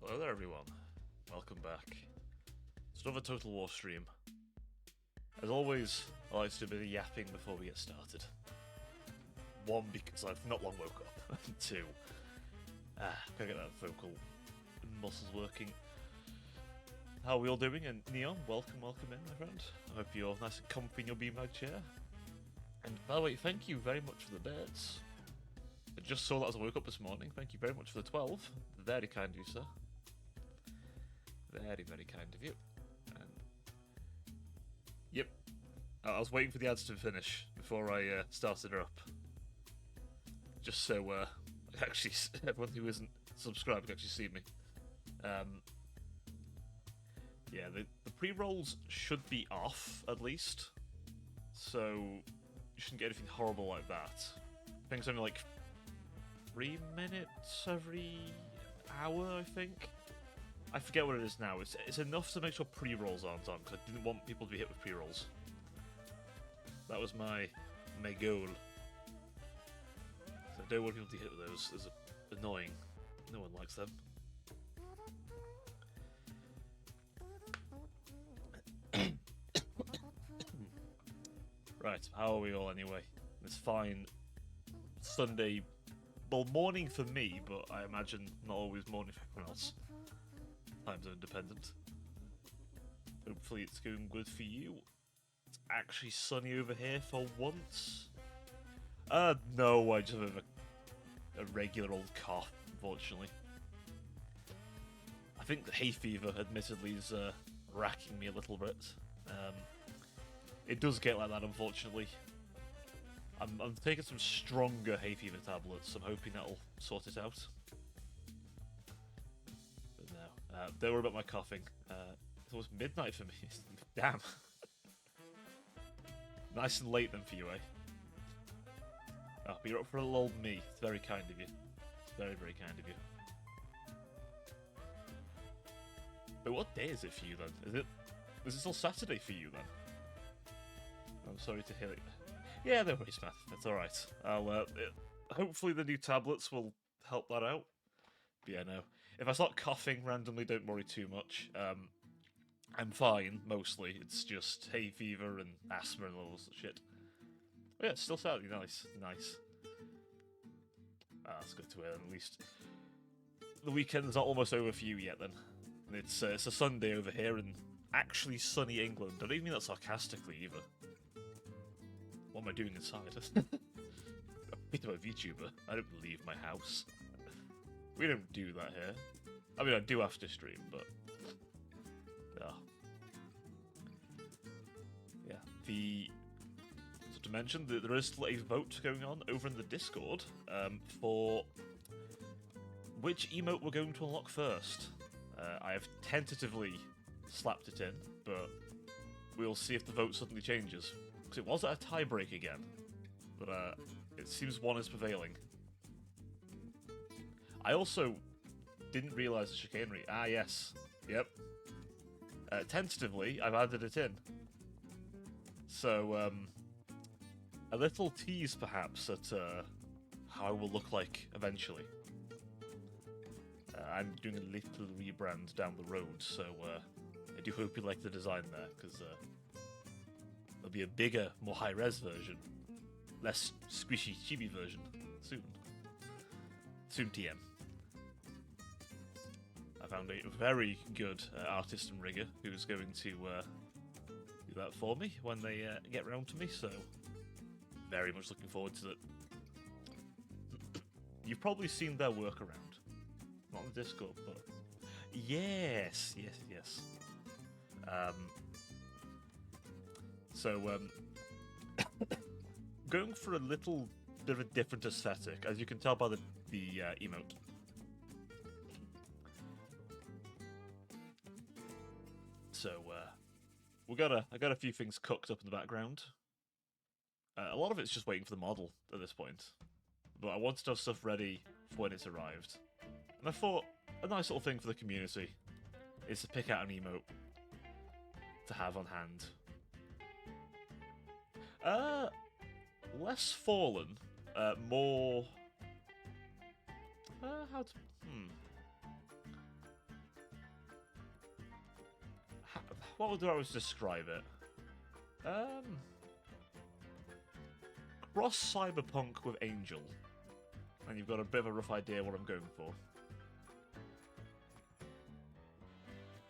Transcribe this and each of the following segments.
Hello there everyone, welcome back. It's another Total War stream. As always, I like to do a bit of yapping before we get started. One, because I've not long woke up, and two, gotta get that vocal muscles working. How are we all doing? And Neon, welcome in my friend. I hope you're nice and comfy in your beanbag chair. And by the way, thank you very much for the bits. I just saw that as I woke up this morning. Thank you very much for the 12. Very kind of you, sir. Very, very kind of you. And yep, I was waiting for the ads to finish before I started her up. Just so actually everyone who isn't subscribed can actually see me. Yeah, the pre-rolls should be off at least, so you shouldn't get anything horrible like that. I think it's only like 3 minutes every hour, I think. I forget what it is now. It's enough to make sure pre-rolls aren't on, because I didn't want people to be hit with pre-rolls. That was my goal. So I don't want people to hit with those. It's annoying. No one likes them. Right, how are we all anyway? It's fine. Sunday, well, morning for me, but I imagine not always morning for everyone else. Time zone dependent. Hopefully it's going good for you. It's actually sunny over here for once. No, I just have a regular old cough, unfortunately. I think the hay fever, admittedly, is racking me a little bit. It does get like that, unfortunately. I'm taking some stronger hay fever tablets. I'm hoping that'll sort it out. But no, don't worry about my coughing. It's almost midnight for me. Damn. Nice and late then for you, eh? Oh, but you're up for a little old me. It's very kind of you. It's very, very kind of you. But what day is it for you then? Is it still Saturday for you then? I'm sorry to hear it. Yeah, no worries, man. That's alright. I'll, hopefully the new tablets will help that out. But yeah, no. If I start coughing randomly, don't worry too much. I'm fine, mostly. It's just hay fever and asthma and all this shit. But yeah, it's still Saturday. Nice. Nice. That's good to hear, at least. The weekend's not almost over for you yet, then. It's a Sunday over here in actually sunny England. I don't even mean that sarcastically, either. What am I doing inside? I'm a Vtuber. I don't leave my house. We don't do that here. I mean, I do after stream, but... yeah, So to mention, that there is still a vote going on over in the Discord for which emote we're going to unlock first. I have tentatively slapped it in, but we'll see if the vote suddenly changes. It was at a tie-break again, but it seems one is prevailing. I also didn't realise the chicanery. Ah, yes. Yep. Tentatively, I've added it in. So, a little tease, perhaps, at how it will look like eventually. I'm doing a little rebrand down the road, so I do hope you like the design there, because... there'll be a bigger, more high-res version. Less squishy, chibi version. Soon. Soon TM. I found a very good artist and rigger who's going to do that for me when they get round to me, so very much looking forward to it. You've probably seen their work around. Not on the Discord, but... Yes! So, going for a little bit of a different aesthetic, as you can tell by the emote. So, I got a few things cooked up in the background. A lot of it's just waiting for the model at this point, but I wanted to have stuff ready for when it's arrived. And I thought a nice little thing for the community is to pick out an emote to have on hand. Less fallen, more... how to... what would I always describe it? Cross cyberpunk with Angel, and you've got a bit of a rough idea what I'm going for.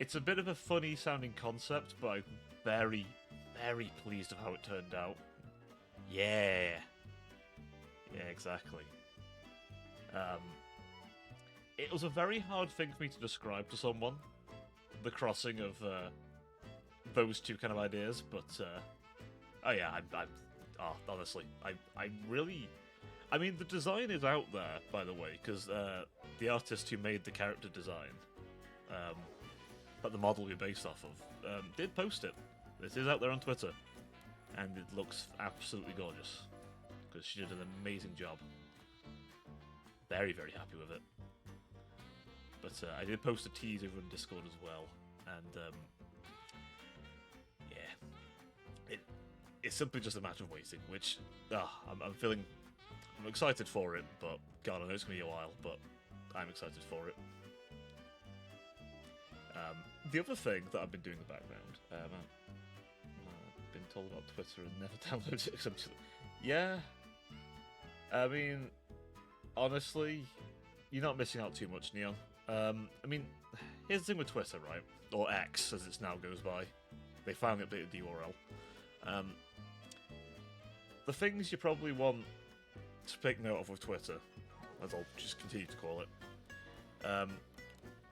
It's a bit of a funny sounding concept, but I'm very, very pleased with how it turned out. Yeah. Yeah, exactly. It was a very hard thing for me to describe to someone, the crossing of those two kind of ideas, but oh yeah, honestly, I really, I mean, the design is out there, by the way, because the artist who made the character design, that the model we're based off of, did post it. This is out there on Twitter, and it looks absolutely gorgeous, because she did an amazing job. Very, very happy with it. But I did post a tease over on Discord as well, and yeah, it's simply just a matter of waiting. Which I'm excited for it, but God, I know it's gonna be a while, but I'm excited for it. The other thing that I've been doing in the background, I've been told about Twitter and never downloaded it. Yeah, I mean, honestly, you're not missing out too much, Neon. I mean, here's the thing with Twitter, right? Or X, as it now goes by. They finally updated the URL. The things you probably want to take note of with Twitter, as I'll just continue to call it.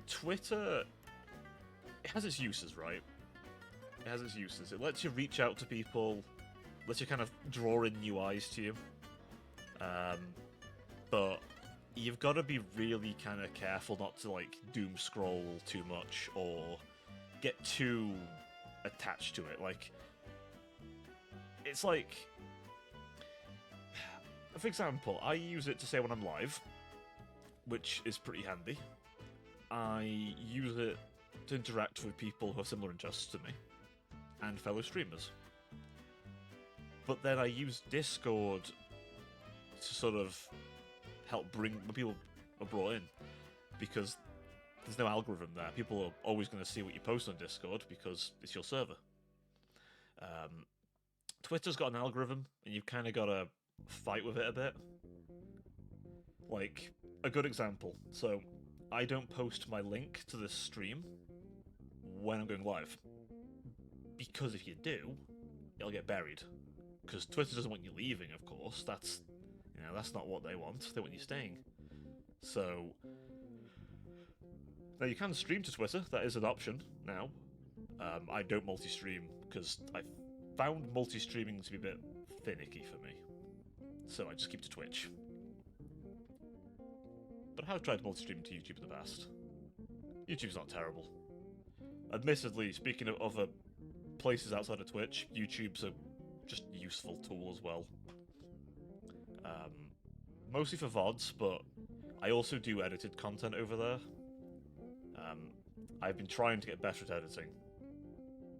Twitter, it has its uses, right? It has its uses. It lets you reach out to people, lets you kind of draw in new eyes to you. But you've got to be really kind of careful not to, like, doom scroll too much or get too attached to it. Like, it's like, for example, I use it to say when I'm live, which is pretty handy. I use it to interact with people who have similar interests to me and fellow streamers. But then I use Discord to sort of help bring when people are brought in, because there's no algorithm there. People are always going to see what you post on Discord because it's your server. Twitter's got an algorithm, and you've kind of got to fight with it a bit. Like, a good example. So, I don't post my link to this stream when I'm going live. Because if you do, it'll get buried. Because Twitter doesn't want you leaving, of course. That's not what they want. They want you staying. So, now you can stream to Twitter. That is an option now. I don't multi-stream because I found multi-streaming to be a bit finicky for me. So I just keep to Twitch. But I have tried multi-streaming to YouTube in the past. YouTube's not terrible. Admittedly, speaking of other places outside of Twitch, YouTube's a just useful tool as well. Mostly for VODs, but I also do edited content over there. I've been trying to get better at editing.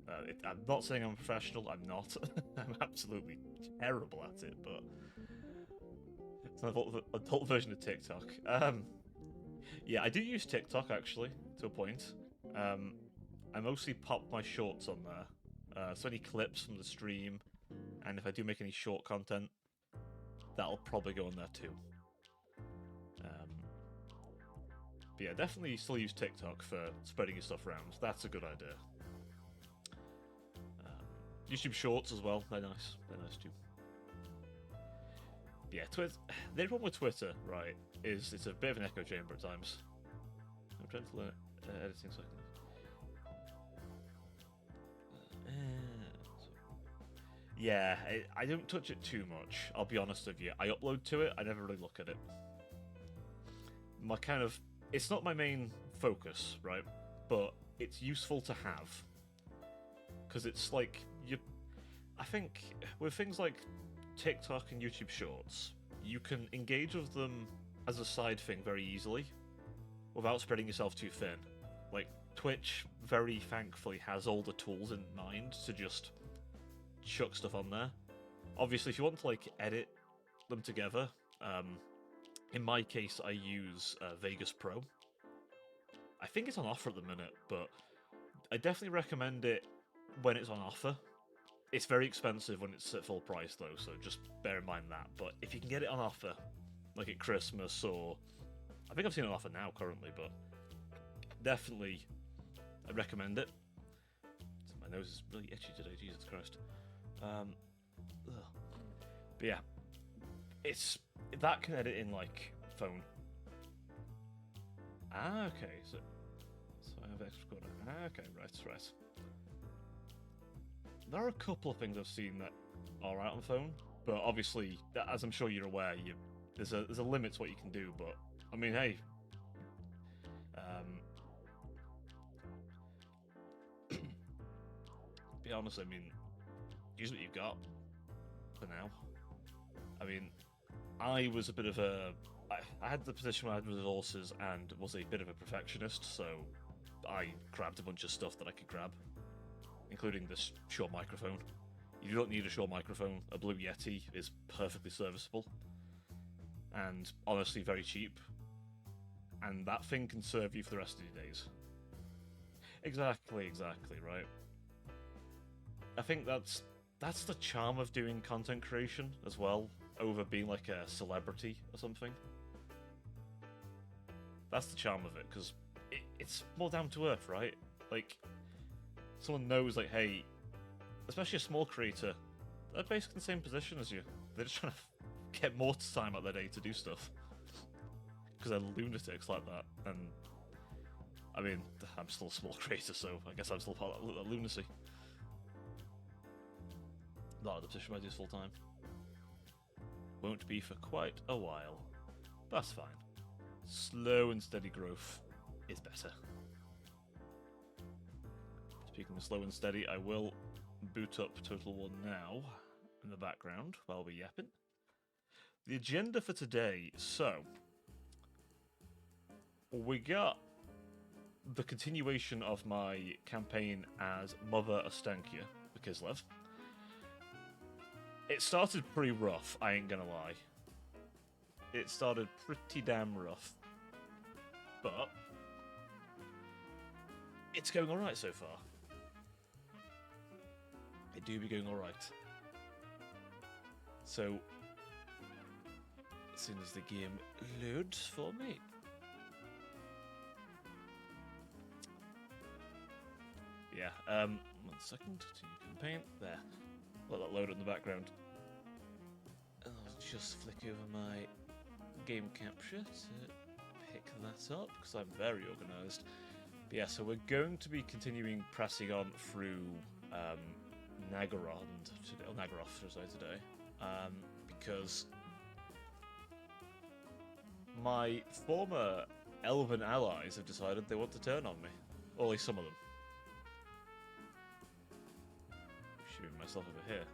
I'm not saying I'm a professional, I'm not. I'm absolutely terrible at it, but it's an adult version of TikTok. Yeah, I do use TikTok, actually, to a point. I mostly pop my shorts on there. So any clips from the stream, and if I do make any short content, that'll probably go on there too. But yeah, definitely still use TikTok for spreading your stuff around. That's a good idea. YouTube Shorts as well, they're nice. They're nice too. Yeah, the problem with Twitter, right, is it's a bit of an echo chamber at times. I'm trying to learn editing so I can... Yeah, I don't touch it too much, I'll be honest with you. I upload to it, I never really look at it. It's not my main focus, right? But it's useful to have. Because it's like, I think with things like TikTok and YouTube Shorts, you can engage with them as a side thing very easily, without spreading yourself too thin. Like, Twitch, very thankfully, has all the tools in mind to just chuck stuff on there. Obviously, if you want to, like, edit them together, in my case, I use Vegas Pro. I think it's on offer at the minute, but I definitely recommend it when it's on offer. It's very expensive when it's at full price, though, so just bear in mind that. But if you can get it on offer, like at Christmas, or I think I've seen it on offer now currently, but definitely I recommend it. My nose is really itchy today, Jesus Christ. But yeah, it's that can edit in like phone. Ah, okay, so I have extra quarter. Ah, okay, right. There are a couple of things I've seen that are right on phone, but obviously, as I'm sure you're aware, there's a limit to what you can do. But I mean, hey, be honest. I mean, use what you've got for now. I mean, I was a bit of a. I had the position where I had resources and was a bit of a perfectionist, so I grabbed a bunch of stuff that I could grab, including this Shure microphone. You don't need a Shure microphone. A Blue Yeti is perfectly serviceable, and honestly very cheap. And that thing can serve you for the rest of your days. Exactly, right. I think that's the charm of doing content creation as well, over being like a celebrity or something. That's the charm of it, because it's more down to earth, right? Like, someone knows, like, hey, especially a small creator, they're basically in the same position as you. They're just trying to get more time out of their day to do stuff. Because they're lunatics like that. And, I mean, I'm still a small creator, so I guess I'm still part of that lunacy. Not in the position where I do this full time. Won't be for quite a while. That's fine. Slow and steady growth is better. Speaking of slow and steady, I will boot up Total War now in the background while we're yapping. The agenda for today, so we got the continuation of my campaign as Mother Ostankia, the Kislev. It started pretty rough, I ain't gonna lie. It started pretty damn rough. But it's going alright so far. It do be going alright. So, as soon as the game loads for me. Yeah, 1 second to campaign. There. Let that load in the background. I'll just flick over my game capture to pick that up, because I'm very organised. But yeah, so we're going to be continuing pressing on through Nagaroth today, because my former elven allies have decided they want to turn on me. Or at least some of them. Shooting myself over here.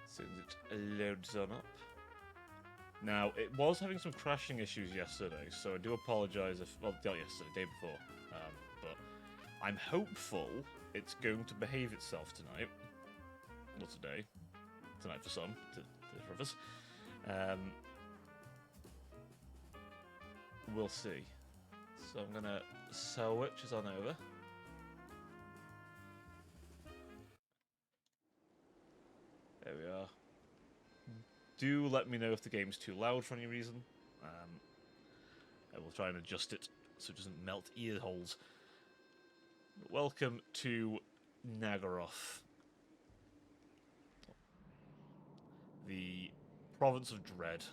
As soon as it loads on up. Now, it was having some crashing issues yesterday, so I do apologise if... Well, not yesterday, the day before. But I'm hopeful it's going to behave itself tonight. Well, today. Tonight for some, for others. We'll see. So I'm going to switch on over. There we are. Do let me know if the game's too loud for any reason. I will try and adjust it so it doesn't melt ear holes. Welcome to Nagaroth, the province of Dread.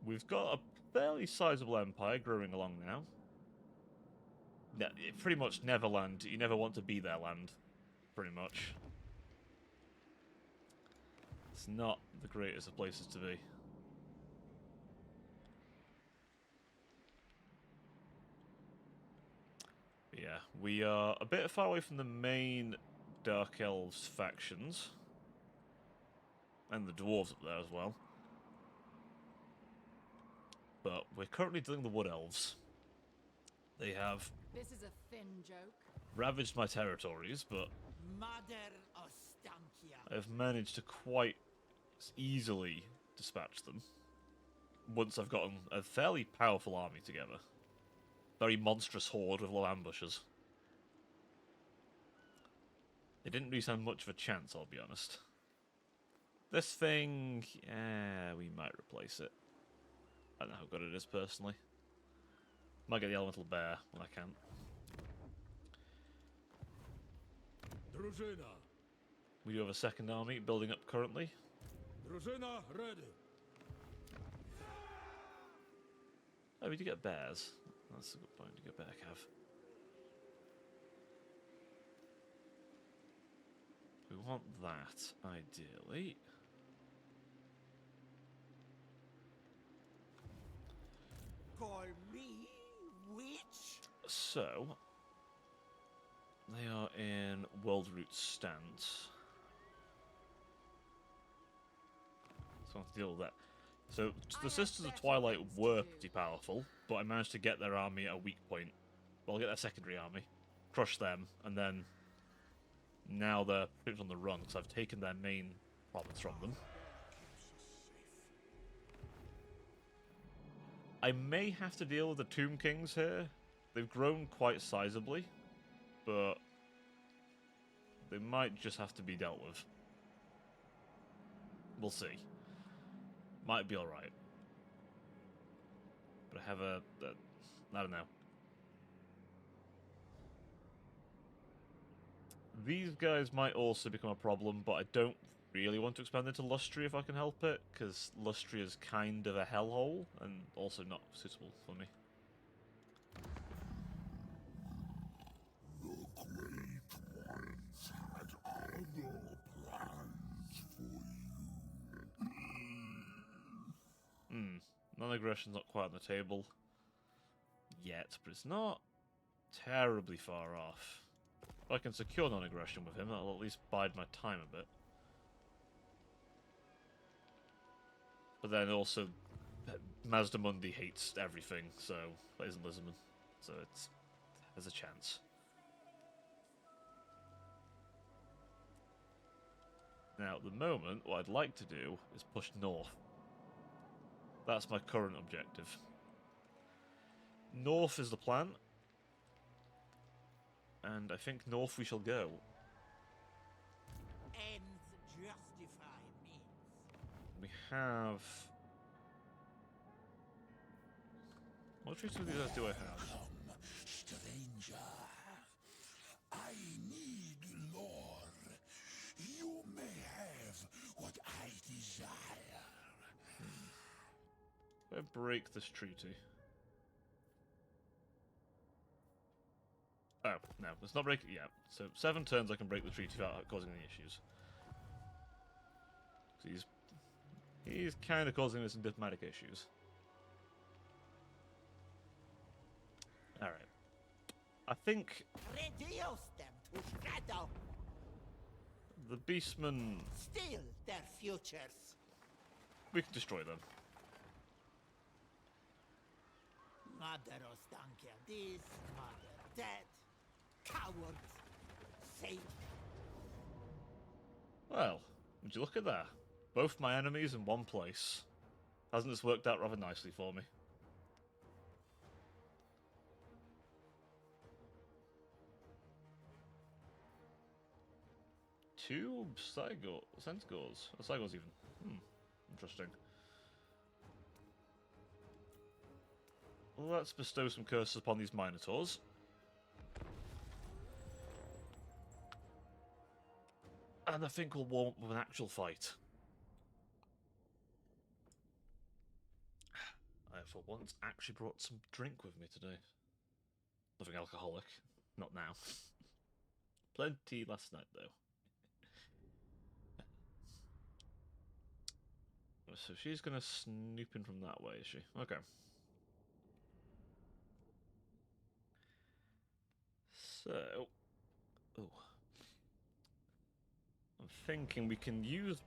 We've got a fairly sizable empire growing along now. Pretty much Neverland. You never want to be their land, pretty much. It's not the greatest of places to be. But yeah, we are a bit far away from the main Dark Elves factions. And the dwarves up there as well. But we're currently dealing with the Wood Elves. They have This is a thin joke. ravaged my territories, but I've managed to quite easily dispatch them once I've gotten a fairly powerful army together. Very monstrous horde with low ambushes. They didn't really stand much of a chance, I'll be honest. This thing, we might replace it. I don't know how good it is personally. Might get the elemental bear when I can. Drużyna. We do have a second army building up currently. Drużyna ready. Oh, we do get bears. That's a good point. We get bear cav. We want that, ideally. Call me witch? So, they are in World Root stance. So I have to deal with that. So, the Sisters of Twilight were pretty powerful, but I managed to get their army at a weak point. Well, I'll get their secondary army, crush them, and then now they're pretty much on the run, because I've taken their main province from them. I may have to deal with the Tomb Kings here. They've grown quite sizably, but they might just have to be dealt with. We'll see. Might be alright. But I have I don't know. These guys might also become a problem, but I don't really want to expand into Lustria if I can help it, because Lustria is kind of a hellhole, and also not suitable for me. The Great Ones had other plans for you. Non-aggression's not quite on the table yet, but it's not terribly far off. If I can secure non-aggression with him, that'll at least bide my time a bit. But then also, Mazda Mundi hates everything, so that isn't Lisbon. So there's a chance. Now, at the moment, what I'd like to do is push north. That's my current objective. North is the plan. And I think north we shall go. Ends justify means. We have... What troops of these guys do I have? Come, stranger. I need lore. You may have what I desire. If I break this treaty... Oh, no, let's not break it yet. So, 7 turns I can break the treaty without causing any issues. He's kind of causing us some diplomatic issues. Alright. I think Reduce them to shadow. the Beastmen, Steal their futures. we can destroy them. Mother Ostankia this, mother that. Cowards. Safe. Well, would you look at that? Both my enemies in one place. Hasn't this worked out rather nicely for me? Two Centaurs. Cygors even. Interesting. Let's bestow some curses upon these Minotaurs. And I think we'll warm up with an actual fight. I, for once, actually brought some drink with me today. Nothing alcoholic. Not now. Plenty last night, though. So she's going to snoop in from that way, is she? Okay. So... Oh. I'm thinking we can use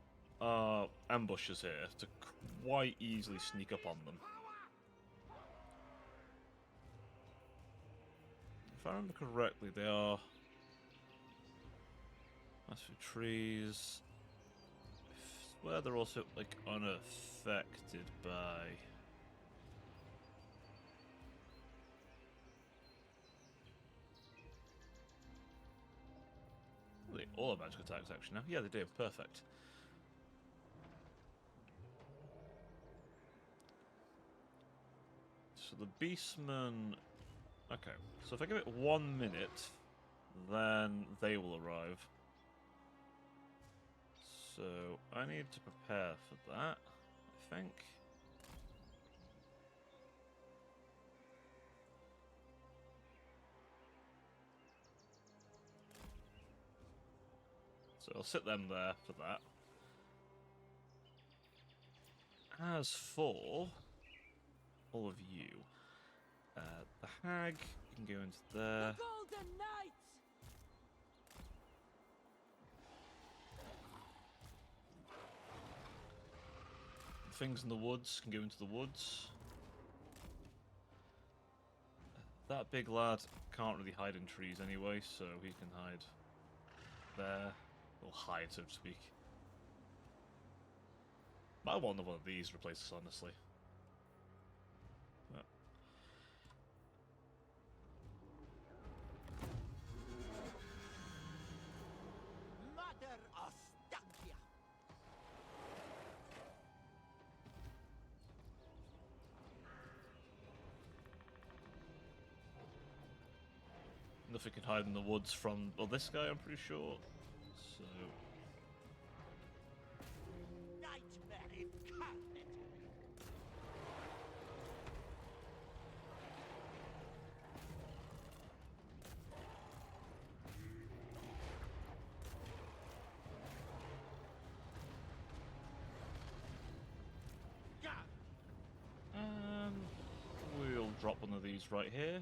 our ambushes here to quite easily sneak up on them. If I remember correctly, they are massive trees. swear they're also, like, unaffected by... They all have magic attacks, actually, now. Yeah, they do. Perfect. So the Beastmen... Okay, so if I give it 1 minute, then they will arrive. So I need to prepare for that, I think. So I'll sit them there for that. As for all of you, the hag can go into there. Golden Knights! Things in the woods can go into the woods. That big lad can't really hide in trees anyway, so he can hide there. Or hide, so to speak. I want one of these replaces, honestly. But Mother Ostankia. nothing can hide in the woods from, well, this guy, I'm pretty sure. So, Nightmare incarnate. we'll drop one of these right here.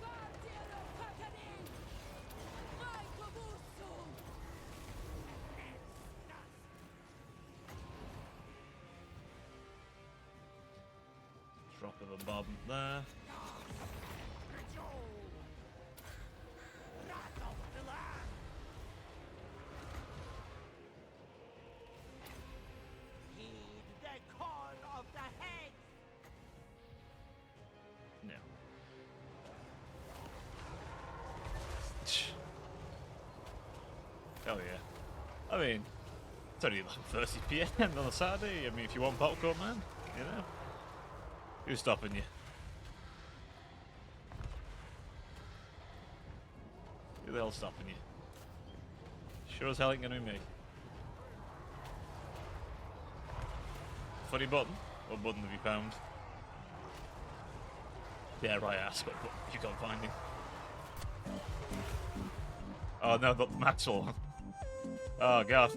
Guardiano Patanin! Mai Cobusso! Drop a bombardment there. Heed the call of the head. No. Hell yeah. I mean, it's only 11:30 PM on a Saturday. I mean, if you want popcorn, man, you know. Who's stopping you? Who the hell's stopping you? Sure as hell ain't gonna be me. Funny button? What button have you found? Yeah, right, ass, what button you can't find him. Oh no, not the Maxwell one. Oh god.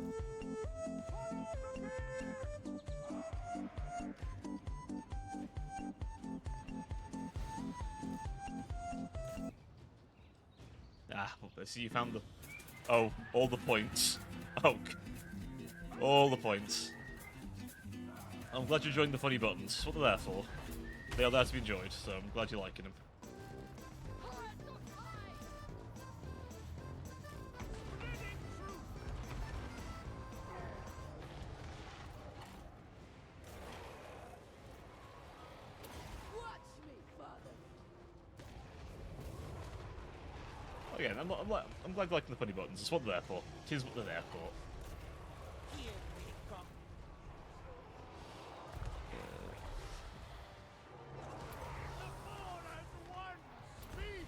Ah, I see you found the... Oh, all the points. Oh, all the points. I'm glad you joined the funny buttons. That's what they're there for. They are there to be enjoyed, so I'm glad you're liking them. Watch me, father! Again, I'm glad you're liking the funny buttons. It's what they're there for. It is what they're there for. Here we come. The four as one speak.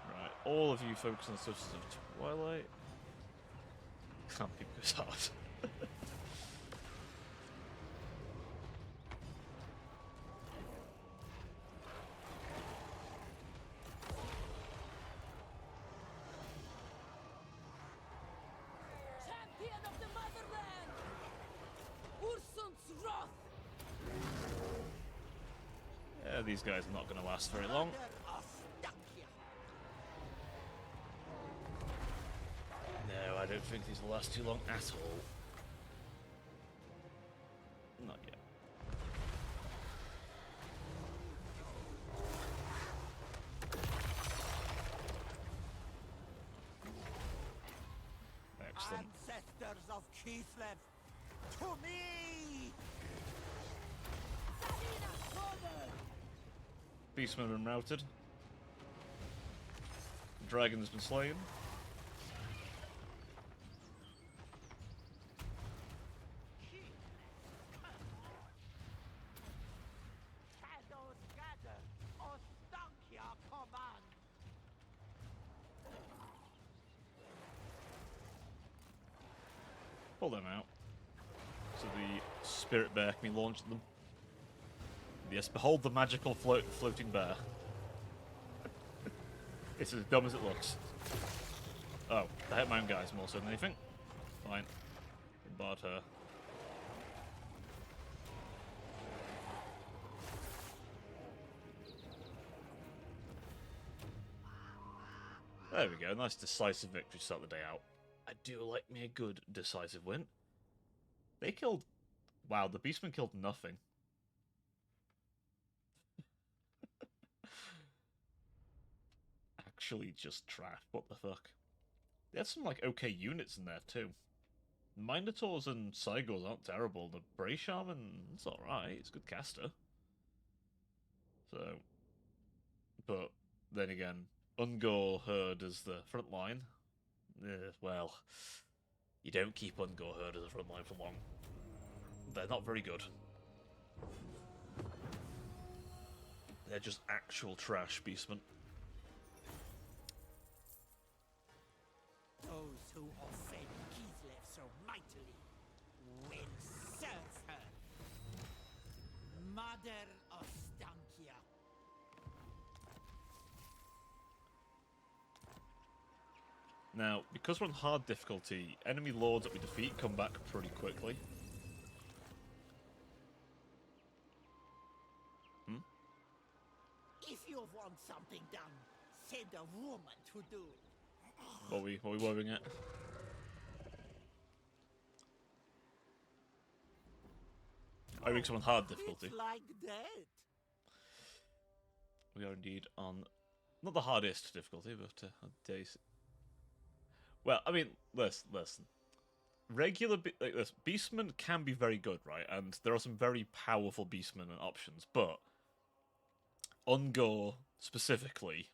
Right, all of you focus on the Sisters of Twilight. Can't keep this hard. Champion of the motherland! Ursun's wrath! Yeah, these guys are not going to last very long. Mother Ostankia. I don't think these will last too long at all. Not yet. Excellent. Ancestors of Kislev, to me! Beastmen have been routed. Dragon has been slain. Shadows gather, Ostankia command! Pull them out. So the spirit bear can be launched at them. Yes, behold the magical floating bear. It's as dumb as it looks. Oh, the Hagmaxing guy's more so than anything. Fine. Barred her. There we go, nice decisive victory to start the day out. I do like me a good decisive win. They killed... Wow, the Beastmen killed nothing. Actually just trash, what the fuck. They had some, like, okay units in there, too. Minotaurs and Cygors aren't terrible. The Bray Shaman, it's alright, it's a good caster. So... But, then again, Ungor Herd as the front line. Well, you don't keep Ungor Herd as a front line for long. They're not very good. They're just actual trash beastmen. Those who offend Kislev so mightily will serve her. Mother Ostankia. Now, because we're on hard difficulty, enemy lords that we defeat come back pretty quickly. If you want something done, send a woman to do it. What are we worrying at? I think someone hard difficulty. It's like that. We are indeed on, not the hardest difficulty, but a days. Well, I mean, listen. Regular like this, beastmen can be very good, right? And there are some very powerful beastmen options, but Ungor specifically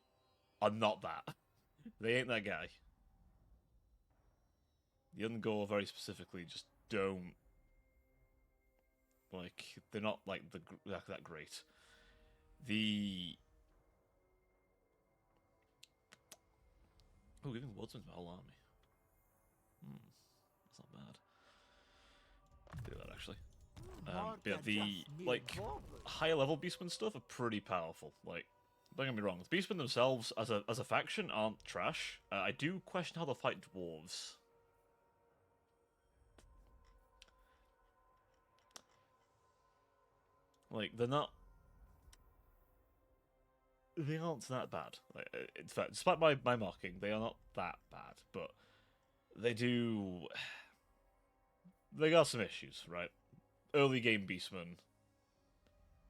are not that. They ain't that guy. The Ungor very specifically just don't, like, they're not like that great. Giving Woodsman's my whole army. That's not bad. Do that actually. But the higher level beastmen stuff are pretty powerful. Like, don't get me wrong, the beastmen themselves as a faction aren't trash. I do question how they'll fight dwarves. Like, they aren't that bad. Like, in fact, despite my mocking, they are not that bad. But they got some issues, right? Early game beastmen,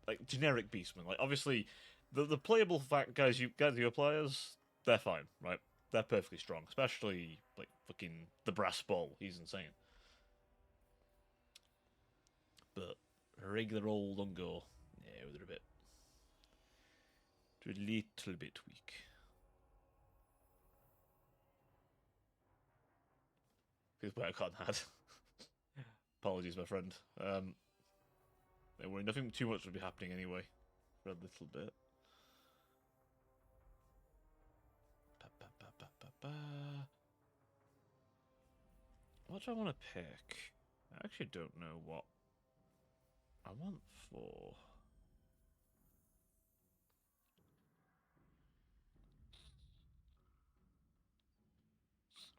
like generic beastmen. Like, obviously, the playable guys who are players, they're fine, right? They're perfectly strong, especially like fucking the Brass Bull. He's insane. But regular old Ungor, yeah, they're a little bit weak. Because I can't had. Apologies, my friend. Don't worry, nothing too much will be happening anyway. For a little bit. What do I want to pick? I actually don't know what I want for.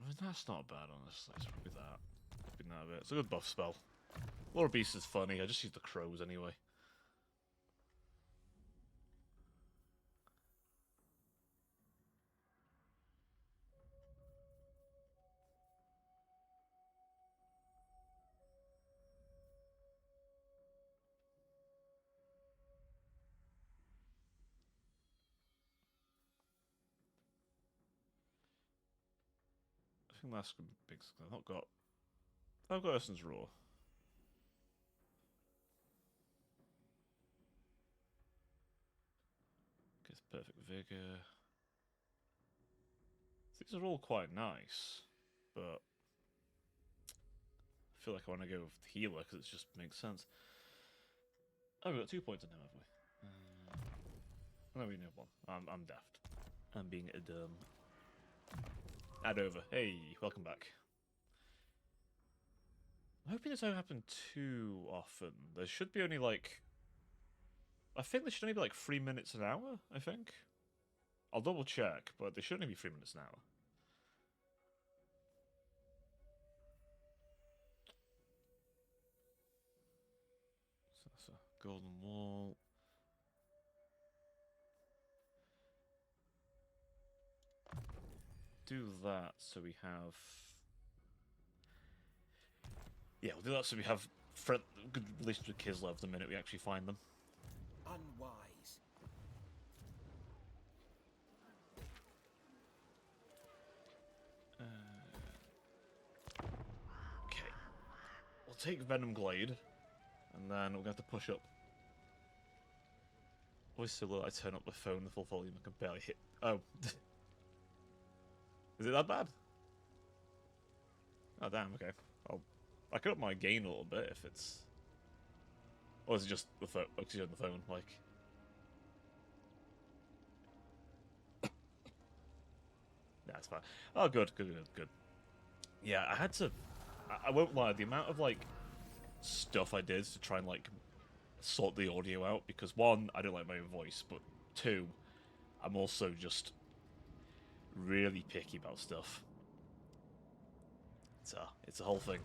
I mean, that's not bad, honestly. It's probably that. Probably that a bit. It's a good buff spell. Lore Beast is funny. I just use the crows anyway. think that's gonna be big. I've got Essence Raw. Gets perfect vigor. These are all quite nice, but I feel like I want to go with healer because it just makes sense. Oh, we've got 2 points in now, have we? No, we have one. I'm daft. I'm being a dumb. Add over. Hey, welcome back. I'm hoping this don't happen too often. There should be only like... I think there should only be like 3 minutes an hour, I think. I'll double check, but they should only be 3 minutes an hour. So that's a golden wall. Do that so we have... Yeah, we'll do that so we have good relations with Kislev the minute we actually find them. Unwise. Okay. We'll take Venom Glade, and then we're going to have to push up. Always so low I turn up the phone the full volume I can barely hit... Oh. Is it that bad? Oh damn, okay. I can up my gain a little bit if it's... Or is it just the phone? Actually on the phone, like... Nah, it's fine. Oh, good. Yeah, I had to... I won't lie, the amount of, like, stuff I did to try and, like, sort the audio out, because, one, I don't like my own voice, but, two, I'm also just really picky about stuff. It's a whole thing.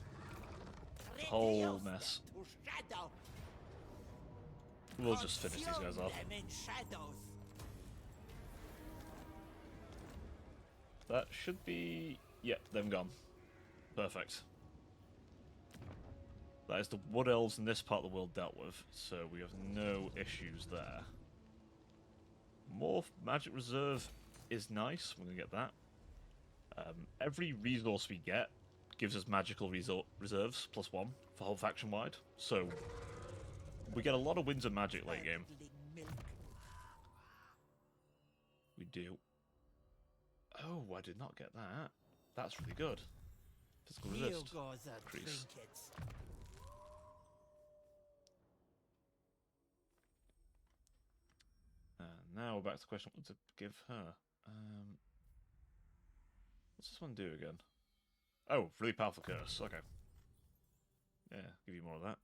It's a whole mess. We'll just finish these guys off. That should be... Yep, them gone. Perfect. That is the Wood Elves in this part of the world dealt with, so we have no issues there. More magic reserve is nice, we're going to get that. Every resource we get gives us magical reserves, +1, for whole faction wide, so we get a lot of wins of magic late game. We do. Oh, I did not get that. That's really good. Physical resist. Increase. Now we're back to the question what to give her. What's this one do again? Oh, really powerful curse. Okay. Yeah, give you more of that.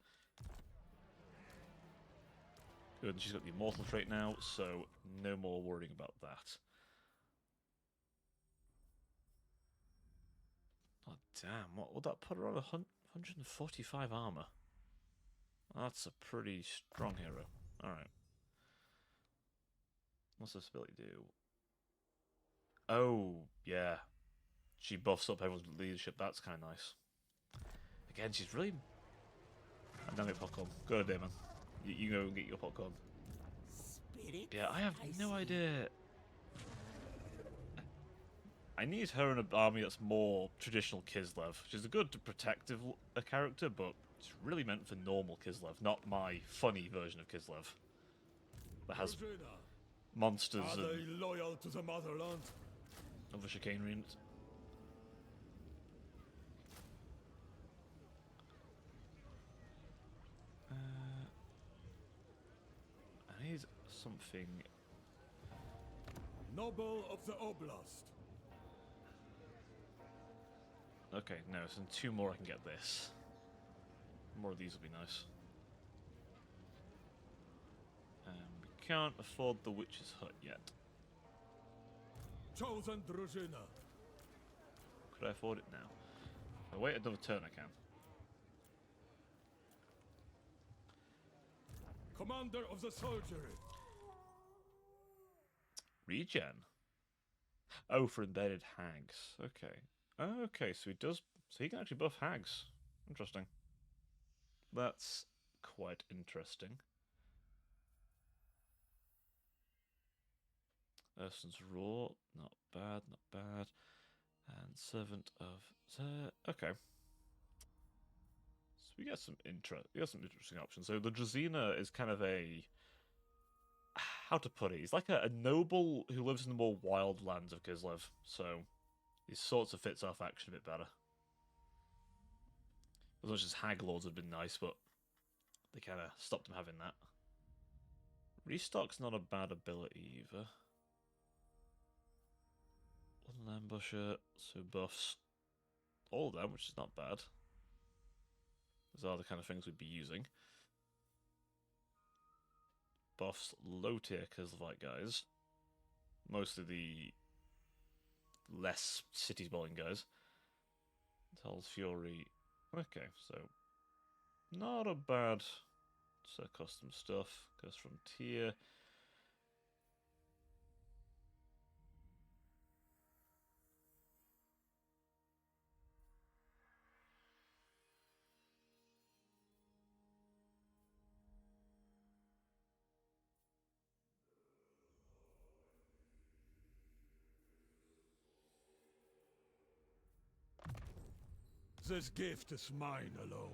Good, and she's got the immortal trait now, so no more worrying about that. Oh, damn. What would that put her on? 145 armor. That's a pretty strong hero. Alright. What's this ability do? Oh, yeah. She buffs up everyone's leadership. That's kind of nice. Again, she's really... Damn it, popcorn. Go there, man. You go and get your popcorn. Yeah, I have no idea. I need her in an army that's more traditional Kislev. She's a good protective character, but it's really meant for normal Kislev, not my funny version of Kislev. That has monsters Are they and loyal to the motherland? other chicanery in it. I need something... Noble of the Oblast. Okay, no, so in 2 more I can get this. More of these will be nice. We can't afford the Witch's Hut yet. Chosen Drużyna. Could I afford it now? If I wait another turn, I can. Commander of the soldiery. Regen? Oh, for embedded hags. Okay. Okay, so he does... So he can actually buff hags. Interesting. That's quite interesting. Urson's Raw. Not bad, not bad. And servant of okay. So we got some interesting options. So the Drazina is kind of a, how to put it? He's like a noble who lives in the more wild lands of Kislev. So he sorts of fits our faction a bit better. As much as Hag Lords had been nice, but they kind of stopped him having that. Restock's not a bad ability either. One ambusher, so buffs all of them, which is not bad. Those are the kind of things we'd be using. Buffs low tier Kislevite guys. Most of the less city dwelling guys. Tells Fury. Okay, so not a bad set of custom stuff. Goes from tier. This gift is mine alone.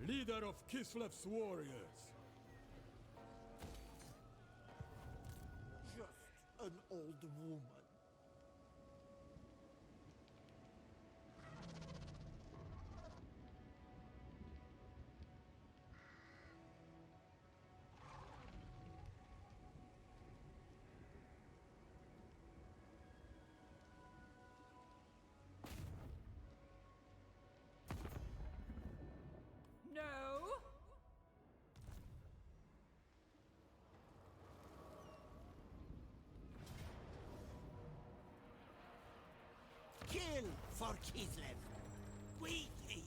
Leader of Kislev's warriors. Just an old woman. No! Kill for Kislev. Quickly.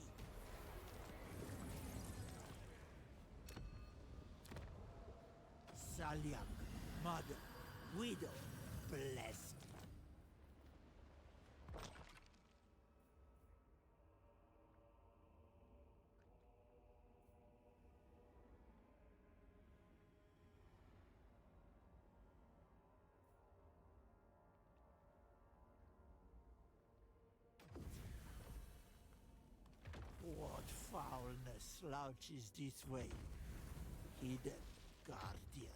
Salyak, mother, widow, blessed. What foulness slouches this way? Hidden guardians.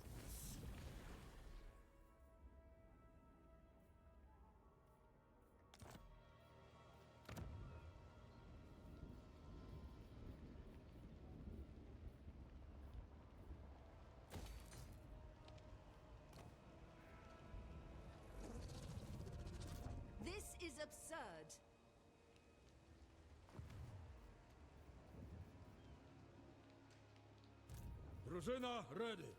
This is absurd. Drużyna ready.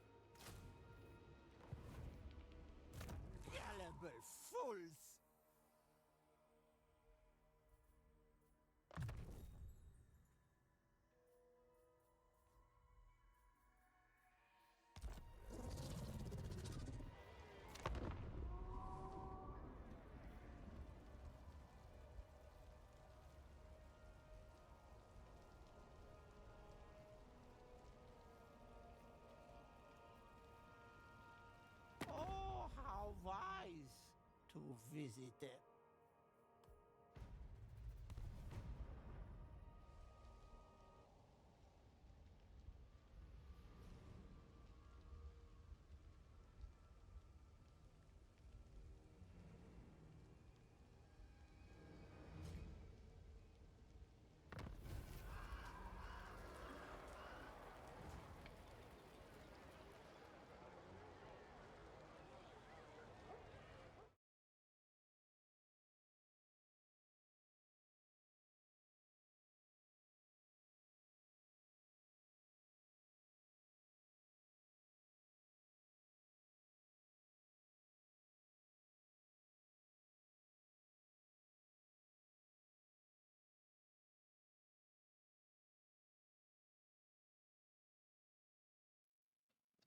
Gullible fools! Oh, how wise to visit them.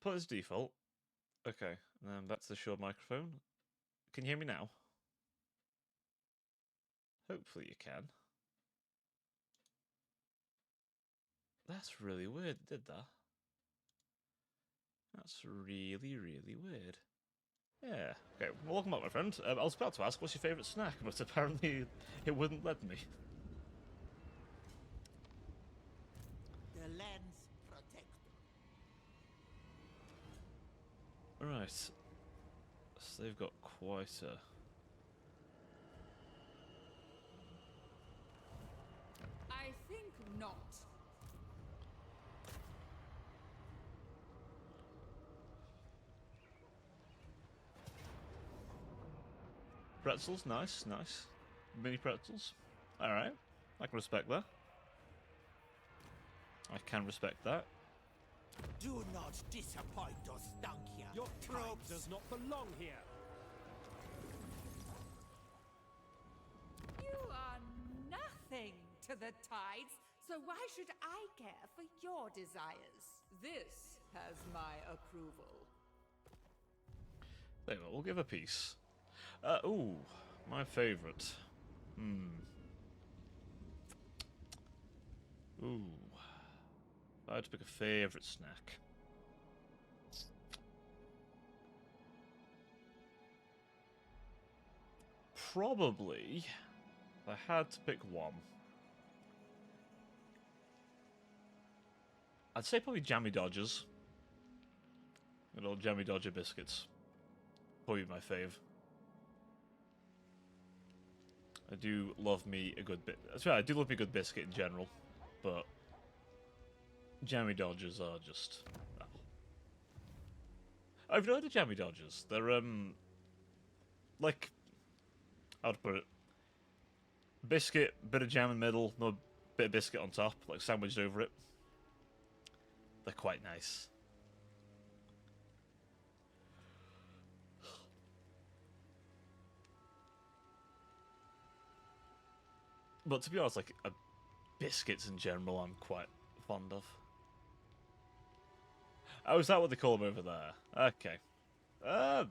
put as default. Okay, and then back to the Shure microphone. Can you hear me now? Hopefully you can. That's really weird, did that? That's really, really weird. Yeah. Okay, well, welcome back, my friend. I was about to ask, what's your favourite snack? But apparently it wouldn't let me. The land's protector. Right. So they've got quite a... I think not. Pretzels, nice, nice. Mini pretzels. Alright, I can respect that. I can respect that. Do not disappoint us, down here. Your probe does not belong here. You are nothing to the tides, so why should I care for your desires? This has my approval. There we go, we'll give a piece. Ooh, my favourite. Ooh. If I had to pick a favourite snack. Probably, if I had to pick one, I'd say probably Jammy Dodgers. Good old Jammy Dodger biscuits. Probably my fave. I do love me a good bit. That's right, I do love me a good biscuit in general, but Jammy Dodgers are just... Oh. I've heard of Jammy Dodgers. They're, like, how to put it? Biscuit, bit of jam in the middle, no bit of biscuit on top, like sandwiched over it. They're quite nice. But to be honest, like, biscuits in general I'm quite fond of. Oh, is that what they call them over there? Okay. I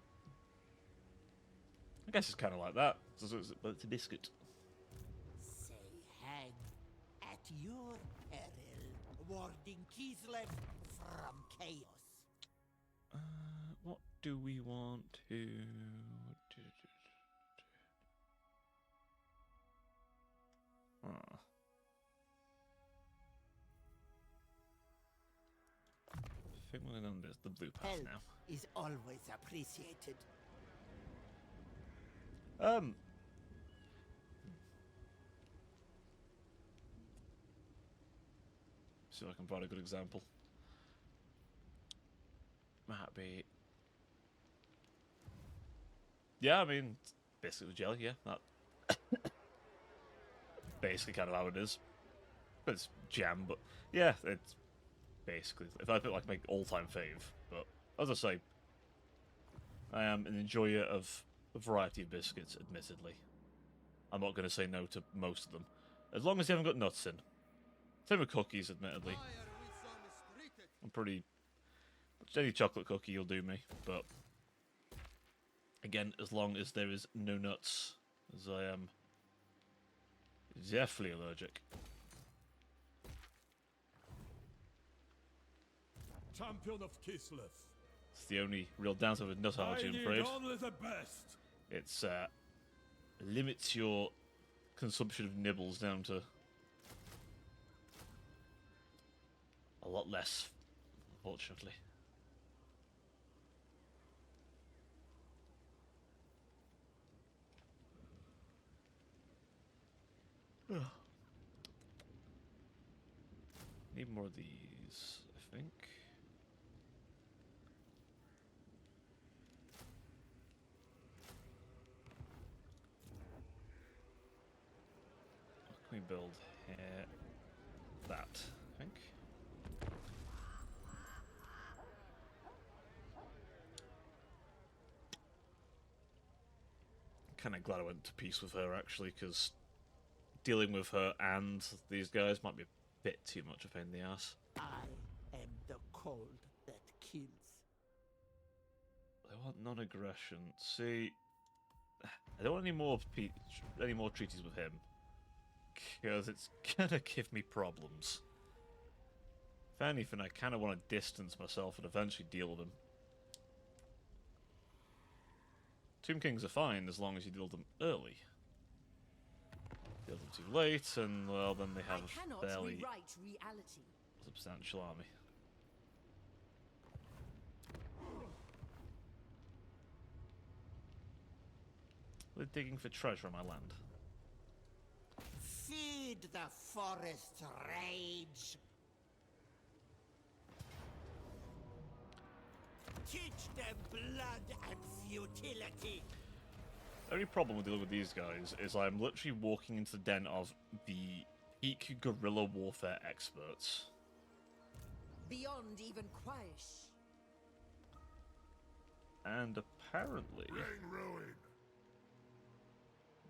guess it's kind of like that, but it's a biscuit. Say hang at your peril, warding Kislev from chaos. What do we want to do? Ah. I think we're on the blue path Help now. is always appreciated. See if I can find a good example. Might be. Yeah, I mean, biscuit with jelly, yeah. That basically kind of how it is. But it's jam, but yeah, it's basically. If I put like my all-time fave, but as I say, I am an enjoyer of a variety of biscuits, admittedly. I'm not going to say no to most of them. As long as they haven't got nuts in. Same with cookies, admittedly. I'm pretty... Any chocolate cookie will do me, but... Again, as long as there is no nuts, as I am definitely allergic. Champion of Kislev. It's the only real downside with nut allergy, I'm afraid. Only the best. It's, limits your consumption of nibbles down to a lot less, unfortunately. Need more of these, I think. What can we build here? That, I think. Kind of glad I went to peace with her, actually, because dealing with her and these guys might be a bit too much of a pain in the ass. I am the cold that kills. want non-aggression. See, I don't want any more treaties with him, because it's gonna give me problems. If anything, I kind of want to distance myself and eventually deal with him. Tomb Kings are fine as long as you deal with them early. Deal with them too late, and well, then they have a fairly rewrite reality. substantial army. They're digging for treasure on my land. Feed the forest rage. Teach them blood and futility. The only problem with dealing with these guys is I'm literally walking into the den of the peak guerrilla warfare experts. Beyond even Quaish. And apparently... Ruin.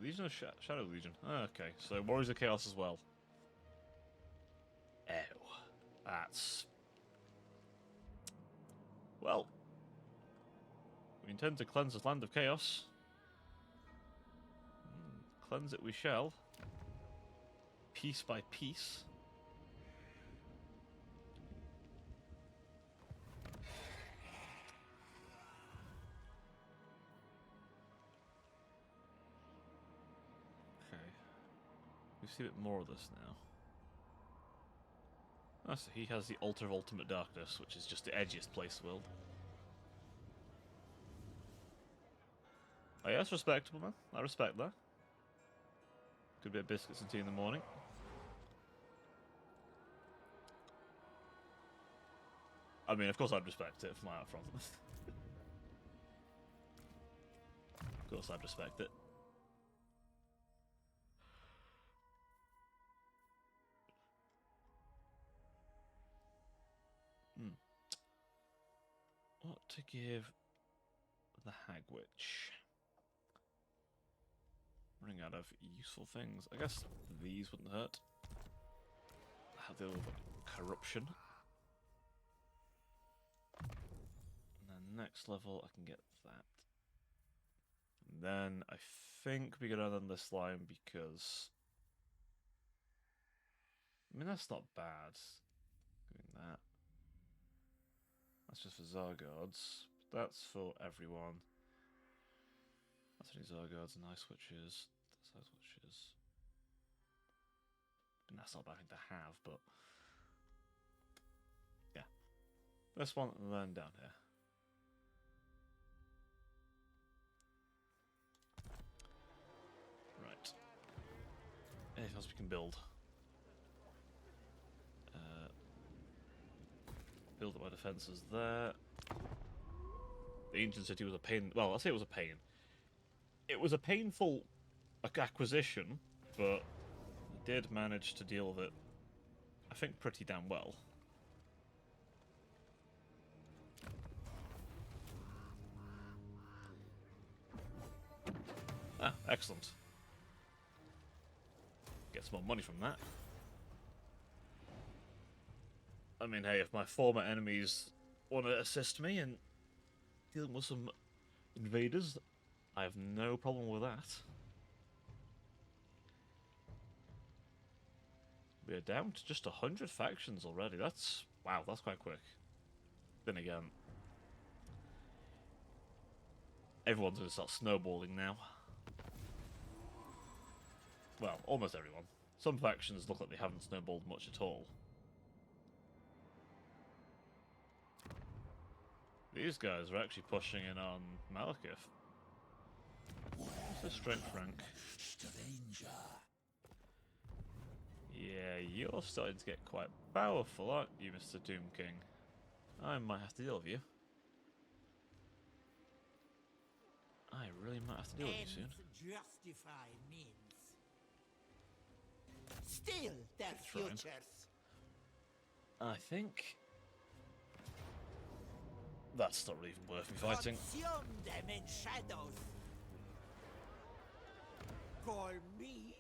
Legion of Shadow Legion. Oh, okay, so Warriors of Chaos as well. Oh, that's... Well, we intend to cleanse this land of chaos. Cleanse it we shall. Piece by piece. Okay. We see a bit more of this now. Oh, so he has the Altar of Ultimate Darkness, which is just the edgiest place in the world. Oh yeah, that's respectable, man. I respect that. Good bit of biscuits and tea in the morning. I mean, of course I'd respect it from my out front. Of course I'd respect it. What to give the Hag Witch? Running out of useful things. I guess these wouldn't hurt. Have the little corruption. And then next level I can get that. And then I think we go down this line because... I mean, that's not bad. Doing that. That's just for Zargods. That's for everyone. That's only Zargods and Ice Witches. That's Ice Witches. And that's not a bad thing to have, but... Yeah. This one, and then down here. Right. Anything else we can build? Build up my defences there. The ancient city was a pain. Well, I'll say it was a pain. It was a painful acquisition, but I did manage to deal with it, I think, pretty damn well. Ah, excellent. Get some more money from that. I mean, hey, if my former enemies want to assist me in dealing with some invaders, I have no problem with that. We're down to just 100 factions already. That's... wow, that's quite quick. Then again, everyone's going to start snowballing now. Well, almost everyone. Some factions look like they haven't snowballed much at all. These guys are actually pushing in on Malekith. What's the strength rank? Stranger. Yeah, you're starting to get quite powerful, aren't you, Mr. Doom King? I might have to deal with you. I really might have to deal with you soon. Ends justify means. Still their Trying. futures. I think... that's not really even worth me fighting. Consume them in shadows. Call me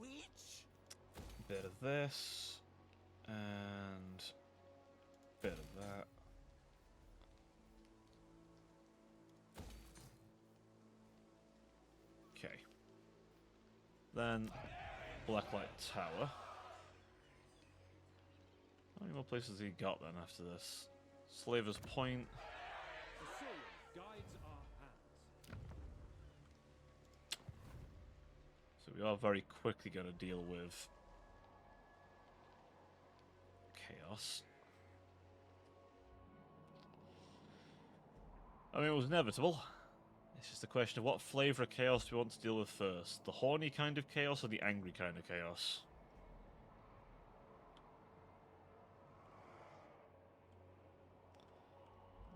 witch. Bit of this, and bit of that. Okay. Then, Blacklight Tower. How many more places he got then after this? Slaver's Point. The sword guides our hands. So we are very quickly going to deal with chaos. I mean, it was inevitable. It's just a question of what flavour of chaos do we want to deal with first? The horny kind of chaos or the angry kind of chaos?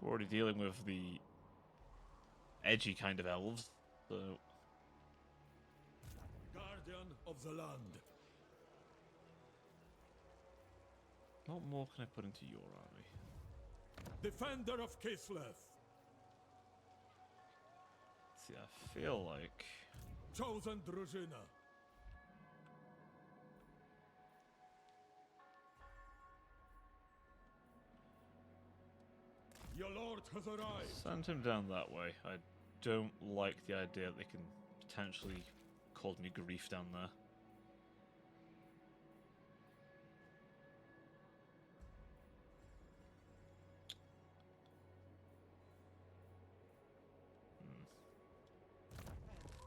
We're already dealing with the edgy kind of elves, so... Guardian of the land. What more can I put into your army? Defender of Kislev. See, I feel like... Chosen Drużyna. Your lord has arrived. Send him down that way. I don't like the idea that they can potentially cause me grief down there.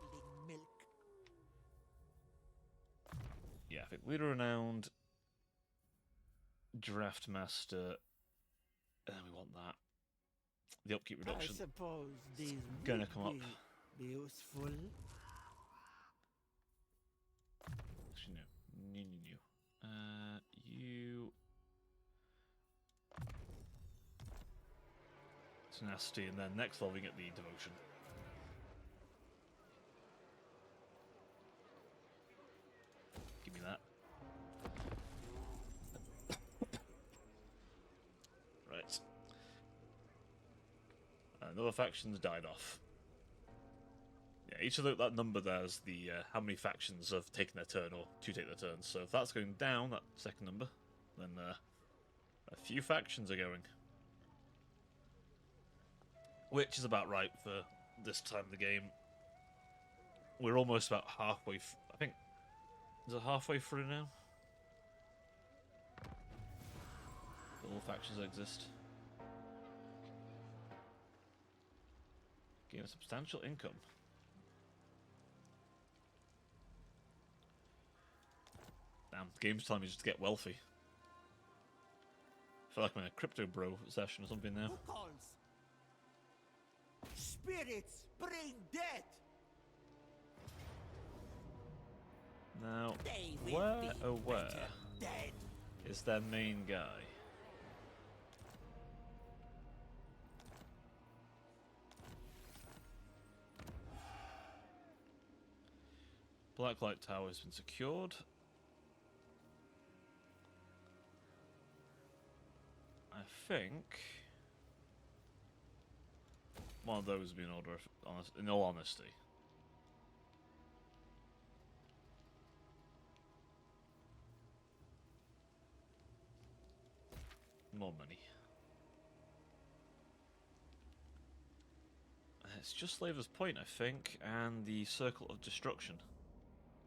Handling milk. Yeah, I think Leader Renowned, Draft Master, and then we want that. The upkeep I reduction. suppose these Gonna would come up. be useful. Actually, no. No. You... Tenacity, and then next level we get the Devotion. Give me that. Right. Another faction's died off. Yeah, each of that number there is the how many factions have taken their turn or to take their turns. So if that's going down, that second number, then a few factions are going. Which is about right for this time of the game. We're almost about halfway. I think is it halfway through now? All factions that exist. Gain a substantial income. Damn, the game's telling me just to get wealthy. I feel like I'm in a crypto bro session or something now. Who calls? Spirits bring death. Now, They will where be oh where better dead. is their main guy? Blacklight Tower has been secured. I think one of those would be in order, in all honesty. More money. It's just Slaver's Point, I think, and the Circle of Destruction.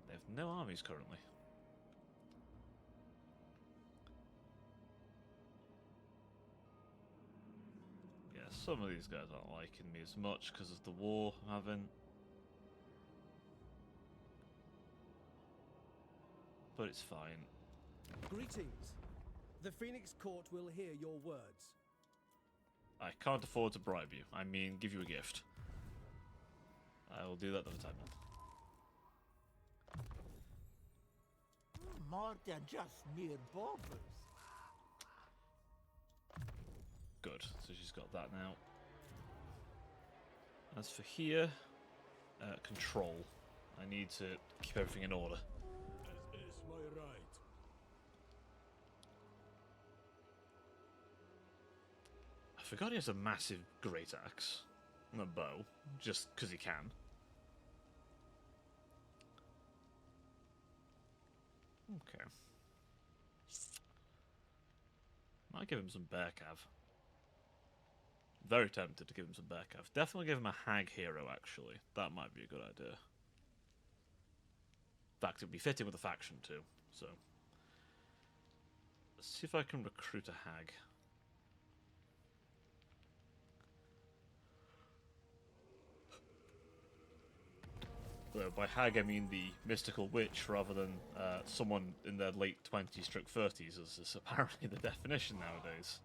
They have no armies currently. Yeah, some of these guys aren't liking me as much because of the war I'm having. But it's fine. Greetings. The Phoenix Court will hear your words. I can't afford to bribe you. I mean, give you a gift. I will do that another time then. More than just mere baubles. Good, so she's got that now. As for here, control. I need to keep everything in order. As is my right. I forgot he has a massive great axe and a bow, just because he can. Okay. Might give him some bear cav. Very tempted to give him some bear cav. Definitely give him a hag hero, actually. That might be a good idea. fact, it would be fitting with the faction too. So let's see if I can recruit a hag. By hag I mean the mystical witch rather than someone in their late 20s, 30s, as is apparently the definition nowadays.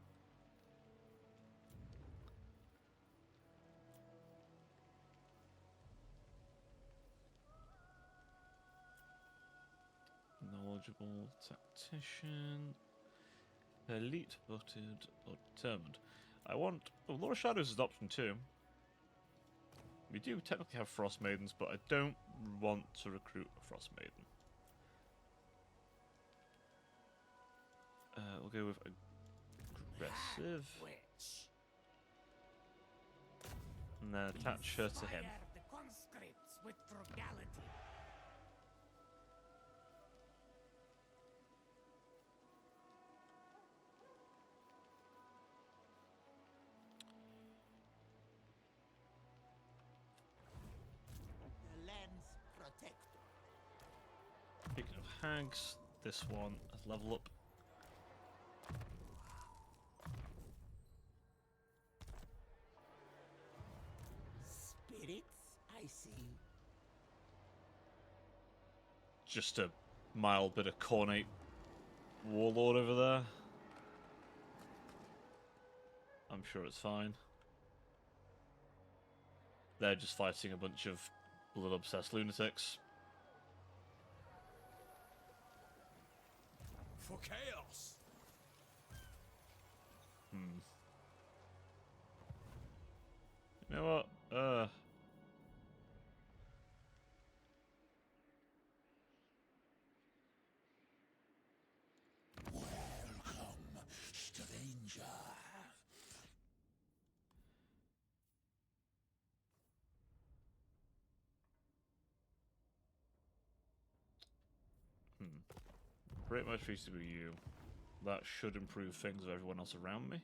Knowledgeable tactician, elite, voted, or determined. I want... Oh, Lord of Shadows is option 2. We do technically have Frost Maidens, but I don't want to recruit a Frost Maiden. We'll go with aggressive, Witch. and then attach her to him. Inspire the conscripts with frugality. The land's protector. Speaking of hags, this one has level up. Spirits, I see. Just a mild bit of cornate warlord over there. I'm sure it's fine. They're just fighting a bunch of blood-obsessed lunatics. For chaos! You know what? Welcome, stranger. Pretty much used to be you. That should improve things with everyone else around me.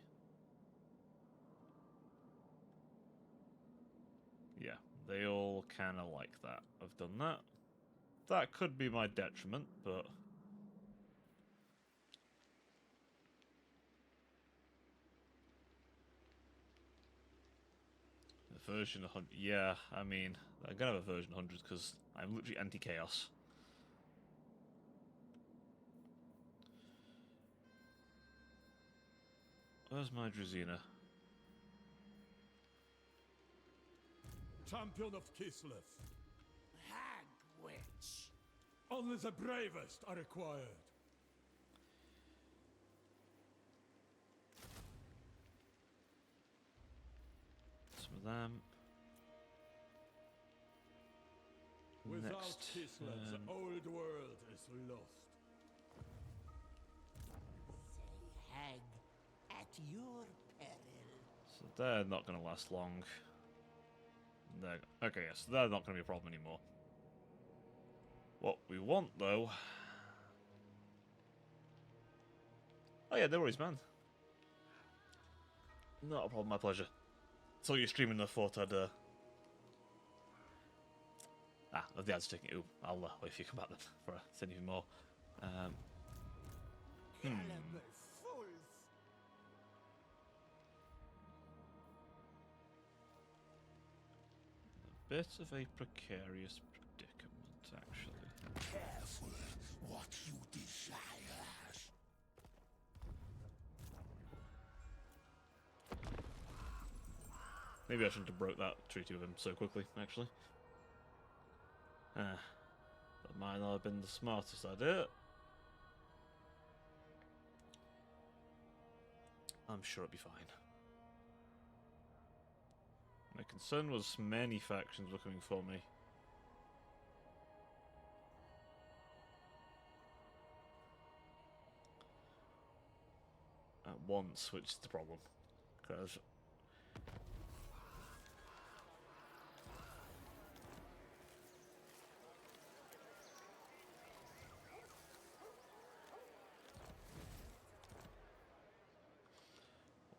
Yeah, they all kind of like that. I've done that. That could be my detriment, but... The version 100... Yeah, I mean, I'm gonna have a version 100 because I'm literally anti-chaos. Where's my Drazina? Champion of Kislev. Hag witch. Only the bravest are required. Some of them. Without Next Kislev, turn. the old world is lost. Say hag at your peril. So they're not going to last long. Okay, yes, they're not going to be a problem anymore. What we want, though... Oh yeah, no worries, man. Not a problem, my pleasure. So you're streaming, I thought I'd... I've the ads taking it. Ooh, I'll wait for you to come back then, for anything more. Gullible fools. Bit of a precarious predicament, actually. Careful what you desire. Maybe I shouldn't have broke that treaty with him so quickly, actually. That might not have been the smartest idea. I'm sure it'll be fine. My concern was many factions were coming for me. At once, which is the problem. Because...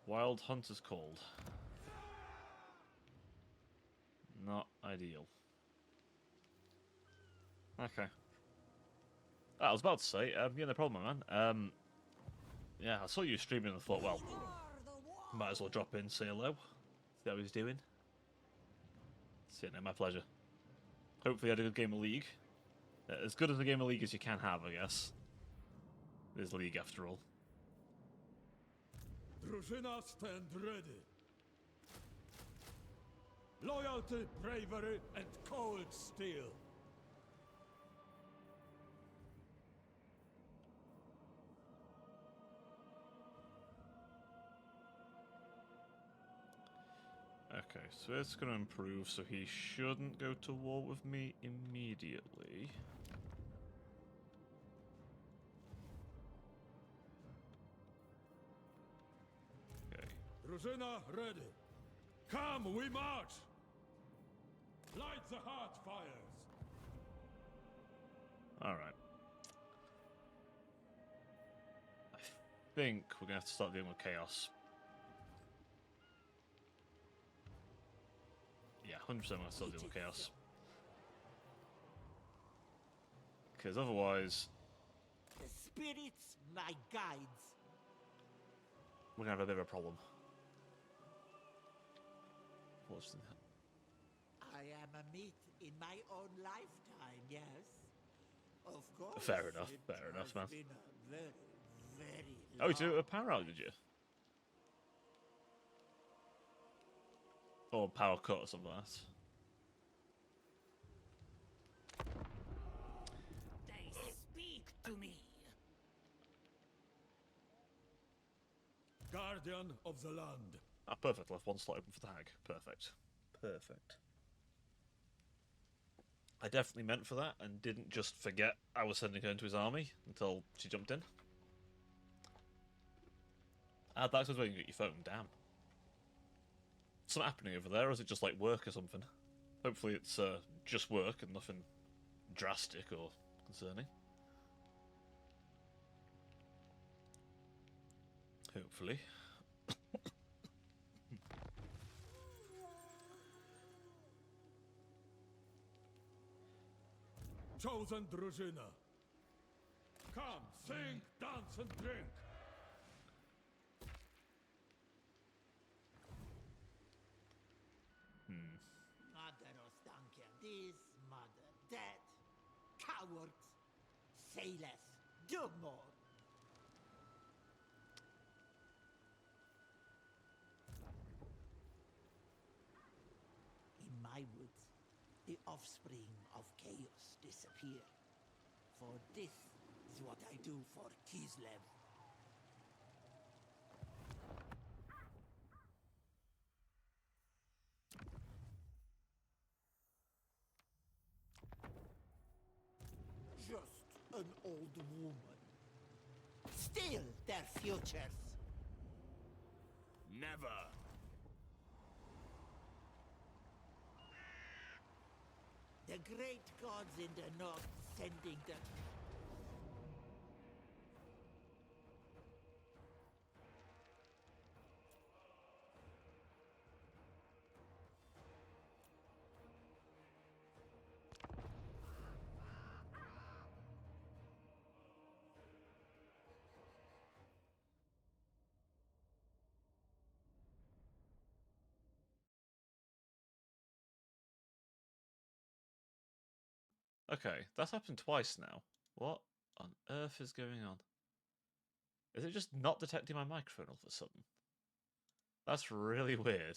Wild Hunter's called. Not ideal. Okay. I was about to say, yeah, no problem, man. Yeah, I saw you streaming and I thought, well, might as well drop in, say hello, see how he's doing. So, yeah, no, my pleasure. Hopefully, you had a good game of League. As good as a game of League as you can have, I guess. It is League after all. Drużyna, stand ready. Loyalty, bravery, and cold steel. Okay, so it's going to improve, so he shouldn't go to war with me immediately. Okay. Drużyna, ready. Come, we march. Light the heart fires. Alright. I think we're going to have to start dealing with chaos. Yeah, 100% we're going to start dealing with chaos. Because otherwise, The spirits, my guides. we're going to have a bit of a problem. What's that? I am a meat in my own lifetime, yes. Of course. Fair enough, it fair enough, has man. been a very, very Oh, you did long a power out, did you? Or power cut or something like that. They speak to me. Guardian of the land. Ah, perfect. Left one slot open for the hag. Perfect. Perfect. I definitely meant for that and didn't just forget I was sending her into his army until she jumped in. Ah, that's where you get your phone. Damn. Something happening over there, or is it just like work or something? Hopefully it's just work and nothing drastic or concerning. Hopefully. Chosen drużyna. Come, sing, dance, and drink. Mother Ostankia this, mother that. Cowards. Say less, do more. In my woods, the offspring of chaos disappear. For this is what I do for Kislev. Just an old woman. Still their futures. Never. The great gods in the north sending the... Okay, that's happened twice now. What on earth is going on? Is it just not detecting my microphone all of a sudden? That's really weird.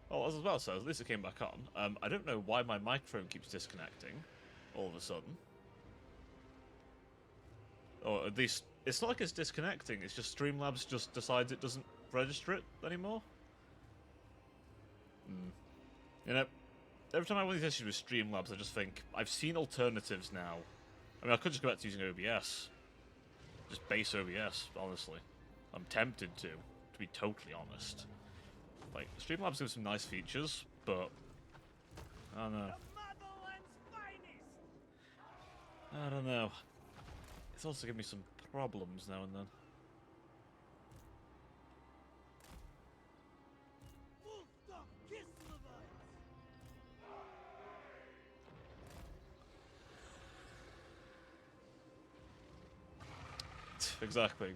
Oh, as well, so at least it came back on. I don't know why my microphone keeps disconnecting all of a sudden. Or at least, it's not like it's disconnecting, it's just Streamlabs just decides it doesn't register it anymore. You know, every time I have these issues with Streamlabs, I just think, I've seen alternatives now. I mean, I could just go back to using OBS. Just base OBS, honestly. I'm tempted to be totally honest. Like, Streamlabs gives some nice features, but I don't know. I don't know. It's also giving me some problems now and then. Exactly.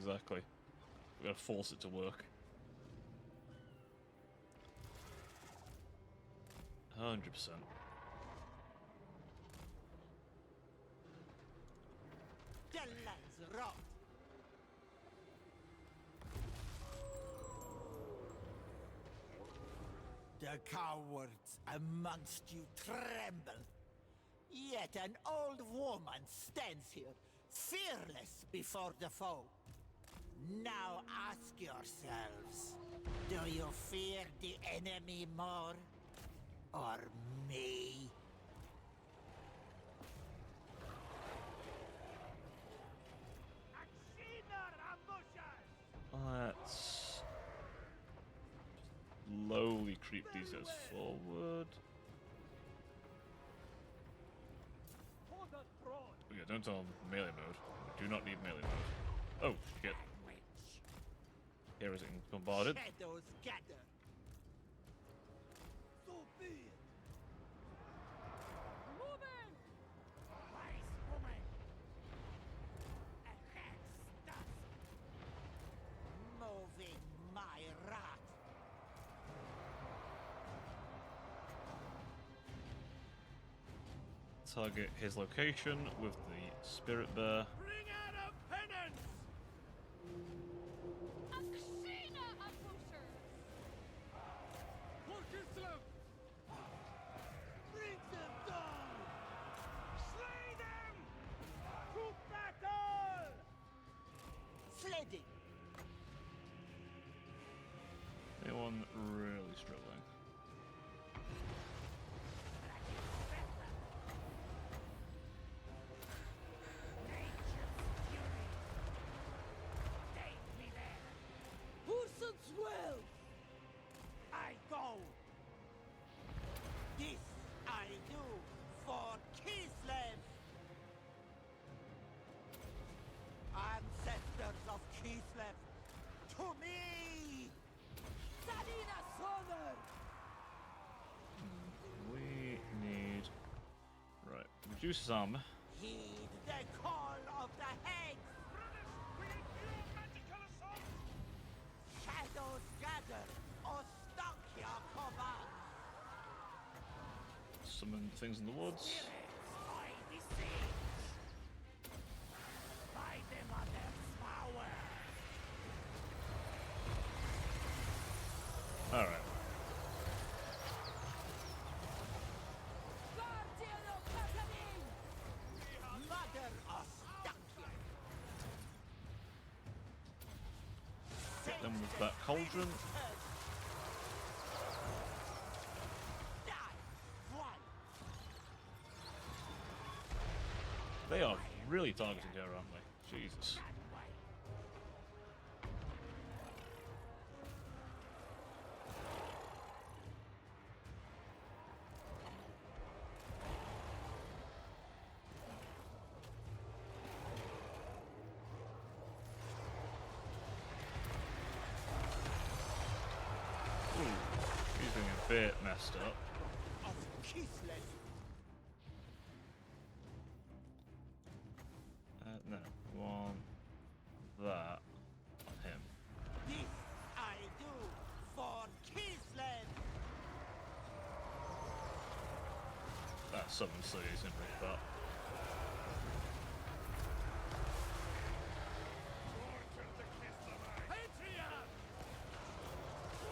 We gotta force it to work. 100%. The lads rot. The cowards amongst you tremble. Yet an old woman stands here, fearless before the foe. Now ask yourselves, do you fear the enemy more? Or me? Let's slowly creep these guys forward. Okay, don't tell them melee mode. We do not need melee mode. Oh, shit. Here is getting bombarded. Shadows gather. So be it. Moving! Wise woman. Against us. Moving my rat. Target his location with the spirit bear. Bring out a penance! Bring them down! Slay them! To battle! Sledding! Anyone really struggling? Whoso's well! I go! This I do for Kislev! Ancestors of Kislev, to me! Salina Soner! We need... Right, reduce his armor. Heed the call of the hags! Shadows gather, Ostakia command! Summon things in the woods. I beseech! By the mother's power! Alright. Guardian of Katamine! Mother Ostakia! Get them with that cauldron. Die! One! They are really targeted here, aren't they? Jesus. Ooh, he's being a bit messed up. Of Kislev! No, we want that on him. This I do for Kislev! That summon so isn't really that.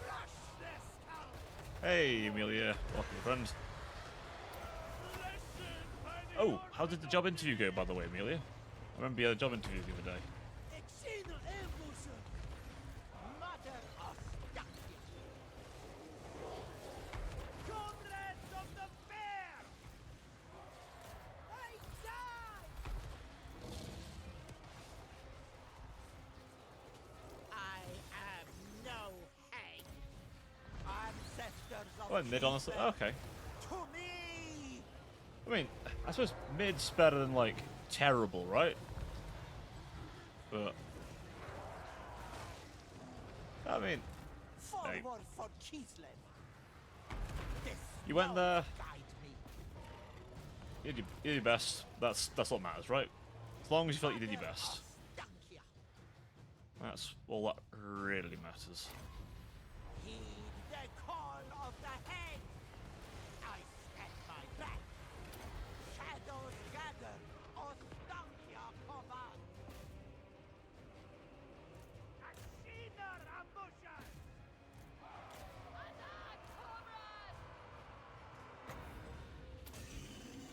Crush this town! Hey, Amelia. Welcome, friend. Oh, how did the job interview go, by the way, Amelia? I remember you had a job interview the other day. Exena Evolution! Mother Ostakia! Comrades of the fair! I die! I am no hag. Ancestors of Oh, and mid, honestly. Kislev, Okay. to me! I mean, I suppose mid's better than, like, terrible, right? But... I mean, Forward for Kislev! This You went now there. guide me. you did your best. That's what matters, right? As long as you felt you did your best. Ostakia. That's all that really matters. Heed the call of the head. I step my back. Shadows gather. Ostankia cover. Ashina ambushes.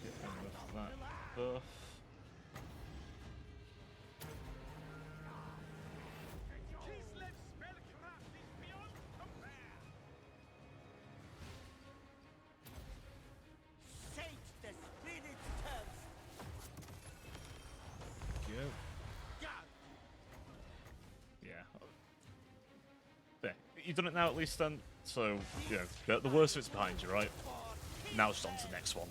Get rid of that buff. Kislev's spellcraft is beyond compare. Sate the spirit's thirst. Go. God. Yeah. There. You've done it now at least then, so, you know, the worst of it's behind you, right? Now it's on to the next one.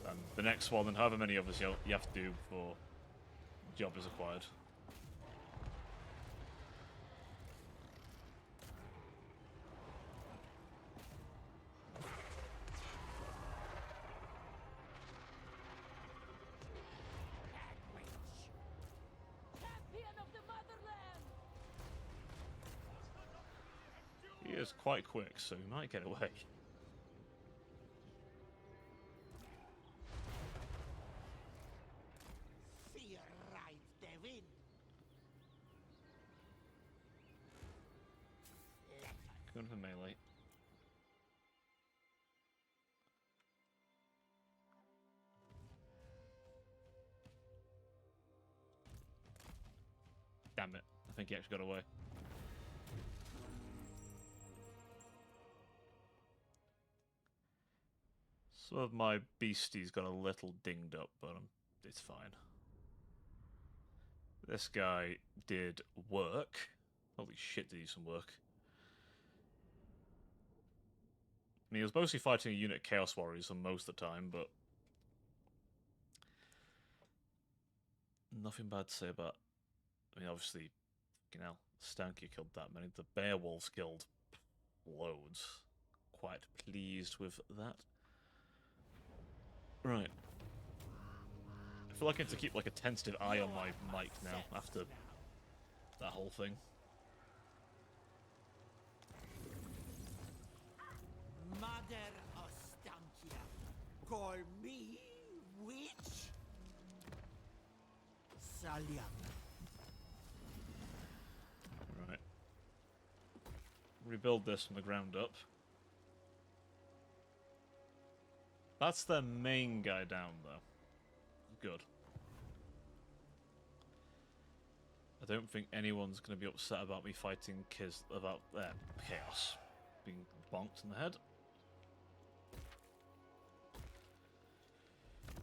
And the next one, and however many others you have to do before the job is acquired. Champion of the motherland! He is quite quick, so he might get away. Fear rides the wind. Going for melee. Damn it. I think he actually got away. Some of my beasties got a little dinged up, but it's fine. This guy did work. Holy shit, did he do some work. I mean, he was mostly fighting a unit of Chaos Warriors for most of the time, but nothing bad to say about. I mean, obviously, you know, Stanky killed that many. The Beowulfs killed loads. Quite pleased with that. Right. I feel like I need to keep like a tentative eye on my mic now after that whole thing. Mother Ostankia, call me witch? Salyam. Right. Rebuild this from the ground up. That's the main guy down, though. Good. I don't think anyone's going to be upset about me fighting Chaos being bonked in the head.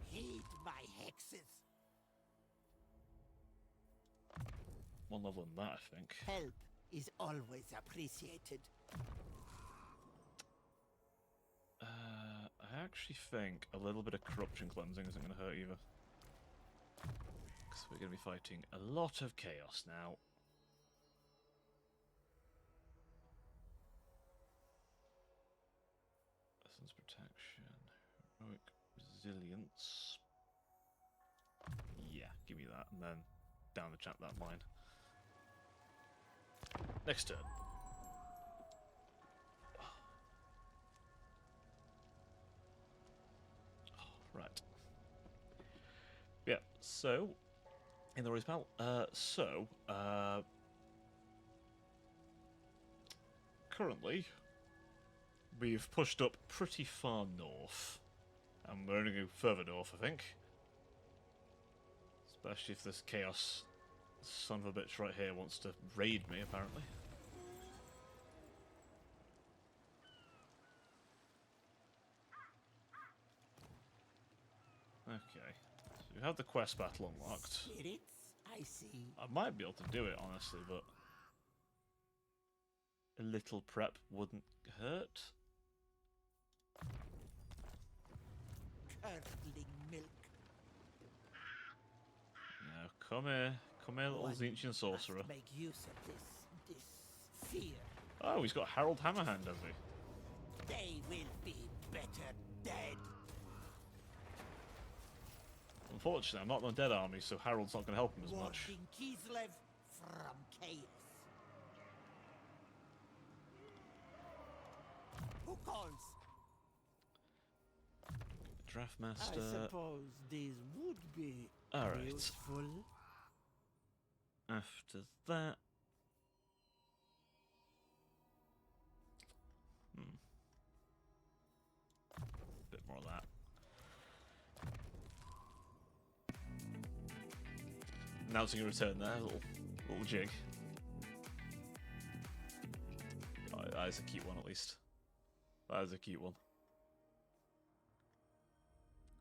Heed my hexes. One level than that, I think. Help is always appreciated. I actually think a little bit of corruption cleansing isn't going to hurt either. Because we're going to be fighting a lot of chaos now. Essence protection, heroic resilience. Yeah, give me that, and then down the that line. Next turn. Right. Yeah, so in the race battle. Currently we've pushed up pretty far north. And we're only going further north, I think. Especially if this chaos son of a bitch right here wants to raid me, apparently. Okay, so we have the quest battle unlocked. Spirits, I see. I might be able to do it, honestly, but a little prep wouldn't hurt. Curdling milk. Now, come here, little One Zinchian sorcerer. must make use of this fear. Oh, he's got Harold Hammerhand, has he? They will be better dead. Unfortunately, I'm not in the dead army, so Harold's not going to help him as much. Warding Kislev from chaos. hook-ons. Draft I master. suppose these would be Alright. useful. After that. Bit more of that. Announcing a return there, little jig. Oh, that is a cute one, at least. That is a cute one.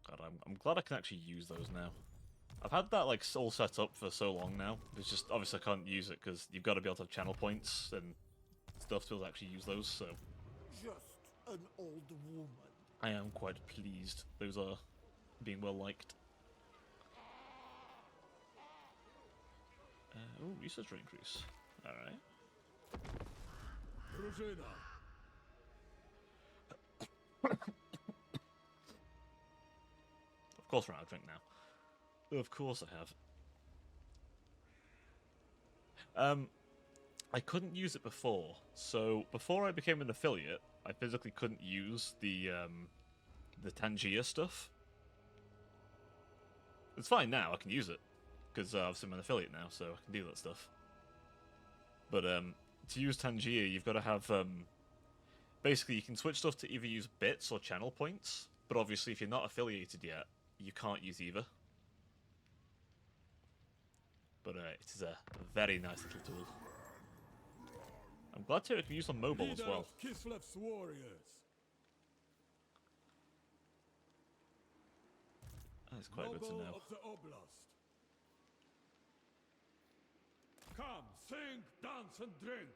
God, I'm glad I can actually use those now. I've had that like all set up for so long now. It's just obviously I can't use it because you've got to be able to have channel points and stuff to be able to actually use those. So Just an old woman. I am quite pleased those are being well liked. Oh, research rate increase. All right. Drużyna. Of course, we're out of drink now. Of course, I have. I couldn't use it before. So before I became an affiliate, I physically couldn't use the Tangier stuff. It's fine now. I can use it because obviously I'm an affiliate now, so I can do that stuff. But to use Tangier, you've got to have basically you can switch stuff to either use bits or channel points. But obviously, if you're not affiliated yet, you can't use either. But it is a very nice little tool. I'm glad to hear it can use on mobile as Leader well. of Kislev's warriors. That's quite good to Noble know. of the Oblast. Come, sing, dance, and drink.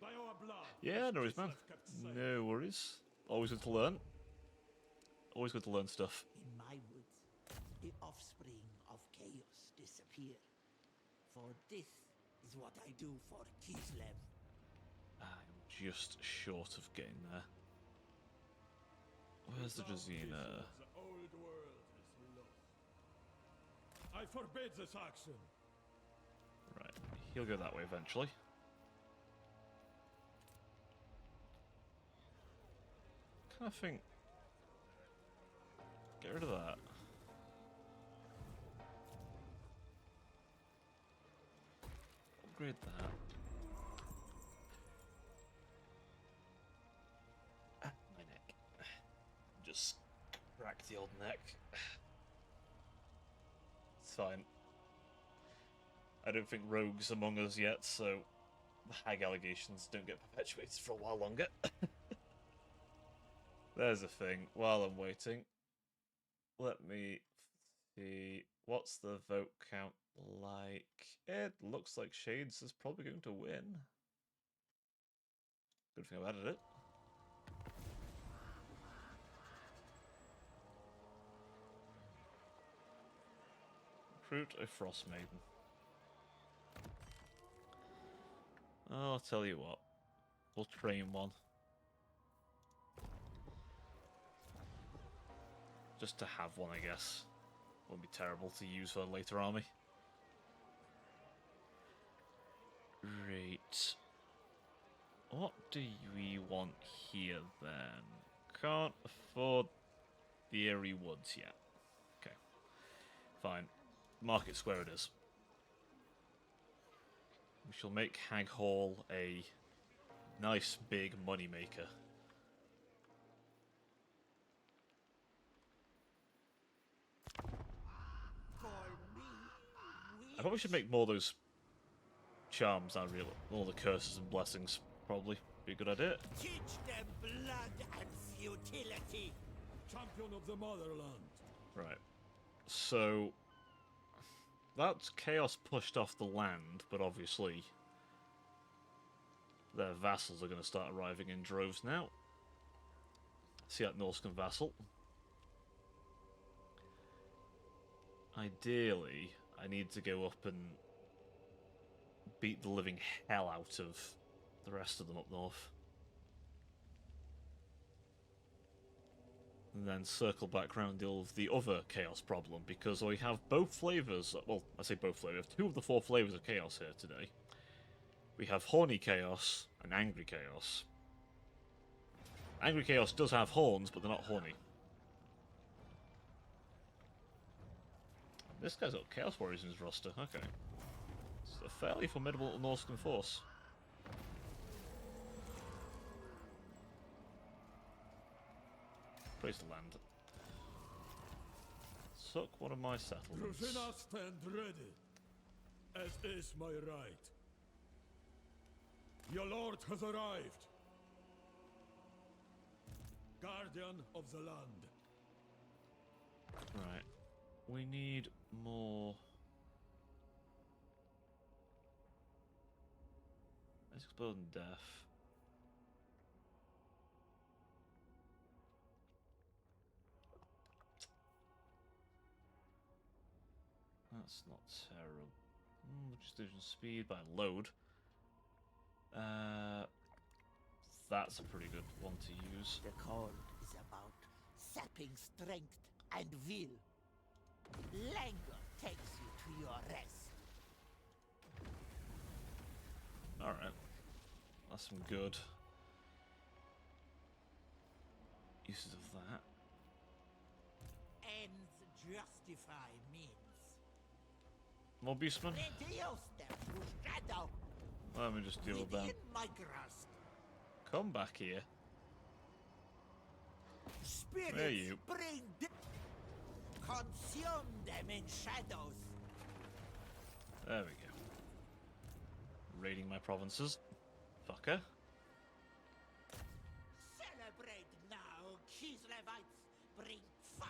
By our blood. Yeah, no worries, man. Kislev kept safe. No worries. Always good to learn. Always good to learn stuff. In my woods, the offspring of chaos disappear. For this is what I do for Kislev. I'm just short of getting there. Where's the Jazina? The old world is lost. I forbid this action. Right, he'll go that way eventually. I think. Get rid of that. Upgrade that. My neck. Just crack the old neck. It's fine. I don't think rogues among us yet, so the hag allegations don't get perpetuated for a while longer. There's a thing. While I'm waiting, let me see. What's the vote count like? It looks like Shades is probably going to win. Good thing I've added it. Recruit a Frost Maiden. I'll tell you what. We'll train one. Just to have one, I guess. Wouldn't be terrible to use for a later army. Right. What do we want here, then? Can't afford the Airy Woods yet. Okay. Fine. Market Square it is. We shall make Hag Hall a nice big money maker. For me, I probably should make more of those charms now, real all the curses and blessings. Probably be a good idea. teach them blood and futility. Champion of the motherland. Right. So that's chaos pushed off the land, but obviously their vassals are going to start arriving in droves now. See that Norscan vassal. Ideally, I need to go up and beat the living hell out of the rest of them up north. And then circle back round deal with the other chaos problem, because we have both flavours, well, I say both flavours, 2 of the 4 flavours of chaos here today. we have Horny Chaos and Angry Chaos. Angry Chaos does have horns, but they're not horny. This guy's got Chaos Warriors in his roster, okay. It's a fairly formidable Norscan force. Praise the land. Suck one of my settlements. Drusilla stand ready, as is my right. Your lord has arrived. Guardian of the land. Right. We need more... Let's explode in death. That's not terrible. Legislation speed by load. That's a pretty good one to use. The call is about sapping strength and will. Languor takes you to your rest. Alright. That's some good uses of that. Ends justify means. More beastmen? Reduce them to shadow. Let me just deal with them. Within my grasp. Come back here. Spirits Where are you? bring consume them in shadows. There we go. Raiding my provinces. Fucker. Celebrate now, Kislevites. Bring fuss.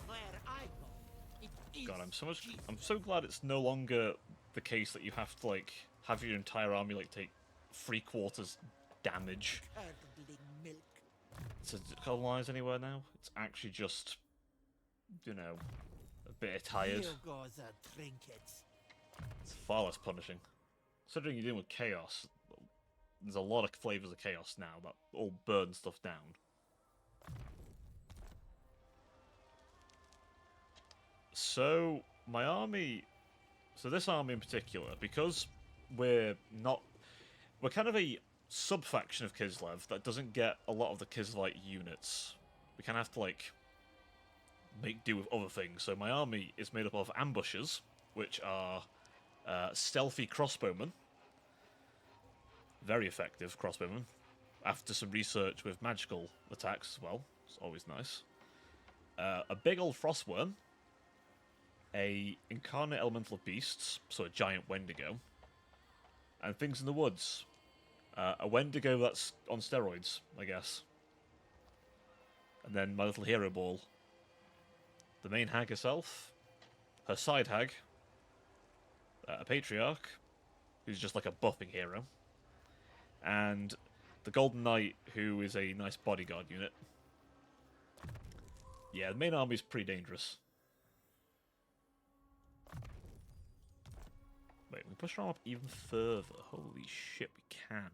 Where I go, it is God, Jesus. I'm so glad it's no longer the case that you have to like have your entire army like take 3/4 damage Curdling milk. to colonize anywhere now. It's actually just, you know, a bit tired. Here goes our trinkets. It's far less punishing. Considering you're dealing with chaos, there's a lot of flavors of chaos now that all burn stuff down. So, my army... So this army in particular, because we're kind of a sub-faction of Kislev that doesn't get a lot of the Kislevite units. We kind of have to, like, make do with other things. So my army is made up of ambushers, which are stealthy crossbowmen. Very effective crossbowmen. After some research with magical attacks as well. It's always nice. A big old frostworm. A incarnate elemental of beasts, so a giant Wendigo. And things in the woods. A Wendigo that's on steroids, I guess. And then my little hero ball. The main hag herself. Her side hag. A patriarch, who's just like a buffing hero. And the Golden Knight, who is a nice bodyguard unit. Yeah, the main army's pretty dangerous. Wait, we push our arm up even further. Holy shit, we can.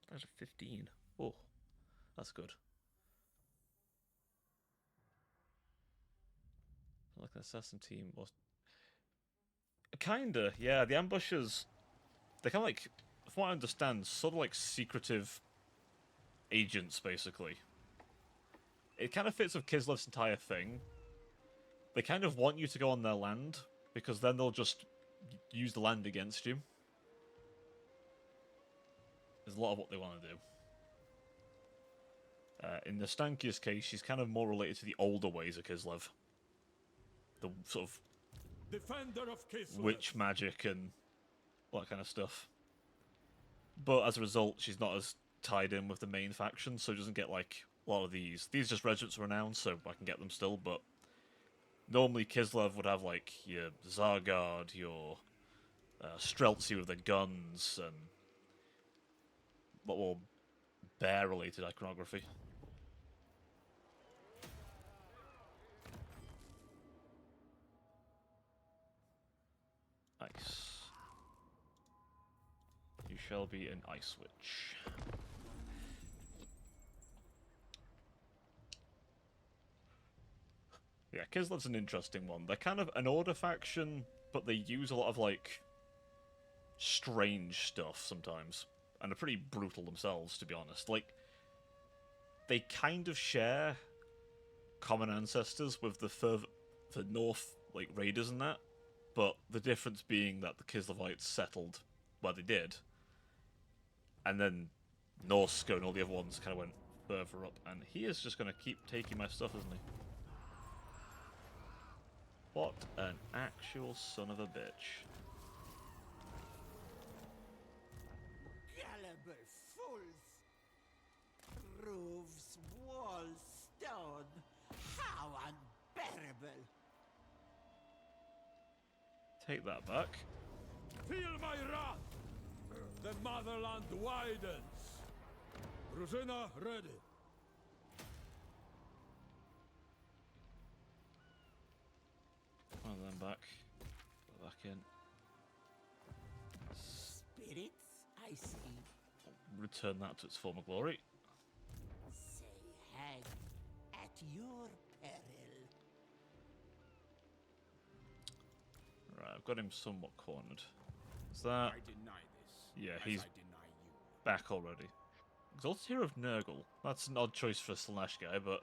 That's a 15. Oh, that's good. Like an assassin team was... Kinda, yeah. The ambushers, they're kind of like, from what I understand, sort of like secretive agents, basically. It kind of fits with Kislev's entire thing. They kind of want you to go on their land, because then they'll just use the land against you. There's a lot of what they want to do. In the Stankia's case, she's kind of more related to the older ways of Kislev. The sort of Defender of Kislev. witch magic and all that kind of stuff. But as a result, she's not as tied in with the main faction, so she doesn't get like a lot of these. These are just regiments of renown, so I can get them still, but normally Kislev would have like your Zargard, your Streltsy with the guns, and a lot more bear-related iconography. Ice. You shall be an ice witch. Yeah, Kislev's an interesting one. They're kind of an order faction, but they use a lot of, like, strange stuff sometimes, and are pretty brutal themselves, to be honest. Like, they kind of share common ancestors with the North, like, raiders and that, but the difference being that the Kislevites settled where they did, and then Norsko and all the other ones kind of went further up, and he is just going to keep taking my stuff, isn't he? What an actual son of a bitch. Caliber fools! Roofs, walls, stone. How unbearable! Take that back. Feel my wrath! The motherland widens! Rosina ready. One of them back. Go back in. Spirits, I see. Return that to its former glory. Say hang at your peril. Right, I've got him somewhat cornered. Is that... I deny this. Yeah, as he's I deny you. back already. Exalted Hero of Nurgle. That's an odd choice for a Slannesh guy, but...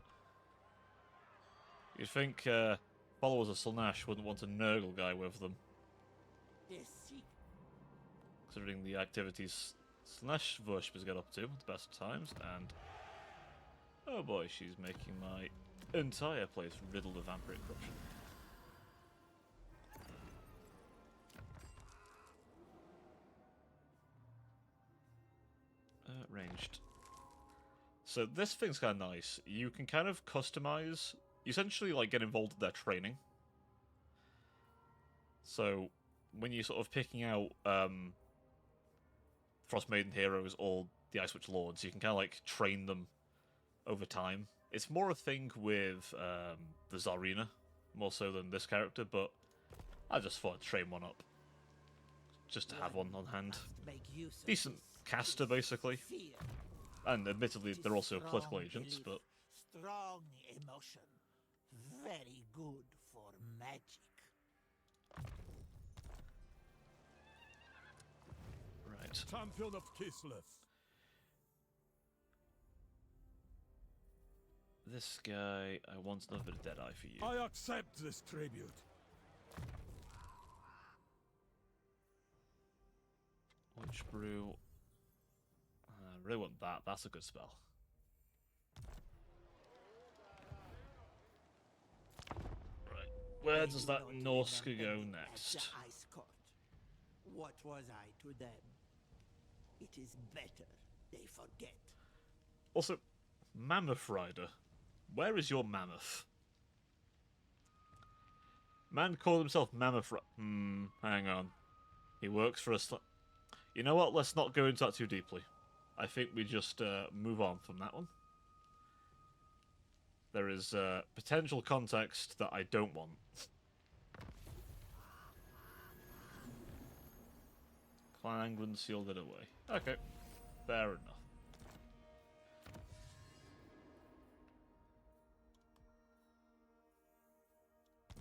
You'd think followers of Slannesh wouldn't want a Nurgle guy with them, Deceit. considering the activities Slannesh worshippers get up to at the best of times, and... Oh boy, she's making my entire place riddled with vampiric corruption. Ranged. So this thing's kind of nice. You can kind of customize, you essentially like get involved in their training. So when you're sort of picking out Frost Maiden heroes or the Ice Witch Lords, you can kind of like train them over time. It's more a thing with the Tsarina, more so than this character, but I just thought I'd train one up. Just to have one on hand. Must make use of Decent this caster, basically. fear. And admittedly, they're also Strong political agents, belief, but... strong emotion. Very good for magic. Right. Champion of Kislev. This guy, I want another bit of Deadeye for you. I accept this tribute. Witch Brew. I really want that. That's a good spell. Right. Where does that They do not Norska remember go me at next? the Ice Court. What was I to them? It is better they forget. Also, Mammoth Rider. Where is your mammoth? Man called himself Mammoth Rider. Hang on. He works for us. You know what? Let's not go into that too deeply. I think we just move on from that one. There is potential context that I don't want. Clan England sealed it away. Okay, fair enough.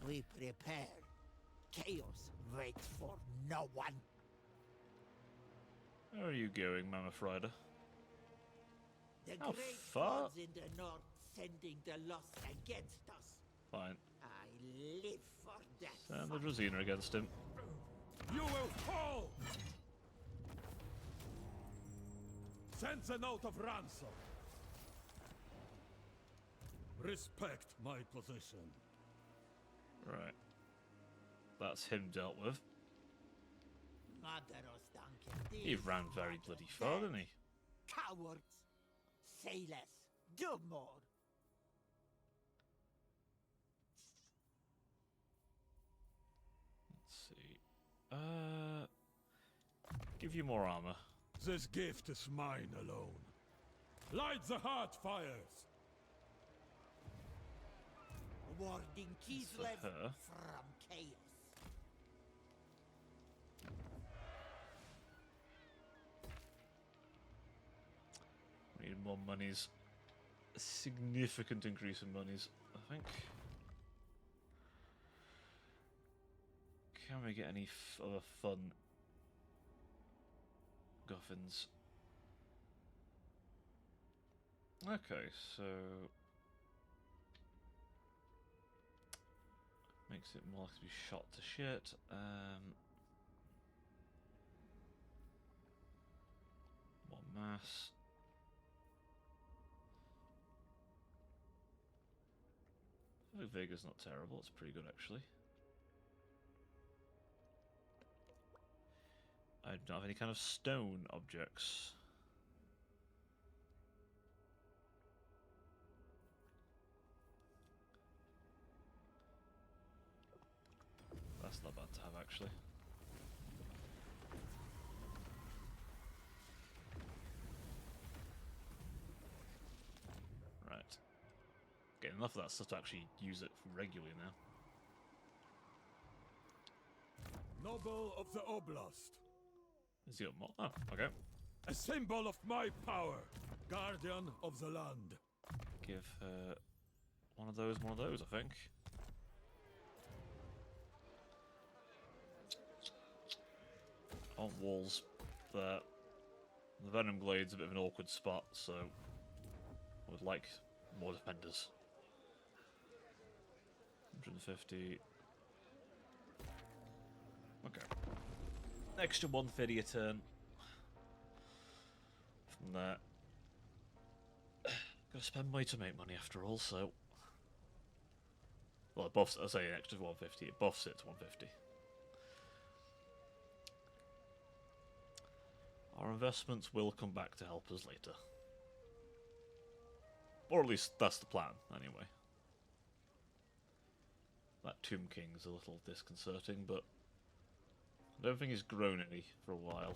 We prepare. Chaos waits for no one. Where are you going, Mammoth Rider? The How great far? gods in the north sending the lost against us. Fine. I live for that. Send the fight. Drosina against him. You will fall! Sends a note of ransom. Respect my position. Right. That's him dealt with. Murderous donkey. He This ran is very what bloody the far, dead. didn't he? Cowards. Say less. Do more. Let's see. Give you more armor. This gift is mine alone. Light the heart fires. Warding for Kislev her. from chaos. We need more monies. A significant increase in monies, I think. Can we get any other fun MacGuffins. Okay, so makes it more likely to be shot to shit. More mass. I think Vigor's not terrible, it's pretty good actually. I don't have any kind of stone objects. That's not bad to have actually. Right. Getting enough of that stuff to actually use it regularly now. Noble of the Oblast. Has he got more? Oh, okay. A symbol of my power. Guardian of the land. Give her one of those, I think. On walls there. The Venom Glade's a bit of an awkward spot, so I would like more defenders. 150. Okay. Extra 130 a turn. From there. Gotta spend money to make money after all, so. Well, it buffs, I say an extra 150, it buffs it to 150. Our investments will come back to help us later. Or at least that's the plan, anyway. That Tomb King's a little disconcerting, but I don't think he's grown any for a while.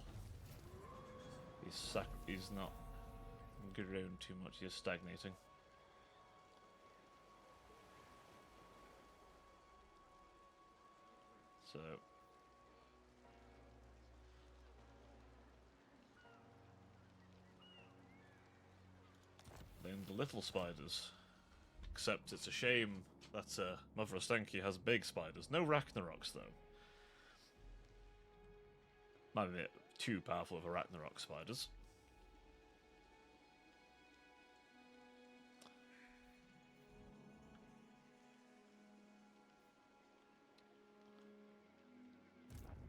He's not grown too much, he's stagnating. So then the little spiders. Except it's a shame that Mother Ostenki has big spiders. No Ragnaroks though. Might be a bit too powerful for Ragnarok spiders.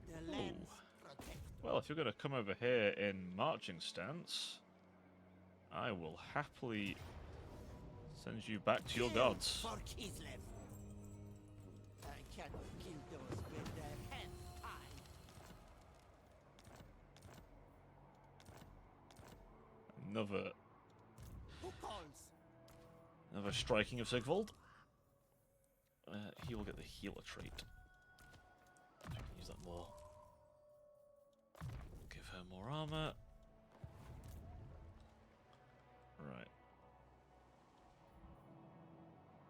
The lands protect. Well, if you're going to come over here in marching stance, I will happily send you back to your gods. For Kislev. I cannot kill those with their hands tied. Who calls? Another striking of Sigvald. He will get the healer trait. I can use that more. Give her more armor. Right.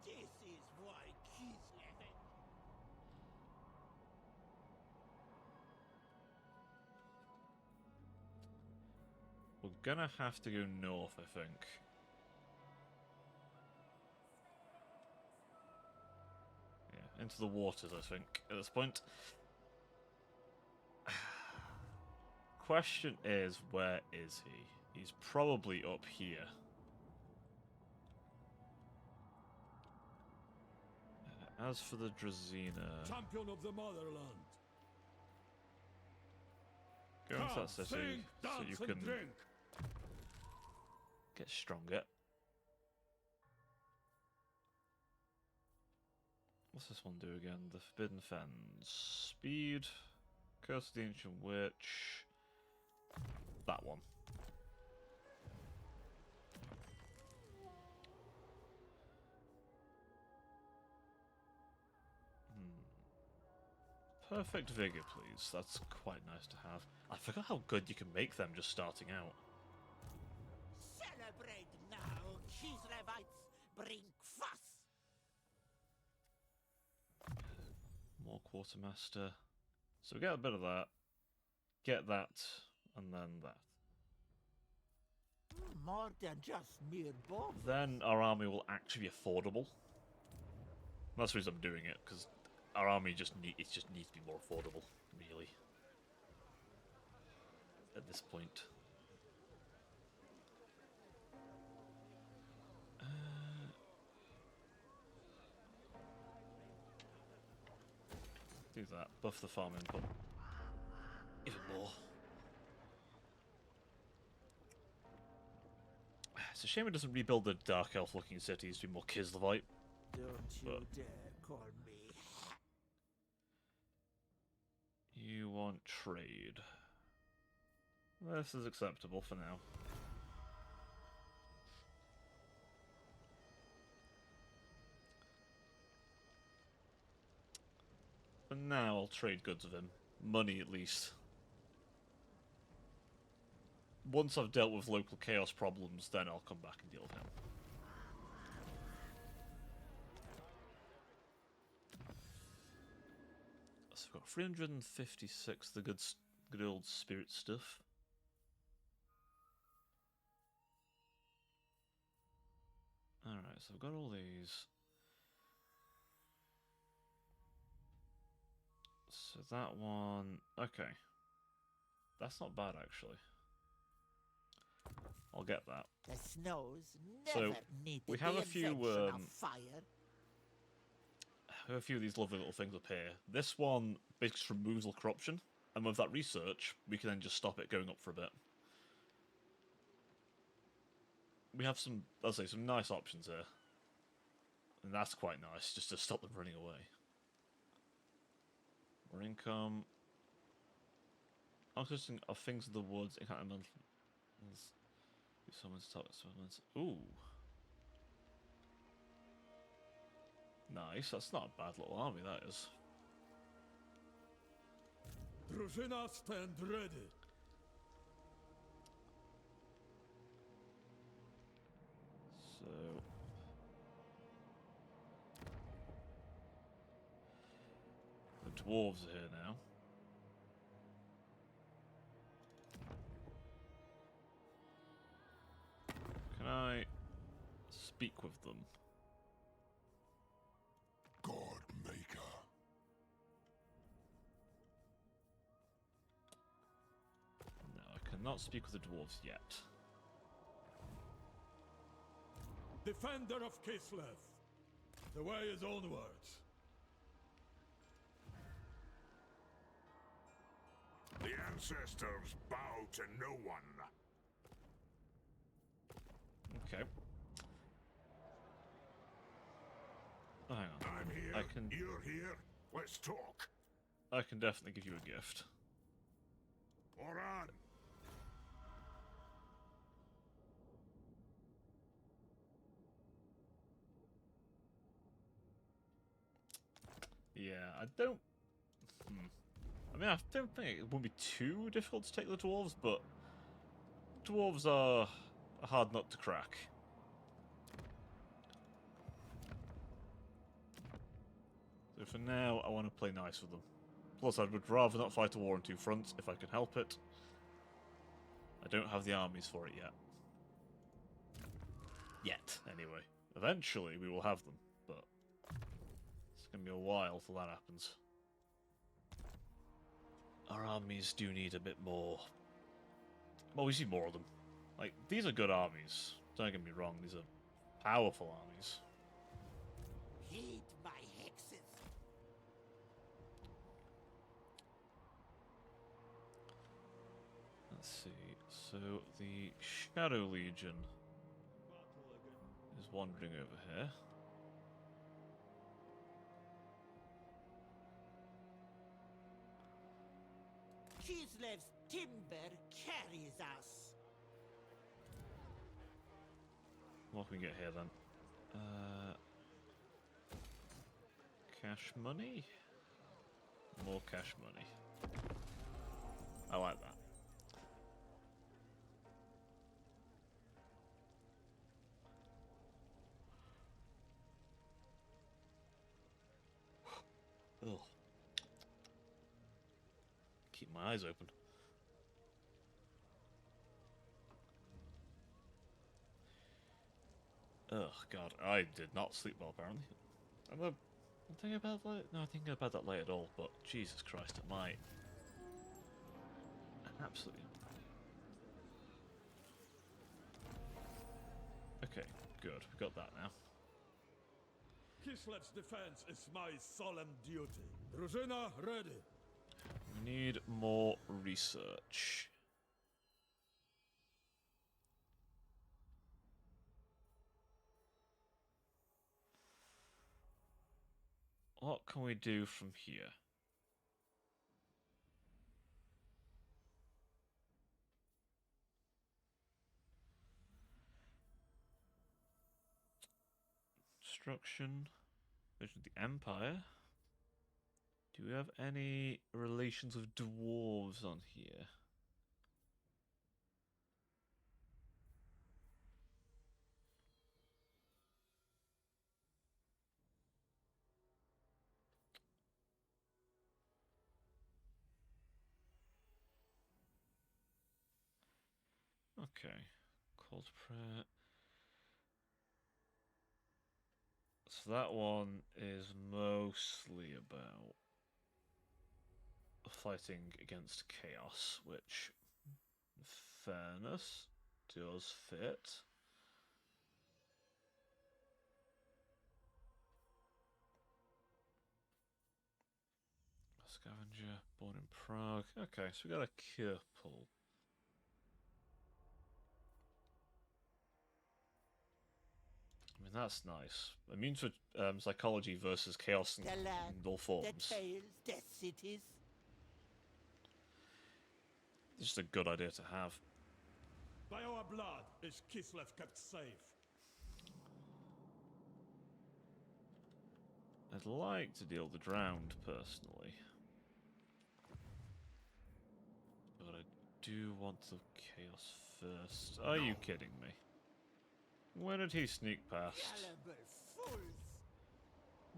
This is why Kislev. We're gonna have to go north, I think. Yeah, into the waters, I think, at this point. Question is, where is he? He's probably up here. As for the Drazina, Champion of the motherland. go into Come, that city sing, so dance, you and can drink. get stronger. What's this one do again? The Forbidden Fens. Speed. Curse of the Ancient Witch. That one. Perfect Vigor, please. That's quite nice to have. I forgot how good you can make them just starting out. Celebrate now, Kislevites. Bring fuss. More Quartermaster. So we get a bit of that. Get that. And then that. More than just mere bombs. Then our army will actually be affordable. That's the reason I'm doing it, because our army just needs to be more affordable, really. at this point. Do that. Buff the farm input. Even more. It's a shame it doesn't rebuild the Dark Elf looking cities to be more Kislevite. Don't you But- dare call me. You want trade. This is acceptable for now. For now, I'll trade goods with him. Money, at least. Once I've dealt with local chaos problems, then I'll come back and deal with him. So we've got 356, the good old spirit stuff. Alright, so I've got all these. So that one... Okay. That's not bad, actually. I'll get that. The snows So, never needed we have the a few, invention of fire. I have a few of these lovely little things up here. This one basically just removes all corruption, and with that research, we can then just stop it going up for a bit. We have some, I'll say, some nice options here. And that's quite nice, just to stop them running away. More income. Consisting of things in the woods, encounter someone's top summons. Ooh. Nice, that's not a bad little army, that is. Drużyna, stand ready. So... the dwarves are here now. Can I speak with them? God Maker. No, I cannot speak with the dwarves yet. Defender of Kislev. The way is onwards. The ancestors bow to no one. Okay. Oh, hang on. I'm here. You're here. Let's talk. I can definitely give you a gift. Oran. Yeah, I don't... I mean, I don't think it would be too difficult to take the dwarves, but... dwarves are a hard nut to crack. So for now, I want to play nice with them. Plus, I would rather not fight a war on two fronts if I can help it. I don't have the armies for it yet. Yet, anyway. Eventually, we will have them, but... it's going to be a while till that happens. Our armies do need a bit more... well, we see more of them. Like, these are good armies. Don't get me wrong, these are powerful armies. Heed my hexes. Let's see. So, the Shadow Legion is wandering over here. Kislev's timber carries us. What can we get here then? Cash money? More cash money. I like that. Ugh. Keep my eyes open. Oh god, I did not sleep well apparently. I'm thinking about that. No, I'm thinking about that late at all. But Jesus Christ, it might absolutely good. We got that now. Kislev's defense is my solemn duty. Drużyna ready. We need more research. What can we do from here? Destruction. Vision of the Empire. Do we have any relations with dwarves on here? Okay. Call to prayer. So that one is mostly about fighting against chaos, which, in fairness, does fit. Scavenger, born in Prague. Okay, so we got a couple. I mean, that's nice. Immune to psychology versus chaos The land, in all the forms. tales, the cities. It's just a good idea to have. By our blood is Kislev kept safe. I'd like to deal with the drowned, personally. But I do want the chaos first. Are you kidding me? When did he sneak past? Gullible fools.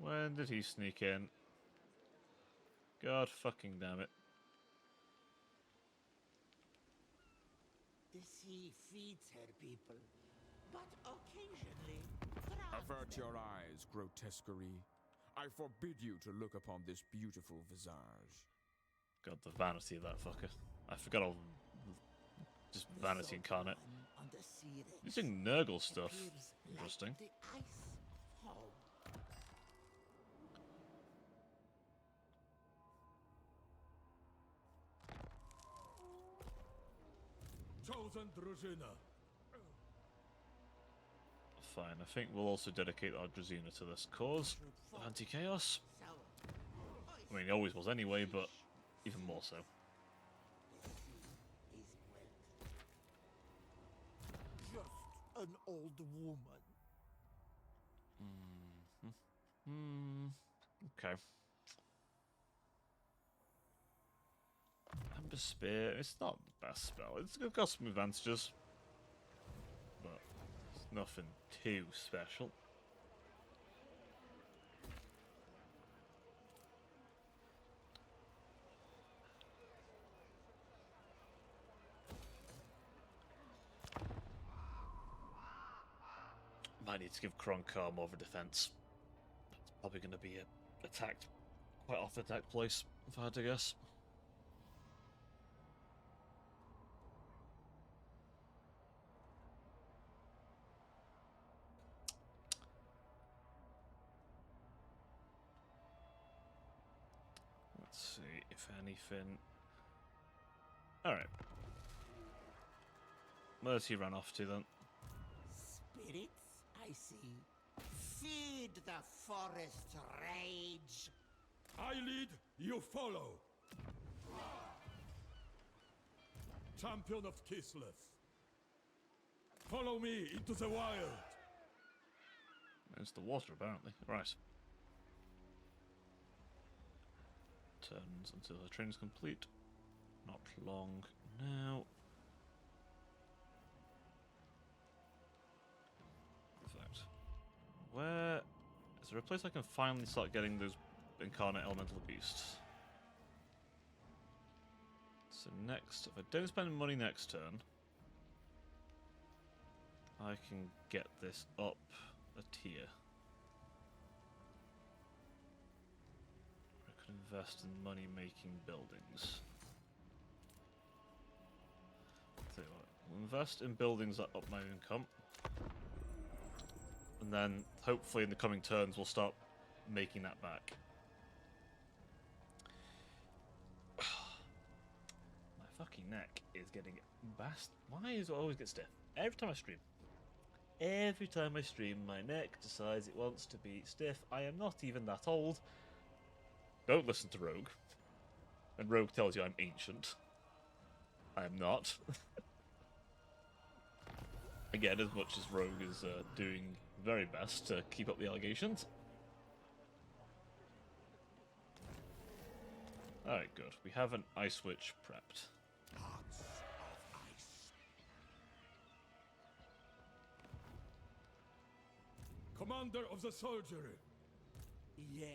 When did he sneak in? God fucking damn it. The sea feeds her people, but occasionally Avert your eyes, grotesquerie. I forbid you to look upon this beautiful visage. God, the vanity of that fucker. I forgot all. Just vanity incarnate. On the sea wrecks Using Nurgle stuff. appears Interesting. Like the ice of home. Chosen Drużyna. Fine, I think we'll also dedicate our Drazina to this cause of anti-chaos. Sour. I mean, he always was anyway, but even more so. The sea is wealth. Just an old woman. Okay. Amber Spear, it's not the best spell. It's got some advantages, but it's nothing too special. Might need to give Kronkar more of a defense. It's probably going to be attacked quite off the attack place, if I had to guess. Let's see if anything. Alright. Where's he run off to then? Spirits, I see. Feed the forest rage. I lead, you follow. Champion of Kislev. Follow me into the wild. It's the water, apparently. Right. Turns until the train is complete. Not long now. Perfect. Where is there a place I can finally start getting those incarnate elemental beasts? So next, if I don't spend money next turn, I can get this up a tier. I could invest in money-making buildings. Tell you what, we'll invest in buildings that up my income. And then, hopefully in the coming turns, we'll start making that back. My fucking neck is getting Why does it always get stiff? Every time I stream. Every time I stream, my neck decides it wants to be stiff. I am not even that old. Don't listen to Rogue. And Rogue tells you I'm ancient. I am not. Again, as much as Rogue is doing very best to keep up the allegations. Alright, good. We have an Ice Witch prepped. Hearts of ice. Commander of the soldiery. Yes,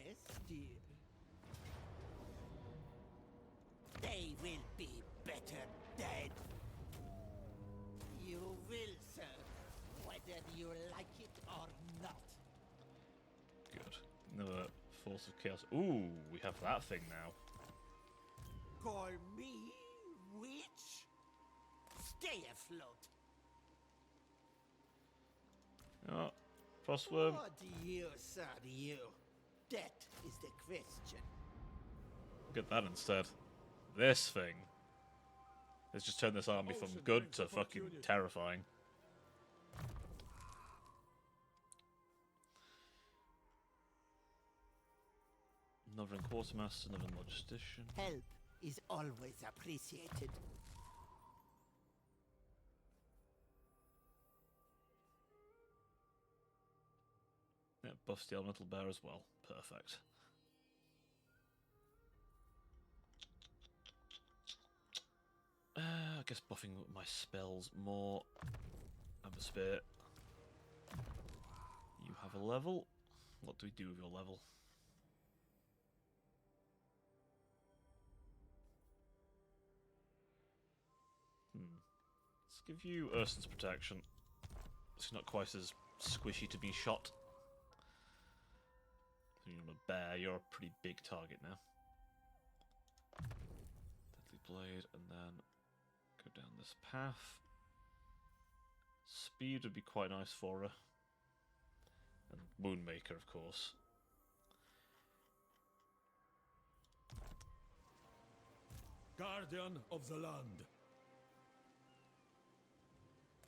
dear. They will be better dead. You will, sir, whether you like it or not. Good. Another Force of Chaos. Ooh, we have that thing now. Call me witch? Stay afloat. Oh, Frostworm. What use are you? That is the question. Get that instead. This thing. Let's just turn this army from good to fucking terrifying. Another Quartermaster, another Logistician. Help is always appreciated. Yeah, buffs the Elemental Bear as well. Perfect. I guess buffing my spells more. Amber Spear. You have a level. What do we do with your level? Let's give you Urson's Protection. It's not quite as squishy to be shot. You're a bear, you're a pretty big target now. Deadly Blade, and then go down this path. Speed would be quite nice for her. And Moonmaker, of course. Guardian of the land.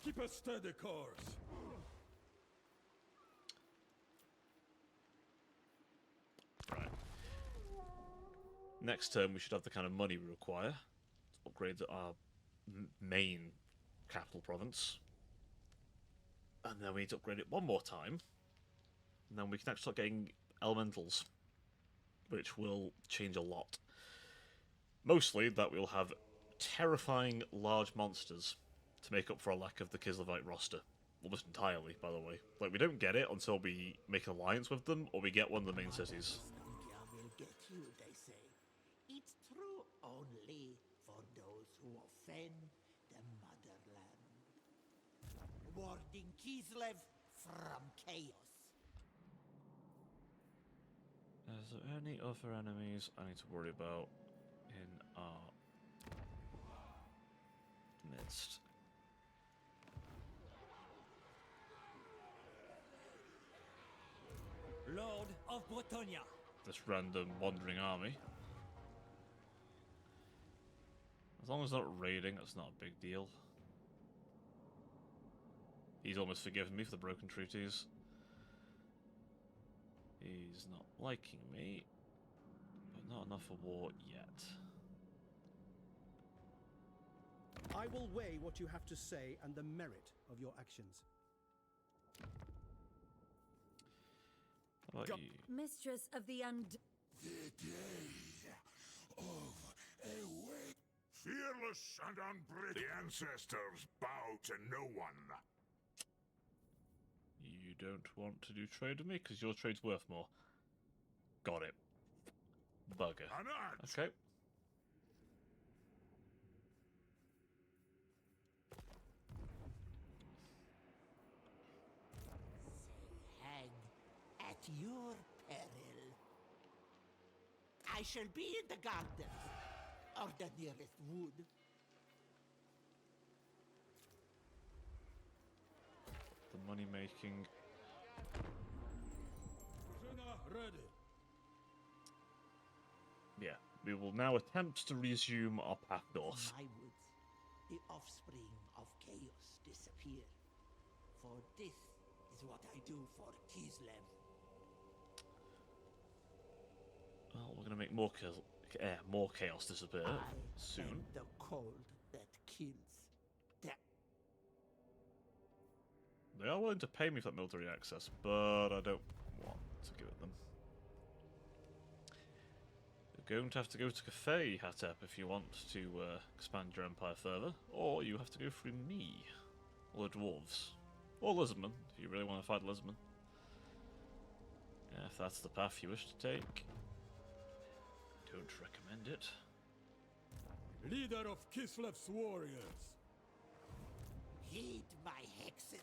Keep a steady course. Right. Next turn, we should have the kind of money we require to upgrade our main capital province. And then we need to upgrade it one more time. And then we can actually start getting elementals, which will change a lot. Mostly that we'll have terrifying large monsters to make up for a lack of the Kislevite roster. Almost entirely, by the way. Like, we don't get it until we make an alliance with them, or we get one of the main cities. Nostalgia will get you, they say. It's true only for those who offend the motherland. Warding Kislev from chaos. Is there any other enemies I need to worry about in our midst? Lord of Bretonia. This random wandering army. As long as it's not raiding, that's not a big deal. He's almost forgiven me for the broken treaties. He's not liking me, but not enough for war yet. I will weigh what you have to say and the merit of your actions. How about you? Mistress of the undead. The day of awake. Fearless and unbreakable. The ancestors bow to no one. You don't want to do trade with me because your trade's worth more. Got it. Bugger. An act. Okay. Hag at your peril. I shall be in the gardens or the nearest wood. The money making. Ready. Yeah, we will now attempt to resume our path north. In my woods, the offspring of chaos disappear. For this is what I do for Kislev. Well, we're gonna make more chaos disappear I soon. am the cold that kills. They are willing to pay me for that military access, but I don't want to give it them. You're going to have to go to Cafe Hatep if you want to expand your empire further, or you have to go through me, or the dwarves, or Lisbon if you really want to fight Lisbon. Yeah, if that's the path you wish to take, don't recommend it. Leader of Kislev's warriors. Heed my hexes.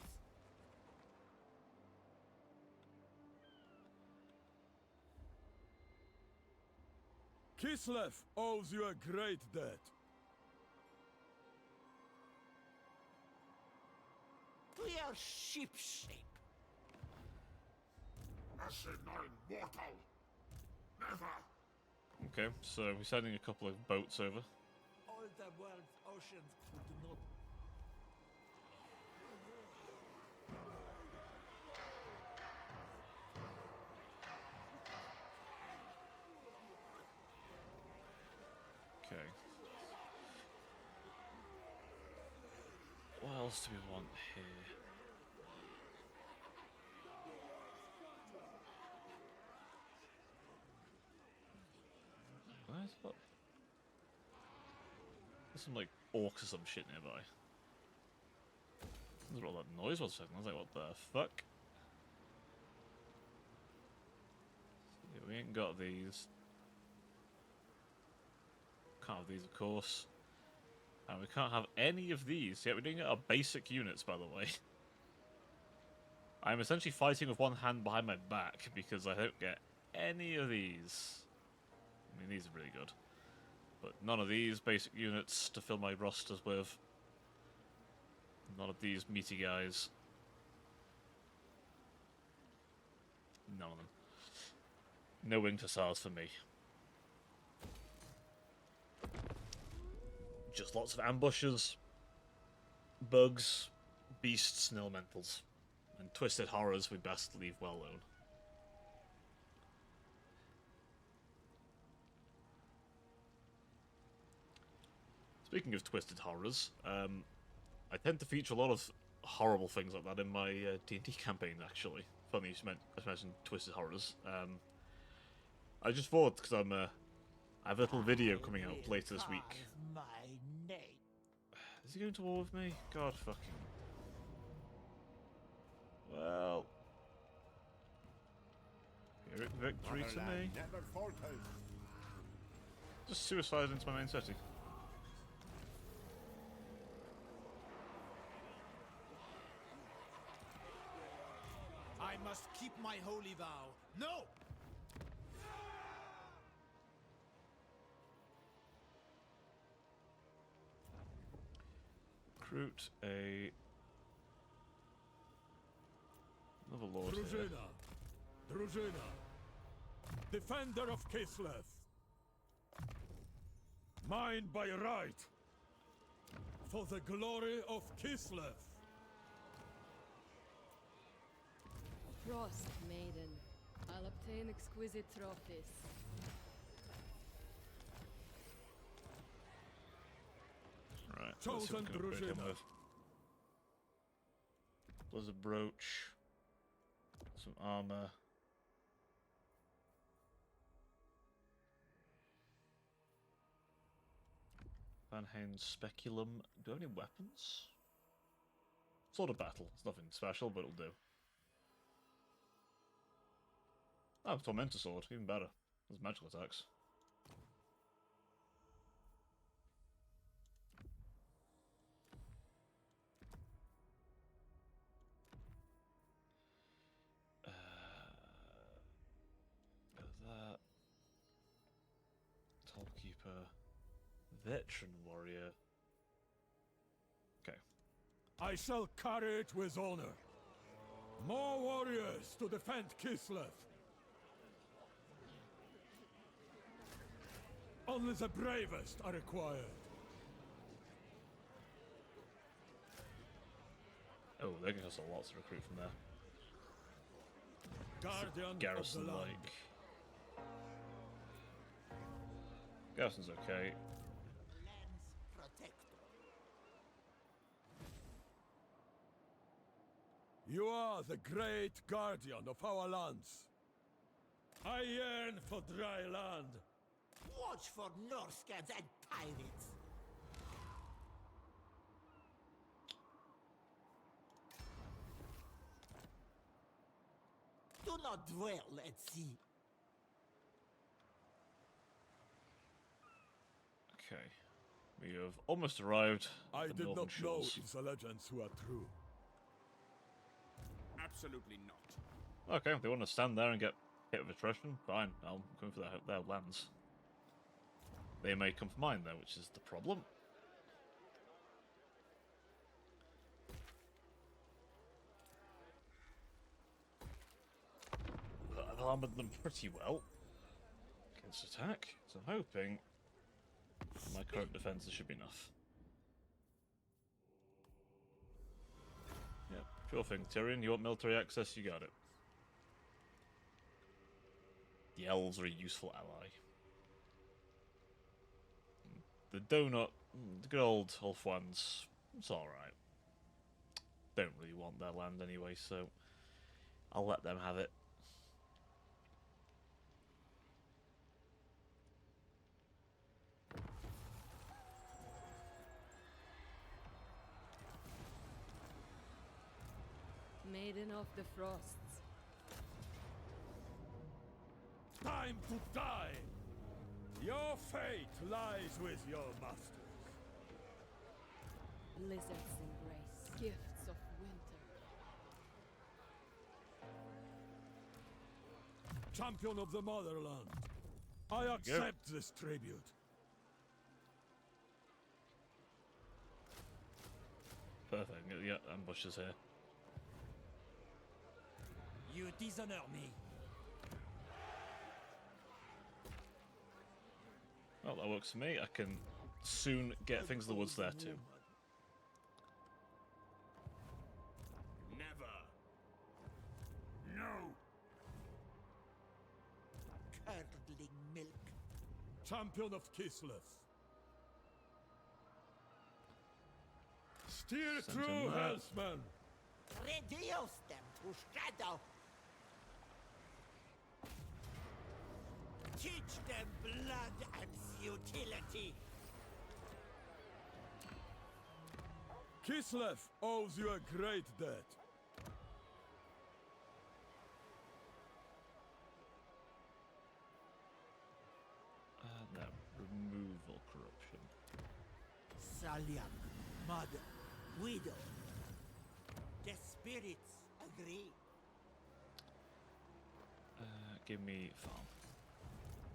Kislev owes you a great debt. To your ship shape. Asinine mortal! Never! Okay, so we're sending a couple of boats over. All the world's oceans could not. Okay. What else do we want here? Where's what? There's some like orcs or some shit nearby. There's all that noise was a second. I was like, what the fuck? Yeah, we ain't got these. Can't have these, of course. And we can't have any of these. Yet we're doing our basic units, by the way. I'm essentially fighting with one hand behind my back because I don't get any of these. I mean, these are really good. But none of these basic units to fill my rosters with. None of these meaty guys. None of them. No winged hussars for me. Just lots of ambushes, bugs, beasts, and elementals. And twisted horrors we best leave well alone. Speaking of twisted horrors, I tend to feature a lot of horrible things like that in my D&D campaign, actually. Funny you mentioned twisted horrors. I just thought, because I have a little video coming out later this week. My name. Is he going to war with me? God fucking... Well... Pyrrhic victory to me. Never falters. Just suicide into my main city. I must keep my holy vow. No! Recruit another lord here. Druzina. Druzina. Defender of Kislev. Mine by right. For the glory of Kislev. Frost Maiden. I'll obtain exquisite trophies. Right, let's see what Chosen we can break him Druzina. with. Blizzard brooch. Some armor. Van Hane's speculum. Do I have any weapons? Sword of battle. It's nothing special, but it'll do. Oh, Tormentor sword. Even better. There's magical attacks. That. Tollkeeper. Veteran warrior. Okay. I shall carry it with honor. More warriors to defend Kislev. Only the bravest are required. Oh, they're going to have lots to recruit from there. Guardian Garrison of the land. like. Garrison's okay. Land's protector. You are the great guardian of our lands. I yearn for dry land. Watch for Norscans and pirates. Do not dwell at sea. Okay. We have almost arrived I at the did northern not know shores. if the legends were true. Absolutely not. Okay, if they want to stand there and get hit with attrition, fine. I'll go for their lands. They may come for mine, though, which is the problem. But I've armoured them pretty well against attack, so I'm hoping my current defences should be enough. Yep, sure thing, Tyrion. You want military access? You got it. The elves are a useful ally. The donut, the good old elf ones, it's alright. Don't really want their land anyway, so I'll let them have it. Maiden of the Frosts. Time to die! Your fate lies with your masters. Blizzards embrace. Gifts of winter. Champion of the motherland, I accept this tribute. Perfect, yeah, ambushes here. You dishonor me. Well, that works for me. I can soon get things in the woods there too. Never. No. Curdling milk. Champion of Kislev. Steer Send through, him there. Hellsman! Reduce them to shadow. Teach them blood and futility. Kislev owes you a great debt. No, removal corruption. Salyak, mother, widow. The spirits agree. Give me farm.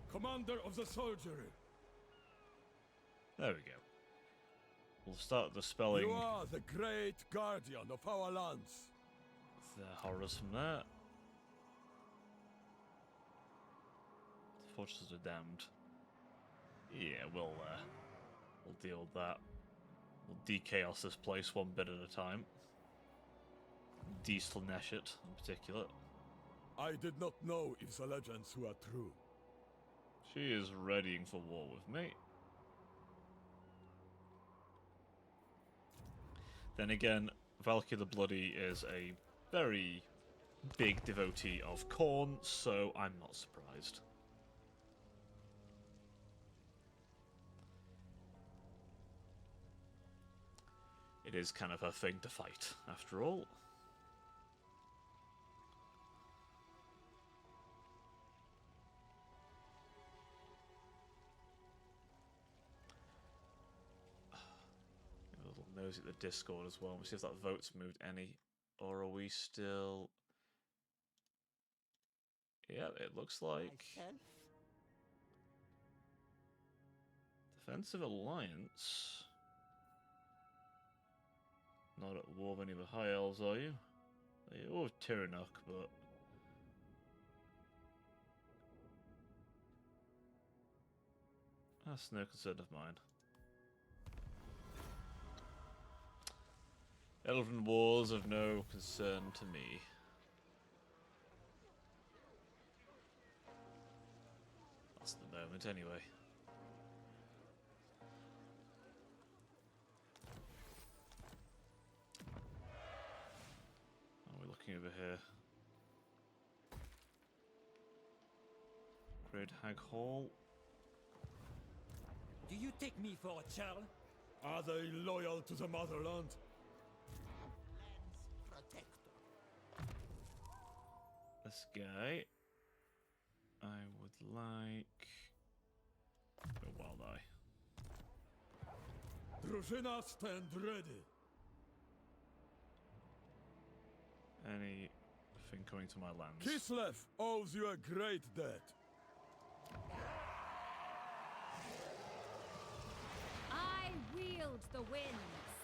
Commander of the soldiery. There we go. We'll start dispelling You are the great guardian of our lands. the horrors from there. The fortresses are damned. Yeah, we'll deal with that. We'll de-chaos this place one bit at a time. De-Slannesh it, in particular. I did not know if the legends were true. She is readying for war with me. Then again, Valkyrie the Bloody is a very big devotee of corn, so I'm not surprised. It is kind of her thing to fight, after all. A little nosy at the Discord as well. We'll see if that vote's moved any. Or are we still... Yeah, it looks like... Myself? Defensive Alliance? Not at war with any of the High Elves, are you? Oh, Tyrannock, but... That's no concern of mine. Elven wars of no concern to me. That's the moment, anyway. What are we looking over here? Great Hag Hall. Do you take me for a child? Are they loyal to the motherland? Land's protector. This guy. I would like a wild eye. Drużyna, stand ready. Anything coming to my lands? Kislev owes you a great debt. I wield the winds.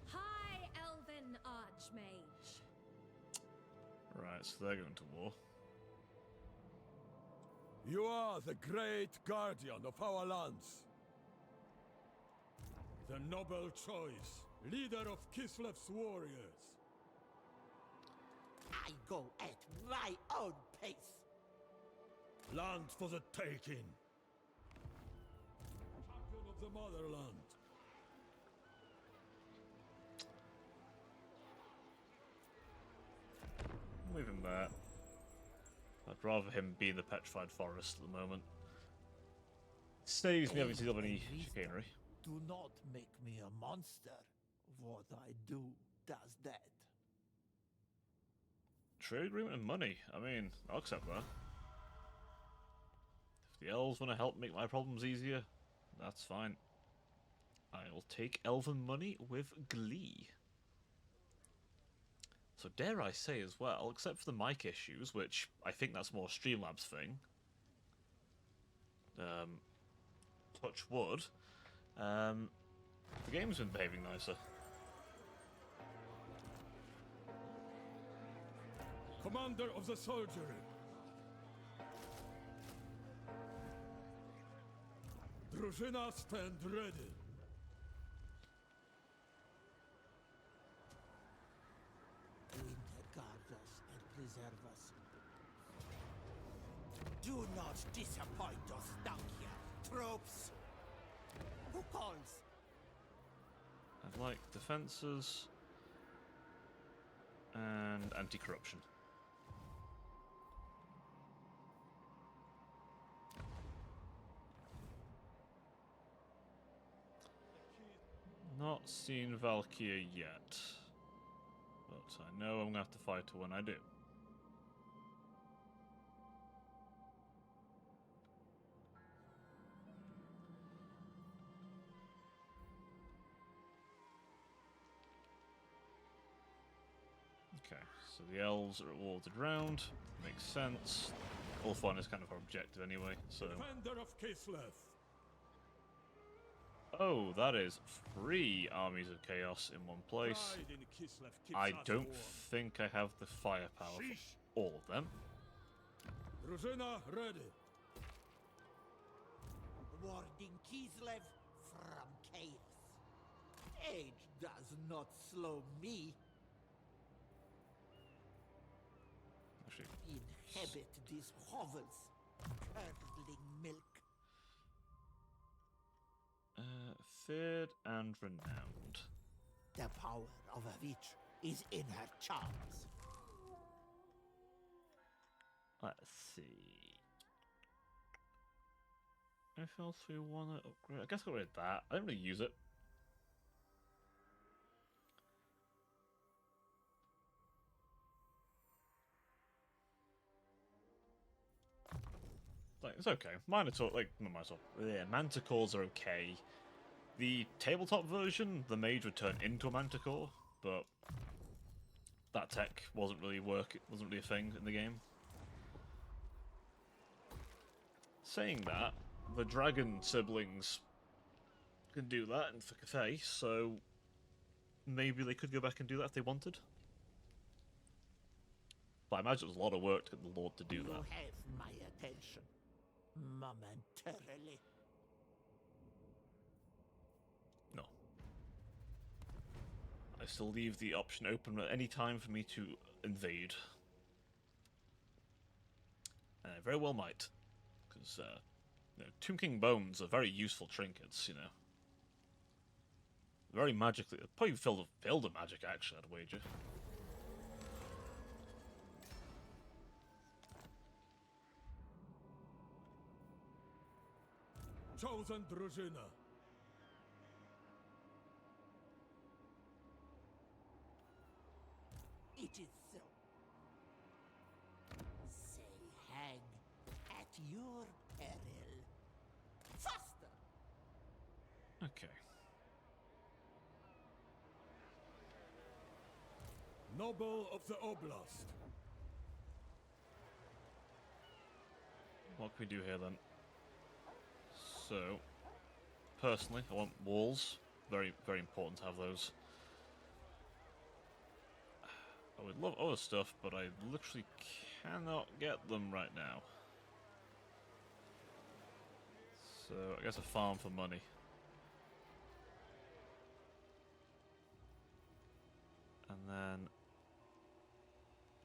High Elven Archmage. Right, so they're going to war. You are the great guardian of our lands. The noble choice, leader of Kislev's warriors. I go at my own pace. Land for the taking. Champion of the motherland. Leave him there. I'd rather him be in the petrified forest at the moment. Saves me having to deal with any chicanery. Do not make me a monster. What I do does that. Trade agreement and money. I mean, I'll accept that. If the elves want to help make my problems easier, that's fine. I'll take elven money with glee. So dare I say as well, except for the mic issues, which I think that's more Streamlabs thing. Touch wood. The game's been behaving nicer. Commander of the soldiery. Drużyna, stand ready. Winter guard us and preserve us. Do not disappoint us down here, troops. Who calls? I'd like defences and anti-corruption. Not seen Valkyria yet, but I know I'm gonna have to fight her when I do. Okay, so the elves are ordered round. Makes sense. All fun is kind of our objective anyway, so... Defender of Kislev. Oh, that is 3 armies of chaos in one place. Pride in Kislev keeps I us don't warm. think I have the firepower for all of them. Drużyna, ready. Warding Kislev from chaos. Age does not slow me. Actually, Inhabit these hovels, curdling milk. feared and renowned. The power of a witch is in her charms. Let's see. Anything else we want to upgrade? I guess I'll get rid of that. I don't really use it. Like, it's okay. Minotaur, like, not Minotaur. Yeah, Manticores are okay. The tabletop version, the mage would turn into a Manticore, but that tech wasn't really a thing in the game. Saying that, the dragon siblings can do that in thick of face, so maybe they could go back and do that if they wanted. But I imagine it was a lot of work to get the Lord to do You that. have my attention momentarily. still leave the option open at any time for me to invade. And I very well might. Because, you know, Tomb King bones are very useful trinkets, you know. Very magically... Probably filled of magic, actually, I'd wager. Chosen drużyna. It is so. Say hag at your peril. Faster! Okay. Noble of the Oblast. What can we do here, then? So, personally, I want walls. Very, very important to have those. I would love other stuff, but I literally cannot get them right now. So, I guess a farm for money. And then...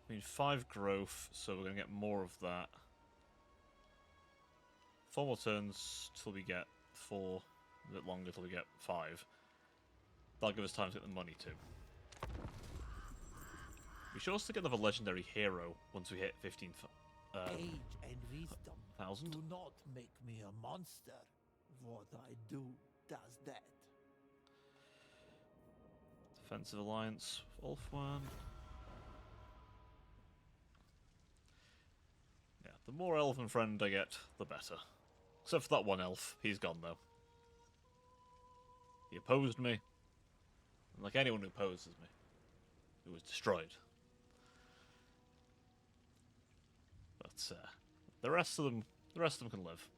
we need 5 growth, so we're going to get more of that. 4 more turns till we get 4, a bit longer till we get 5. That'll give us time to get the money too. We should also get another legendary hero once we hit 15. Age and wisdom 1,000. do not make me a monster. What I do does that. Defensive alliance, Ulfwan. Yeah, the more elven friend I get, the better. Except for that one elf. He's gone though. He opposed me. And like anyone who opposes me, he was destroyed. But the rest of them can live.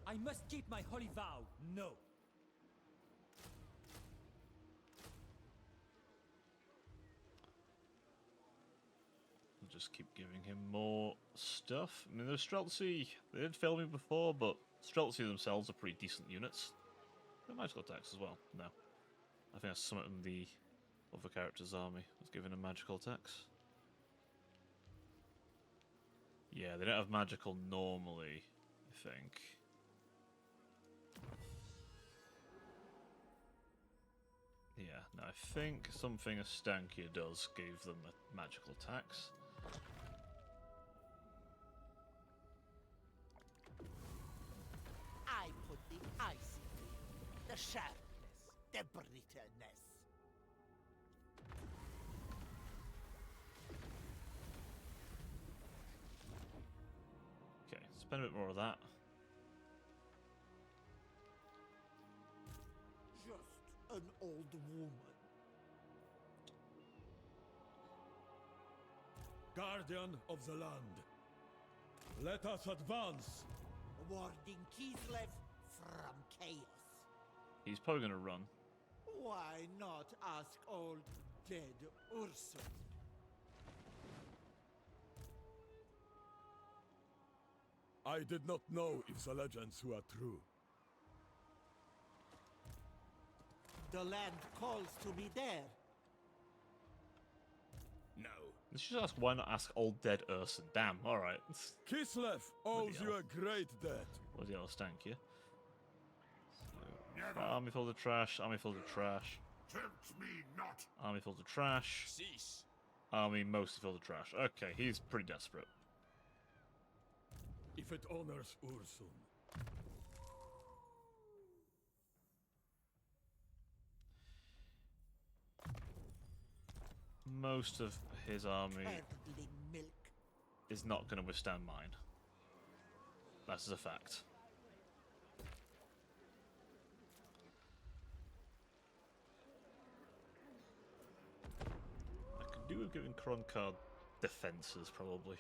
I must keep my holy vow. No. I'll just keep giving him more stuff. I mean, the Streltsy, they did fail me before, but Streltsy themselves are pretty decent units. They're magical attacks as well. No. I think I summoned the other character's army. Was giving them magical attacks. Yeah, they don't have magical normally, I think. Yeah, no, I think something Astankia does gave them magical attacks. I put the ice in you, the sharpness, the brittleness. Okay, spend a bit more of that. Just an old woman. Guardian of the land. Let us advance. Warding Kislev from chaos. He's probably going to run. Why not ask old dead Ursun? I did not know if the legends were true. The land calls to me there. No. Let's just ask, why not ask old dead Urson? Damn, alright. Kislev owes you a great debt. Where's the other stank here? So, army filled with trash, army filled with trash, Tempt me not. army filled with trash, Cease. army mostly filled with trash. Okay, he's pretty desperate. If it honors Ursun. Most of his army Curdling milk. is not going to withstand mine. That's a fact. I could do with giving Kronkard defenses, probably.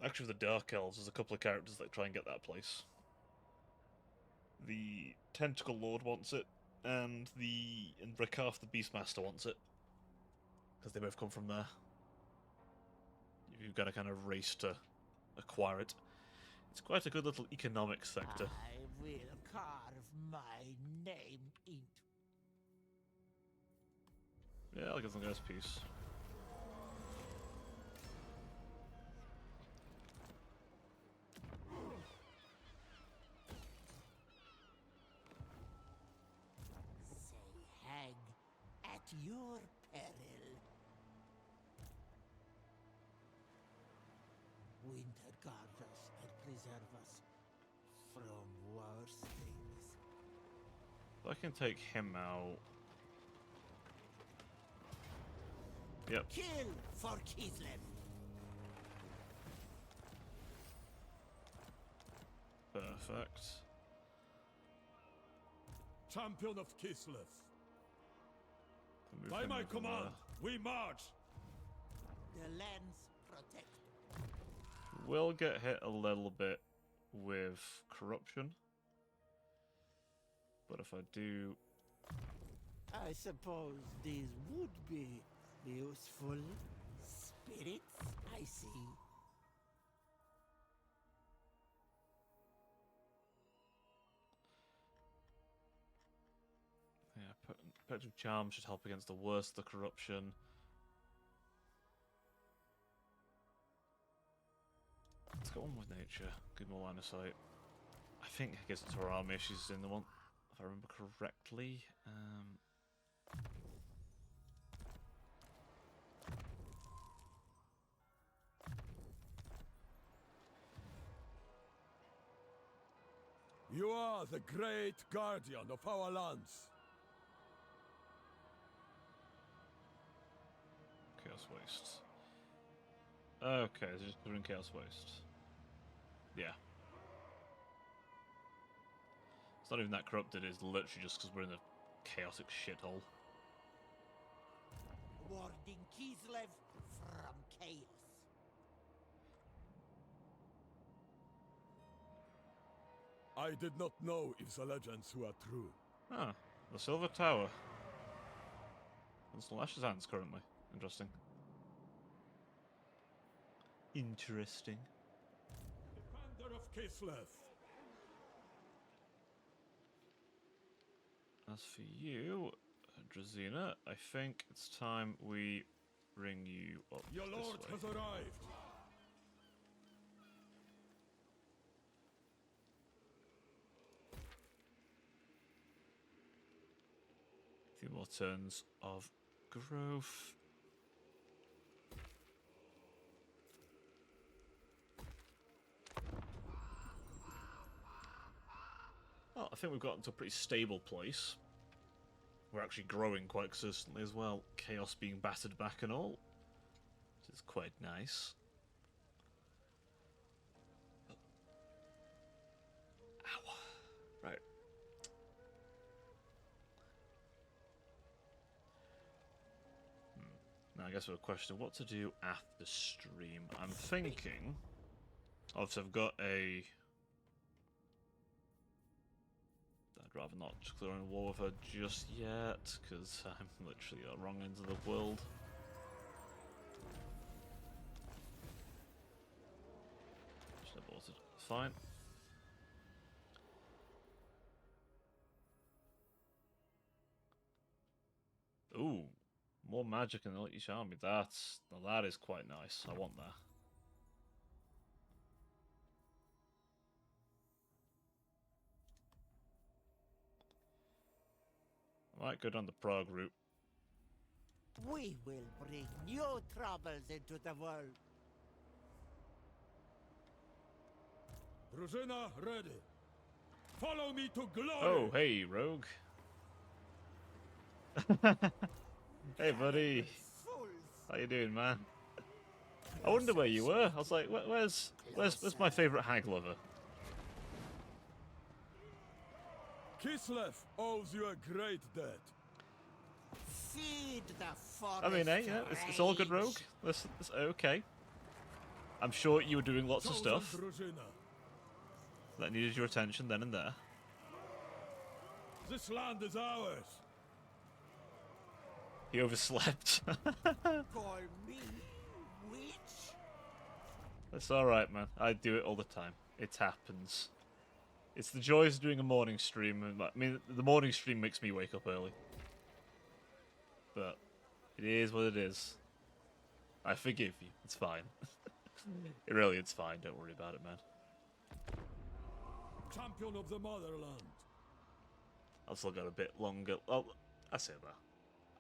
Actually, with the Dark Elves, there's a couple of characters that try and get that place. The Tentacle Lord wants it, and Brickharth the Beastmaster wants it. Because they both come from there. You've got to kind of race to acquire it. It's quite a good little economic sector. I will carve my name into. Yeah, I'll give them guys peace. Say hang at your peril. Winter guard us and preserve us from worse things. I can take him out. Yep. Kill for Kislev. Perfect. Champion of Kislev. Move By him my over command, there. we march. The lands protect. We'll get hit a little bit with corruption. But if I do... I suppose these would be useful spirits, I see. Yeah, Protective Charm should help against the worst of the corruption. Let's go on with nature. Good more line of sight. I think I guess it's her army she's in the one, if I remember correctly. You are the great guardian of our lands. Chaos Waste. Okay, so just doing Chaos Waste. Yeah. It's not even that corrupted, it's literally just because we're in a chaotic shithole. Warding Kislev from chaos. I did not know if the legends were true. Ah, the Silver Tower. In Slannesh's hands currently. Interesting. Interesting. Defender of Kislev. As for you, Drazina, I think it's time we bring you up Your this lord way. has arrived. A few more turns of growth. Well, I think we've gotten to a pretty stable place. We're actually growing quite consistently as well. Chaos being battered back and all. Which is quite nice. Ow. Right. Now I guess we're questioning what to do after stream. I'm thinking... Obviously I've got a... I'd rather not clear on a war with her just yet, because I'm literally at the wrong end of the world. Just aborted. Fine. Ooh, more magic in each army. Now that is quite nice. I want that. I might go down the Prague route. We will bring new troubles into the world. Drużyna ready. Follow me to glory. Oh, hey, rogue. Hey, buddy. Fools. How you doing, man? I wonder where you were. I was like, where's my favourite hag lover? Kislev owes you a great debt. Feed the forest. I mean, hey, yeah, it's all good, rogue. rage. That's okay. I'm sure you were doing lots of Chosen stuff Drużyna. that needed your attention then and there. This land is ours. He overslept. Call me witch? That's alright, man. I do it all the time. It happens. It's the joys of doing a morning stream. I mean, the morning stream makes me wake up early. But it is what it is. I forgive you. It's fine. It's fine. Don't worry about it, man. Champion of the motherland. I've still got a bit longer. Oh, I say that.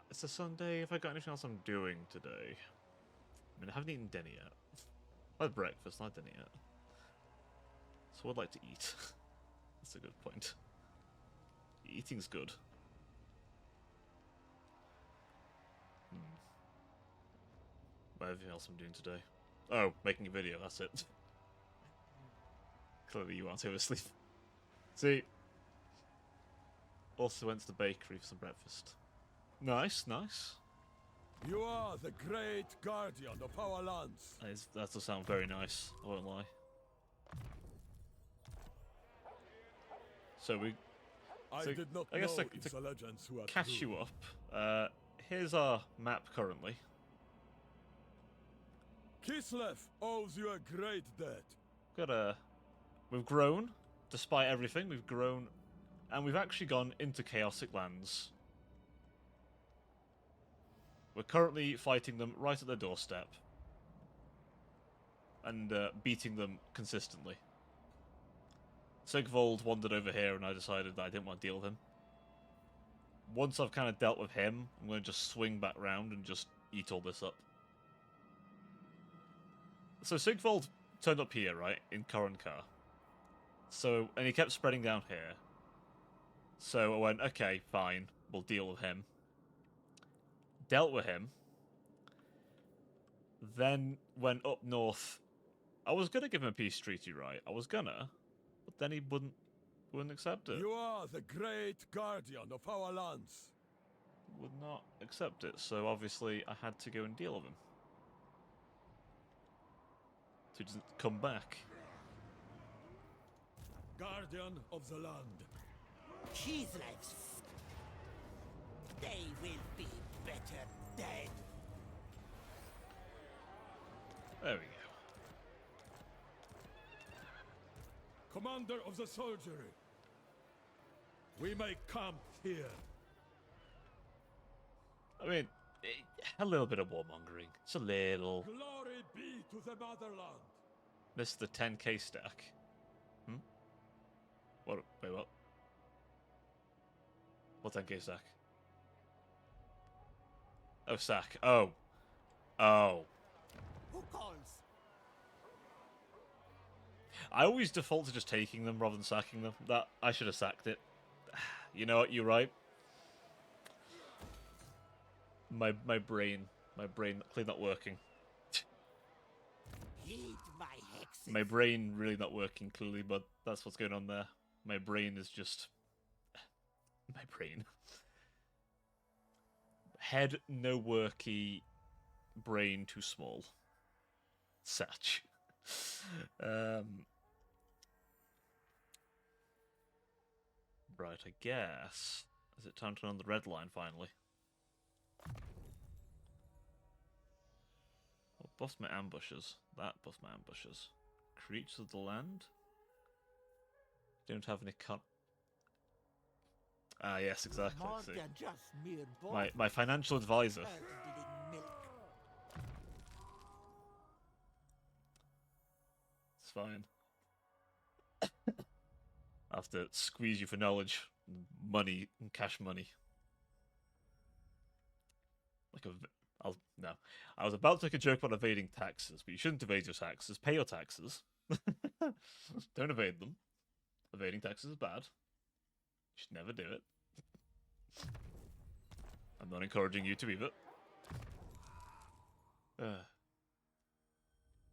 It's a Sunday. Have I got anything else I'm doing today? I mean, I haven't eaten dinner yet. I had breakfast, not dinner yet. So I'd like to eat. That's a good point. Eating's good. Everything else I'm doing today. Oh, making a video, that's it. Clearly you aren't oversleep. See? Also went to the bakery for some breakfast. Nice, nice. You are the great guardian of our lands. That does sound very nice, I won't lie. So I So, did not I guess know to if the legends were catch true. you up, here's our map currently. Kislev owes you a great debt. We've grown, despite everything, we've grown, and we've actually gone into chaotic lands. We're currently fighting them right at their doorstep. And beating them consistently. Sigvold wandered over here and I decided that I didn't want to deal with him. Once I've kind of dealt with him, I'm going to just swing back round and just eat all this up. So Sigvold turned up here, right, in Koronkar. So, and he kept spreading down here. So I went, okay, fine, we'll deal with him. Dealt with him. Then went up north. I was gonna give him a peace treaty, right? I was gonna, but then he wouldn't accept it. You are the great guardian of our lands. Would not accept it, so obviously I had to go and deal with him. So he doesn't come back. Guardian of the land. Kislevs. They will be better dead. There we go. Commander of the soldiery. We make camp here. I mean, a little bit of warmongering. It's a little. Glory be to the motherland. Missed the 10k stack. What? Wait, what? What 10k stack? Oh, sack. Oh. Oh. Who calls? I always default to just taking them rather than sacking them. That I should have sacked it. You know what? You're right. My brain clearly not working. Heed my hexes. My brain really not working clearly, but that's what's going on there. My brain is just my brain. Head no worky, brain too small. Satch. Right, I guess. Is it time to turn on the red line finally? Oh, buffs my ambushes. That buffs my ambushes. Creatures of the land? Don't have any cut. Ah, yes, exactly. More See. than just mere My financial advisor. milk. It's fine. I have to squeeze you for knowledge, money, and cash money. Like no. I was about to make a joke about evading taxes, but you shouldn't evade your taxes. Pay your taxes. Don't evade them. Evading taxes is bad. You should never do it. I'm not encouraging you to either.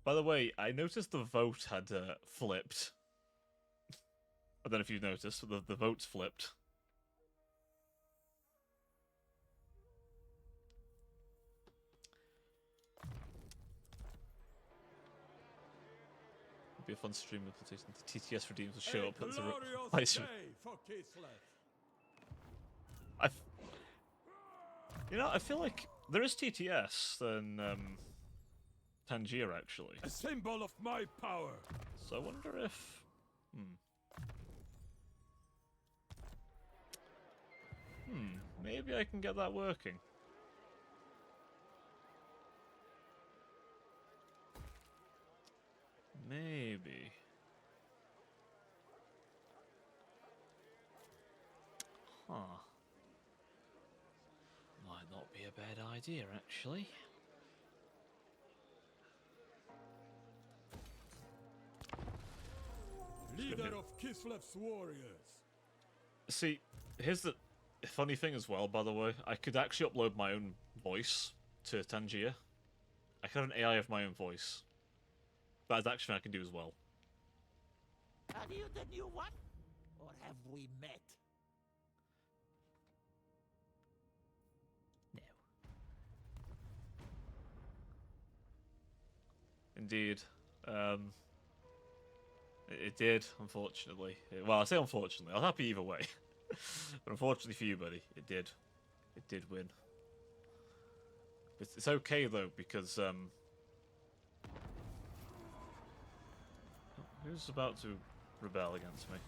By the way, I noticed the vote had flipped. I don't know if you've noticed, but the votes flipped. be a fun stream if the TTS redeems will show A up as a glorious price. day for Kislev. I feel like there is TTS than Tangier actually. A symbol of my power. So I wonder if. Maybe I can get that working. Maybe. Huh. Might not be a bad idea, actually. Leader of Kislev's warriors. See, here's the funny thing as well, by the way. I could actually upload my own voice to Tangier. I could have an AI of my own voice. That is actually I can do as well. Are you the new one? Or have we met? No. Indeed. It did, unfortunately. Well, I say unfortunately. I was happy either way. But unfortunately for you, buddy, it did. It did win. It's okay, though, because, who's about to rebel against me?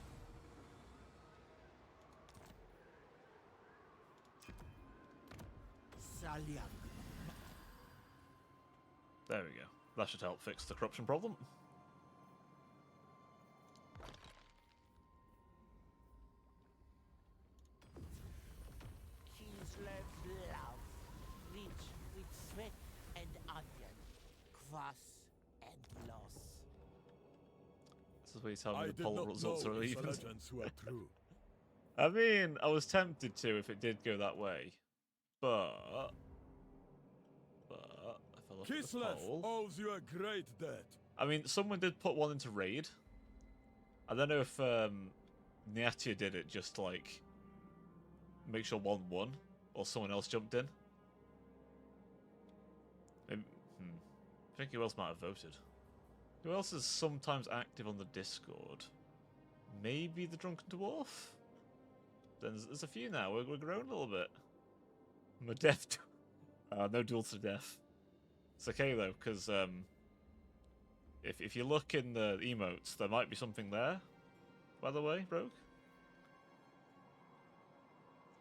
Salyan. There we go. That should help fix the corruption problem. Kislev's love, rich with sweat and onion, kvass and loss. This is where you tell me I the did poll not results know are these even. legends were true. I mean, I was tempted to if it did go that way, but if I look at the Kislev poll, owes you a great debt. I mean, someone did put one into raid. I don't know if Niatia did it just to, like, make sure one won, or someone else jumped in. Maybe, I think who else might have voted? Who else is sometimes active on the Discord? Maybe the Drunken Dwarf? Then there's a few now. We're growing a little bit. I'm a death. No duel to death. It's okay though, because if you look in the emotes, there might be something there. By the way, Rogue,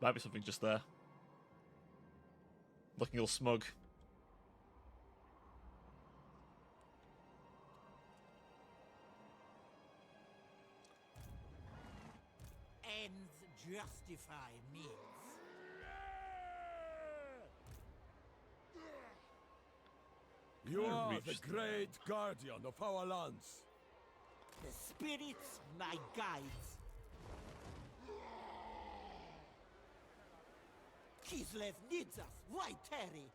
might be something just there. Looking all smug. Ends justify means. You I are the reached great guardian of our lands. The spirits, my guides. Kislev needs us. Why tarry?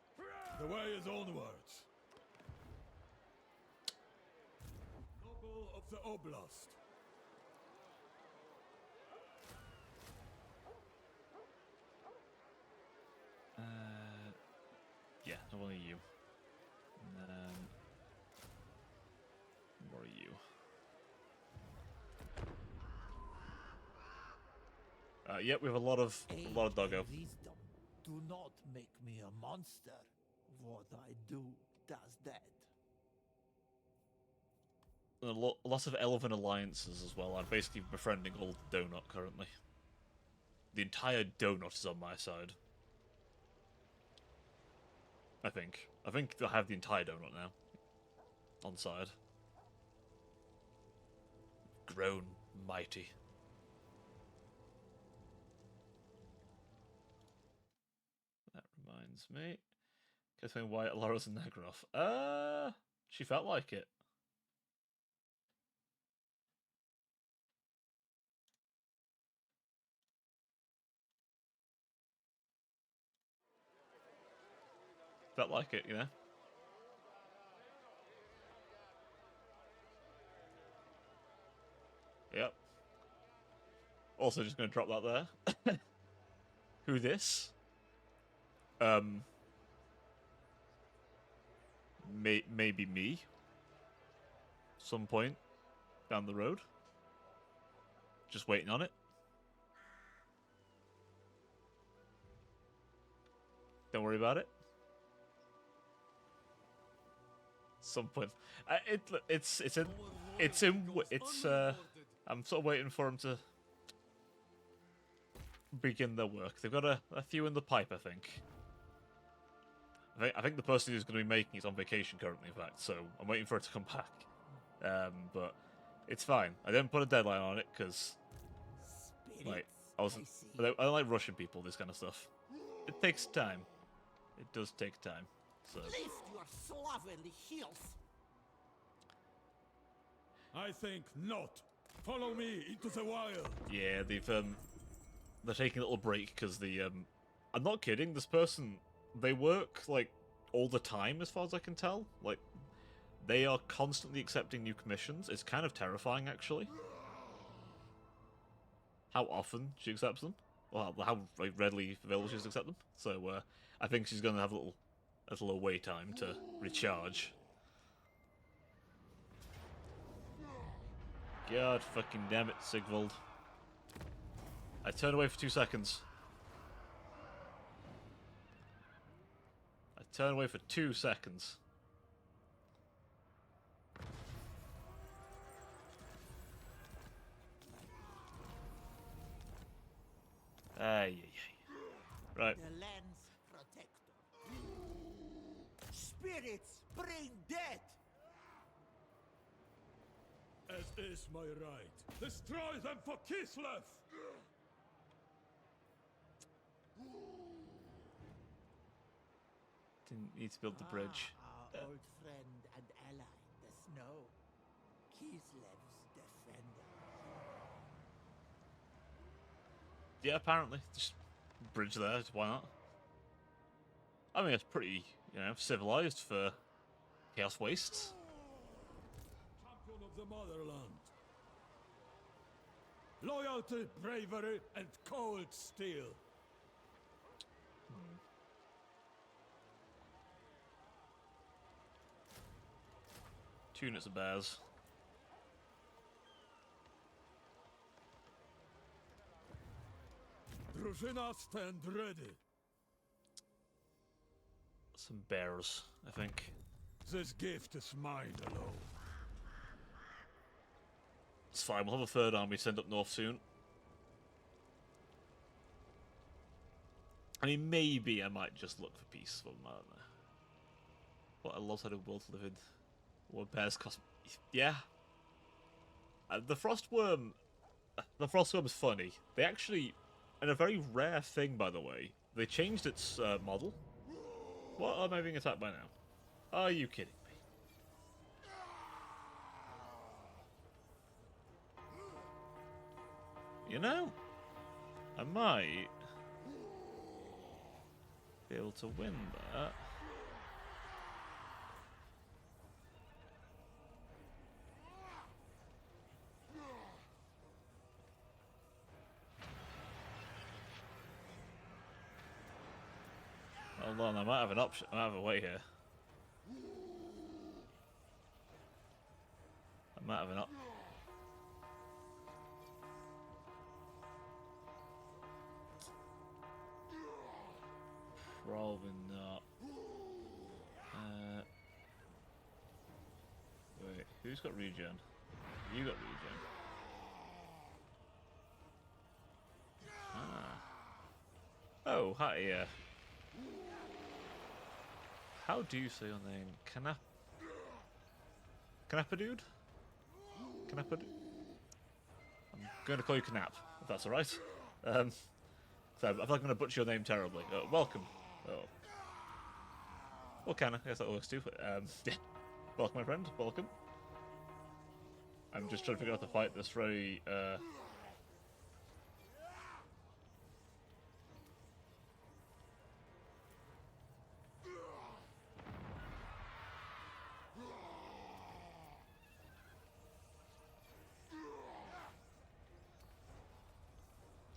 The way is onwards. Noble of the Oblast. Yeah, I want you. And then, where are you? Yep, we have a lot of doggo. Wisdom. Do not make me a monster. What I do does that. Lots of elven alliances as well. I'm basically befriending all Donut currently. The entire Donut is on my side. I think I have the entire Donut now. On side. Grown mighty. That reminds me. Catherine White, Laura's and Nagroth. She felt like it. Felt like it, you know? Yep. Also just gonna drop that there. Who this? Maybe me. Some point. down the road. Just waiting on it. Don't worry about it. Some point. I'm sort of waiting for them to begin their work. They've got a few in the pipe, I think. I think the person who's going to be making it's on vacation currently, in fact, so I'm waiting for it to come back. But it's fine. I didn't put a deadline on it because, like, I don't like rushing people. This kind of stuff. It takes time. It does take time. So. Lift your slovenly heels. I think not. Follow me into the wild. Yeah, they're taking a little break because I'm not kidding. This person, they work like all the time, as far as I can tell. Like, they are constantly accepting new commissions. It's kind of terrifying, actually. How often she accepts them? Well, how like, readily available she is to accept them. So I think she's going to have a little away time to recharge. God fucking damn it, Sigvald. I turned away for 2 seconds. I turned away for 2 seconds. Ay. Right. The land's protector. Spirits bring death. As is my right. Destroy them for Kislev! Didn't need to build the bridge. Our old friend and ally, the snow. Kislev's defender. Yeah, apparently. Just bridge there, why not? I mean, it's pretty, civilized for Chaos Wastes. Champion of the motherland. Loyalty, bravery, and cold steel. Two units of bears. Drużyna, stand ready. Some bears, I think. This gift is mine alone. It's fine, we'll have a third army sent up north soon. I mean, maybe I might just look for peace for them, I don't know. What a lopsided world to live in. What bears cost... Yeah. The frostworm's funny. They actually, and a very rare thing, by the way, they changed its model. What am I being attacked by now? Are you kidding me? You know, I might be able to win that. Hold on, I might have an option. I might have a way here. I might have an option. Probably not. Wait, who's got regen? You got regen. Ah. Oh, hi. How do you say your name? Canapadude? Canapadude? I'm going to call you Canap, if that's alright. So I feel like I'm going to butcher your name terribly. Welcome. Oh. Well, Canna. I guess that works too. Yeah. Welcome, my friend. Welcome. I'm just trying to figure out how to fight this very,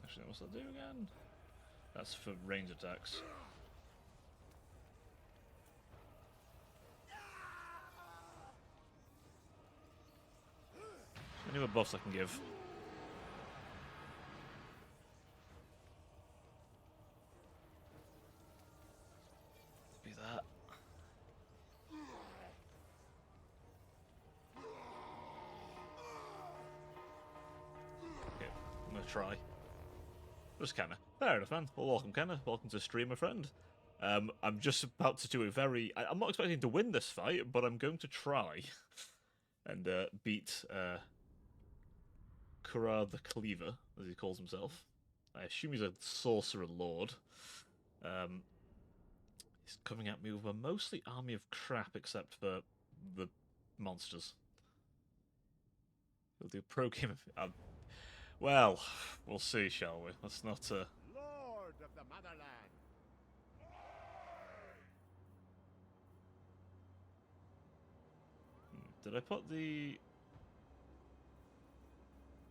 Actually, what's that do again? That's for range attacks. Any other buffs I can give? Be that. Okay, I'm gonna try. Just Kenna. Fair enough, man. Well, welcome, Kenna. Welcome to the stream, my friend. I'm just about to do a very... I'm not expecting to win this fight, but I'm going to try and beat Kura the Cleaver, as he calls himself. I assume he's a sorcerer lord. He's coming at me with a mostly army of crap, except for the monsters. He'll do a pro game of... well, we'll see, shall we? Let's not... Lord of the Motherland. Did I put the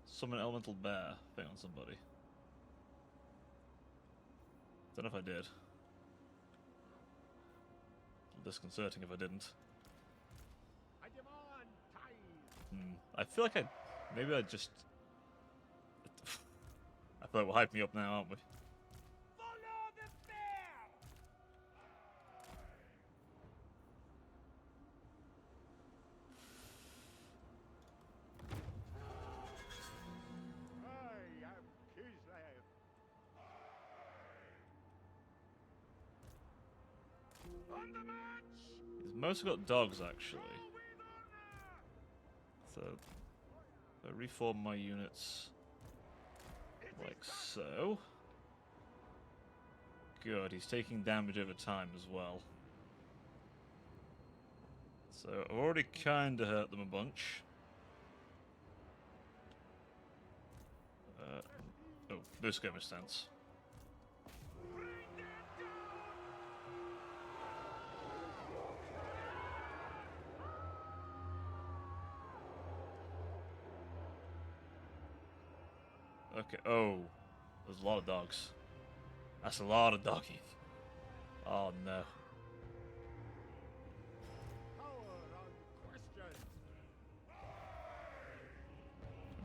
summon elemental bear thing on somebody? Don't know if I did. Disconcerting if I didn't. I demand tithe. I feel like maybe I just... I feel like we're hyping me up now, aren't we? Follow the bear. I am Kislev. On the march. He's mostly got dogs, actually. So, I reform my units like so. Good, he's taking damage over time as well. So, I've already kinda hurt them a bunch. Oh, this game makes sense. Okay, oh, there's a lot of dogs. That's a lot of doggies. Oh no.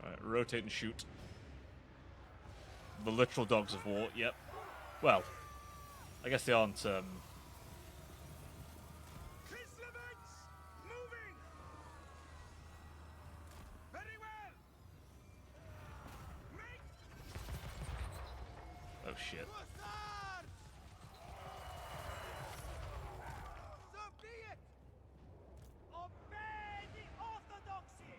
Alright, rotate and shoot. The literal dogs of war, yep. Well, I guess they aren't, Kislevitz! Moving! Very well! Make oh shit. so be it! Obey the orthodoxy!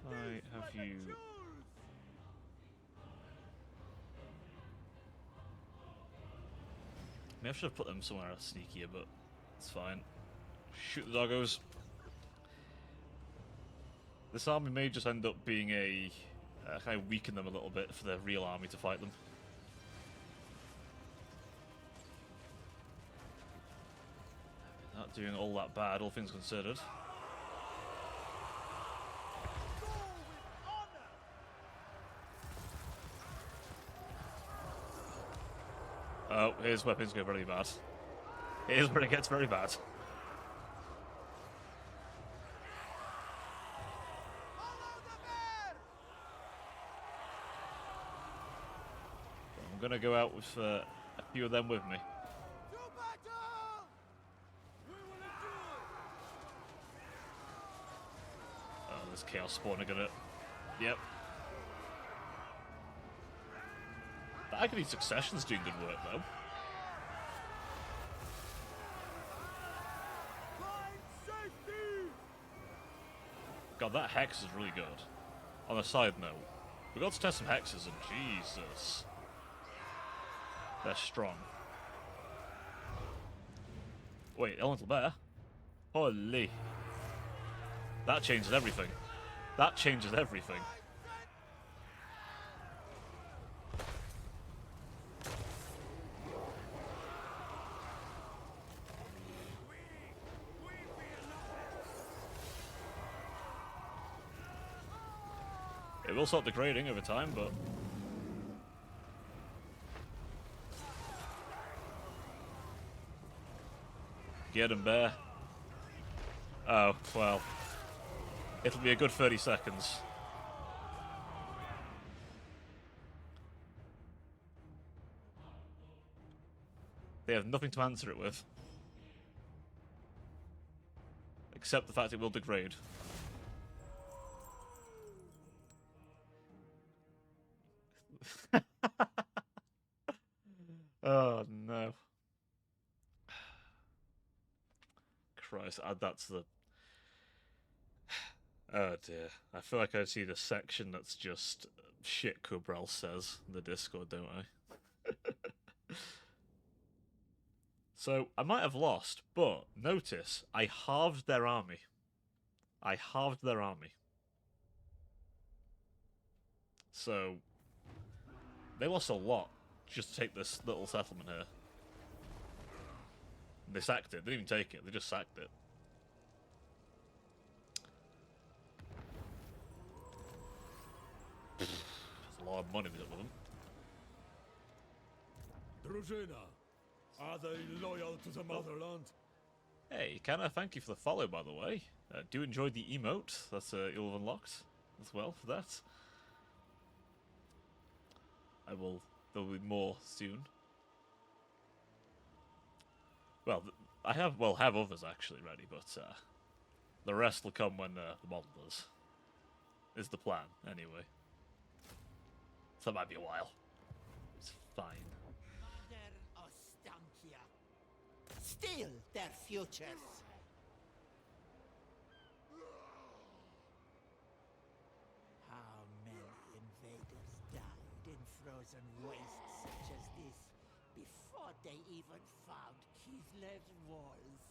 I have you... Maybe I should have put them somewhere else sneakier, but it's fine. Shoot the doggos. This army may just end up being a... kind of weaken them a little bit for the real army to fight them. Not doing all that bad, all things considered. Oh, his weapons go very bad. Here's where it gets very bad. I'm gonna go out with a few of them with me. Oh, there's chaos spawning in it. Yep. The Agony Succession's doing good work, though. God, that Hex is really good. On a side note, we got to test some Hexes, and Jesus. They're strong. Wait, Elemental Bear? Holy. That changes everything. That changes everything. It will start degrading over time, but... Get him, bear. Oh, well. It'll be a good 30 seconds. They have nothing to answer it with. Except the fact it will degrade. Oh, no. Christ, add that to the... Oh dear. I feel like I see the section that's just shit Kubral says in the Discord, don't I? So, I might have lost, but notice, I halved their army. I halved their army. So, they lost a lot just to take this little settlement here. They sacked it. They didn't even take it. They just sacked it. There's a lot of money with them. Drużyna, are they loyal to the motherland? Hey, Kana, thank you for the follow, by the way. Do enjoy the emote. That's you'll have unlocked as well for that. There'll be more soon. Well, I have others actually ready, but the rest will come when the model does. Is the plan, anyway. So that might be a while. It's fine. Mother Ostankia. Steal their futures. How many invaders died in frozen wastes such as this before they even found Kislev's walls?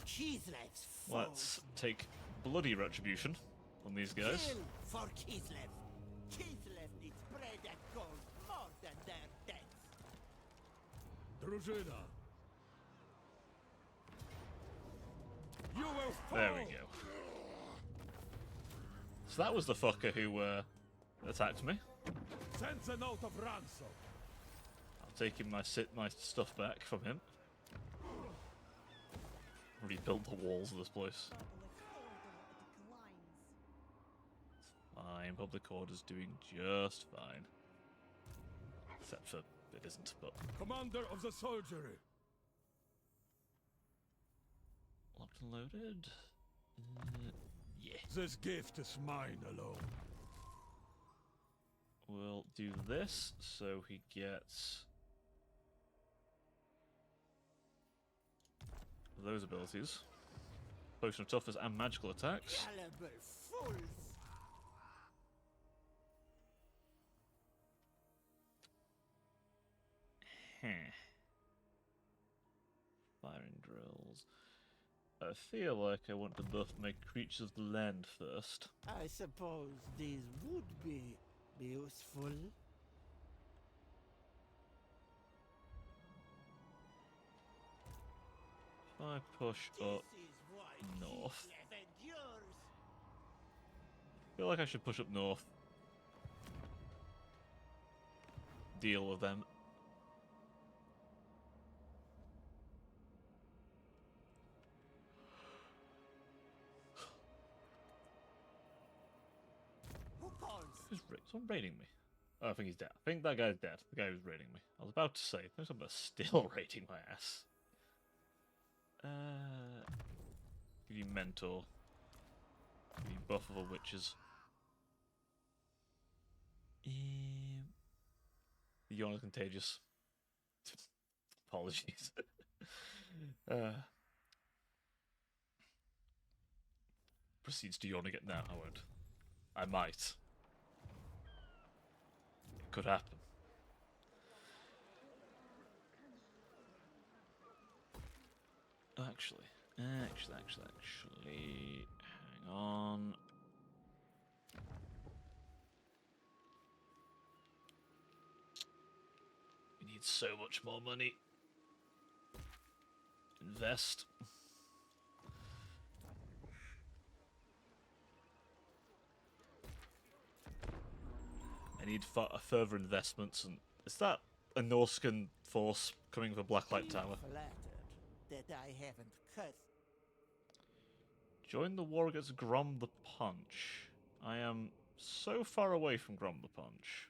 Kislev's foes. Let's take bloody retribution on these guys. Kill for Kislev. Kislev needs bread and gold more than their deaths. Drużyna. You will fall. There we go. So that was the fucker who attacked me. Send a note of ransom. I'm taking my stuff back from him. Rebuild the walls of this place. Fine, public order's doing just fine. Except for it isn't, but... Commander of the soldiery. Locked and loaded? Yeah. This gift is mine alone. We'll do this, so he gets... those abilities. Potion of toughness and magical attacks. Caliber fools. Firing drills. I feel like I want to buff my creatures of the land first. I suppose these would be useful. If I push up This is why north. Kislev endures. I feel like I should push up north. Deal with them. Who calls? Someone raiding me. Oh, I think he's dead. I think that guy's dead. The guy who's raiding me. I was about to say, there's someone still raiding my ass. Give you mentor. Give you buff of all witches. Yona contagious. Apologies. Proceeds to yawn again. No, I won't. I might. It could happen. Actually, hang on. We need so much more money. Invest. I need further investments, and is that a Norscan force coming for Blacklight Tower? Flattered that I haven't cut. Join the war against Grom the Punch. I am so far away from Grom the Punch.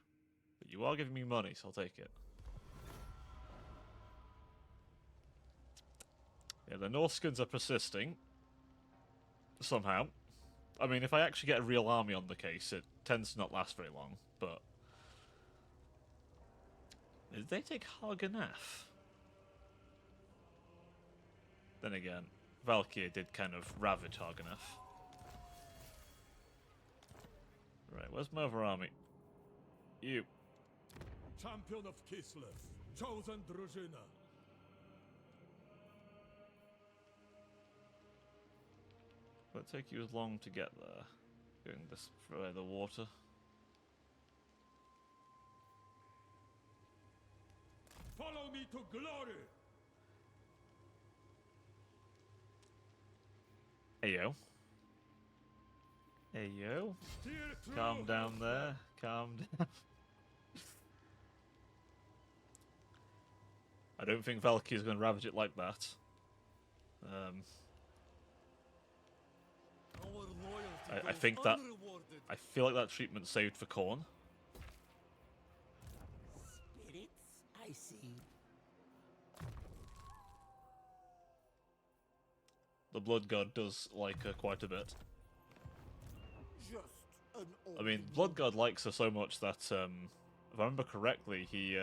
But you are giving me money, so I'll take it. Yeah, the Norskins are persisting. Somehow. I mean, if I actually get a real army on the case, it tends to not last very long, but... Did they take Haganaf? Then again, Valkyrie did kind of ravage Haganaf. Right, where's my other army? You. Champion of Kislev, chosen Drużyna. Will it take you as long to get there? Going this via the water? Follow me to glory! Ayo. Ayo. Steer through Calm down hellfire. there. Calm down. I don't think Valkyrie's going to ravage it like that. I think that... I feel like that treatment's saved for Khorne. Spirits, I see. The Blood God does like her quite a bit. Just an old I mean, Blood God likes her so much that, if I remember correctly, he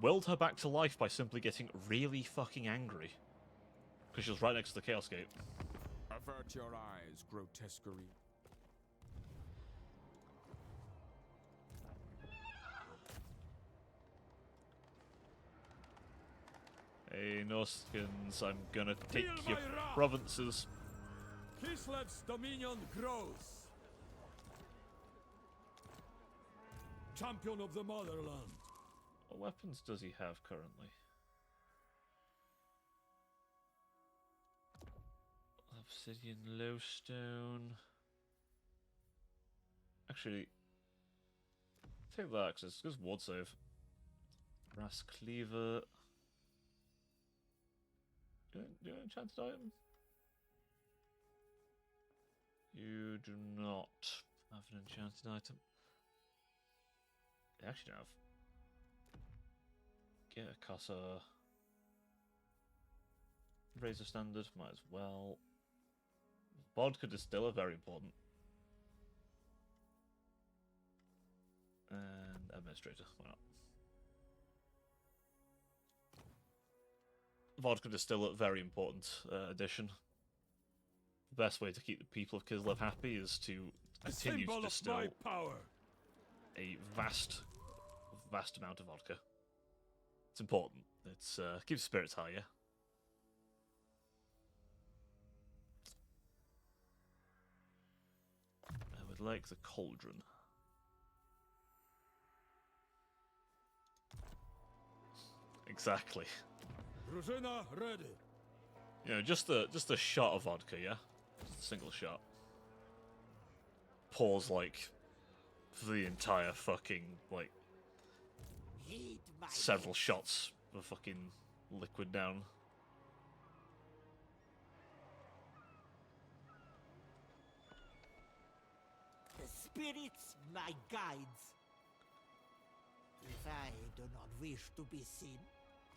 willed her back to life by simply getting really fucking angry. Because she was right next to the Chaos Gate. Avert your eyes, grotesquerie. Hey, Norskins, I'm gonna take Feel your my wrath! provinces. Kislev's dominion grows. Champion of the motherland. What weapons does he have currently? Obsidian Lowstone. Actually, take that, because it's just ward save. Brass Cleaver. Do you have an enchanted item? You do not have an enchanted item. They actually don't have. Get a Casa. Razor Standard, might as well. Vodka Distiller, very important. And Administrator, why not? Vodka Distiller, very important addition. The best way to keep the people of Kislev happy is to A continue symbol to of distill my power. a vast amount of vodka. It's important. It's keeps spirits high, yeah? I would like the cauldron. Exactly. Drużyna ready. You know, just a shot of vodka, yeah? Just a single shot. Pours like for the entire fucking like Heed my several hit. shots of fucking liquid down. The spirits, my guides. If I do not wish to be seen,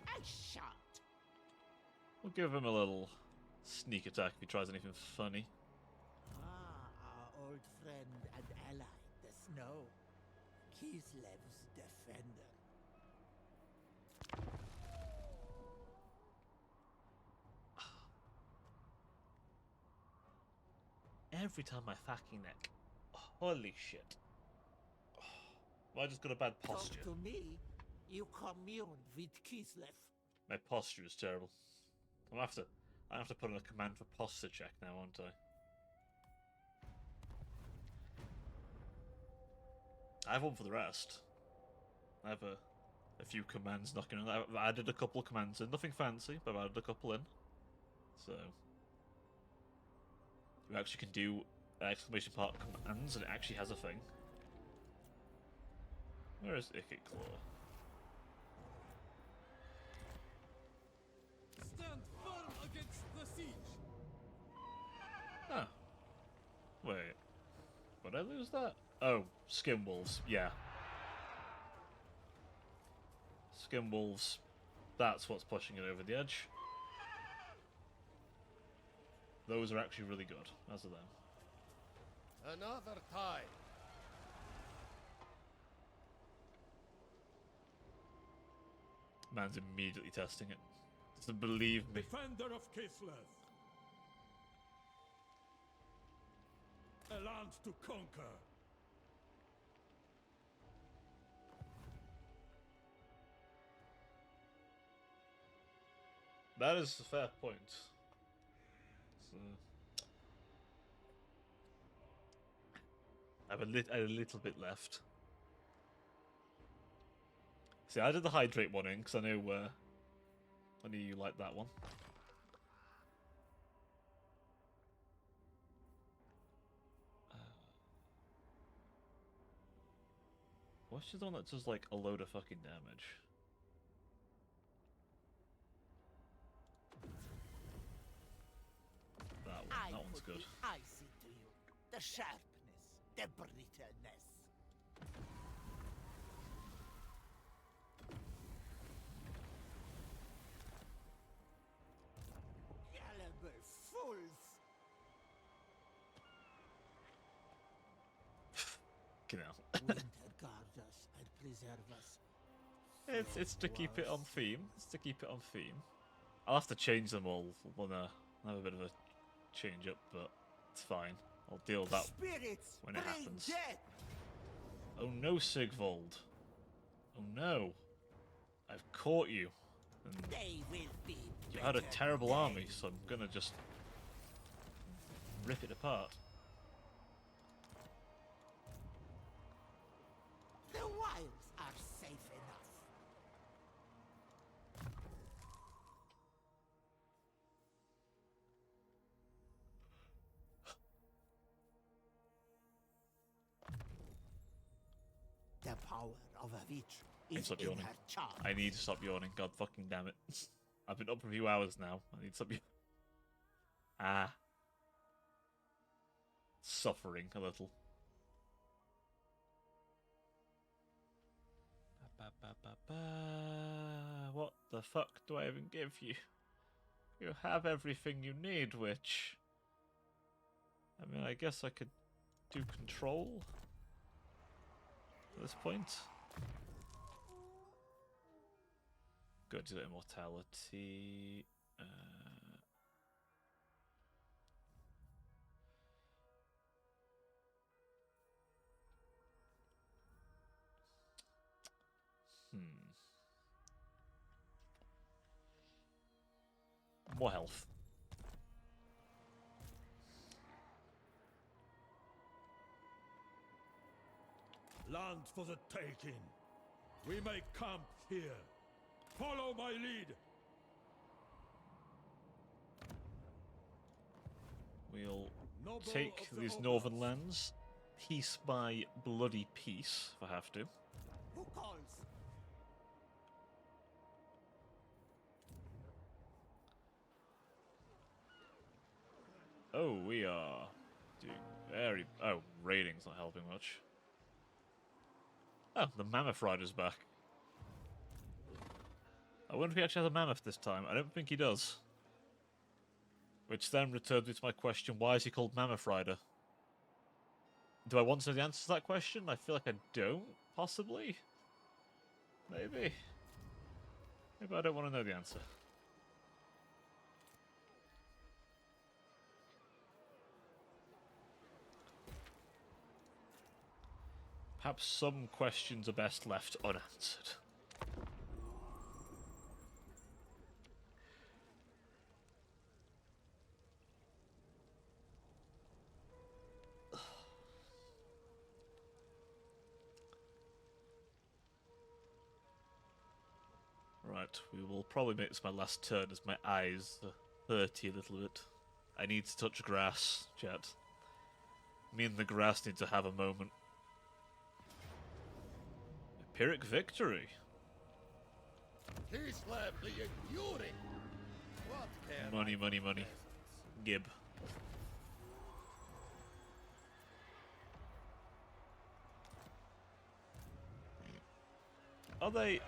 I shan't. We'll give him a little sneak attack if he tries anything funny. Ah, our old friend and ally, the snow. Kislev's defender. Every time I fucking neck. Holy shit. Well, I just got a bad posture. Talk to me. You commune with Kislev. My posture is terrible. I have to put in a command for posture check now, won't I? I have one for the rest. I have a few commands knocking on. I've added a couple of commands in. Nothing fancy, but I've added a couple in. So you actually can do exclamation mark commands, and it actually has a thing. Where is Icket Claw? Stand firm against the siege. How'd I lose that? Oh, skin wolves. Yeah. Skin wolves. That's what's pushing it over the edge. Those are actually really good, as are them. Another tide. Man's immediately testing it. Doesn't believe me. Defender of Kislev. A land to conquer. That is a fair point. So, I have a little bit left. See, I did the hydrate one in because I knew you like that one. What's the one that does like a load of fucking damage? That one's good. I see to you. The sharpness, the brittleness. Caliber fools. Get out. Winter guard us and preserve us. It's to keep it on theme. It's to keep it on theme. I'll have to change them all when I have a bit of a change up, but it's fine. I'll deal with that Spirits, when it bring happens. death. Oh no, Sigvold. Oh no. I've caught you. And They will be. you had a better terrible than army, so I'm gonna just rip it apart. The wilds are safe enough. The power of a witch is Stop in yawning. her charm. I need to stop yawning. God fucking damn it. I've been up for a few hours now. I need to stop yawning. Ah. Suffering a little. What the fuck do I even give you? You have everything you need, witch. I mean, I guess I could do control at this point. Go to immortality. More health. Land for the taking. We make camp here. Follow my lead. We'll Noble take of the these Oblast. northern lands, piece by bloody piece, if I have to. Who calls? Oh, we are doing very... Oh, raiding's not helping much. Oh, the Mammoth Rider's back. I wonder if he actually has a mammoth this time. I don't think he does. Which then returns me to my question, why is he called Mammoth Rider? Do I want to know the answer to that question? I feel like I don't, possibly. Maybe. Maybe I don't want to know the answer. Perhaps some questions are best left unanswered. Right, we will probably make this my last turn as my eyes are hurty a little bit. I need to touch grass, chat. Me and the grass need to have a moment. Pyrrhic victory. Kislev the Enduring. What can Money, I money, money. Gib. Are they?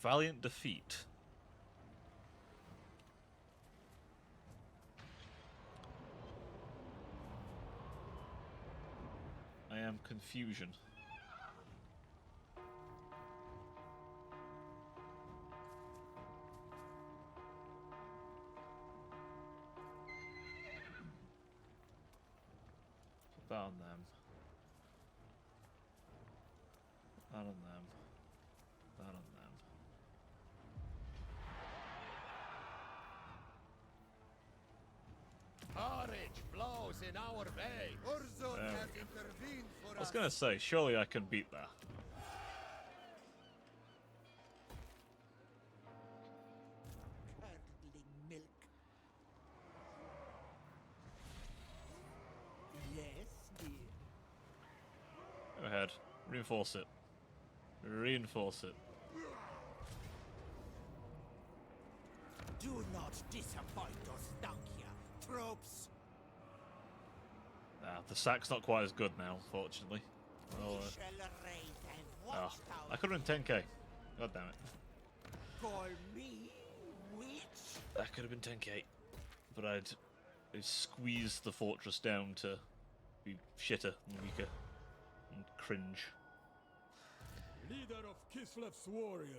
Valiant defeat. I am confusion. Put that on them. That on them. That on them. Courage blows in our way. Urzon has intervened for I was gonna say, surely I can beat that. Curdling milk. Yes, dear. Go ahead. Reinforce it. Reinforce it. Do not disappoint us, Dunkia. Tropes. The sack's not quite as good now, unfortunately. Oh, We shall raid and I watchtower. could have been 10k. God damn it. Call me witch. That could have been 10k. But I'd squeezed the fortress down to be shitter and weaker and cringe. Leader of Kislev's warriors.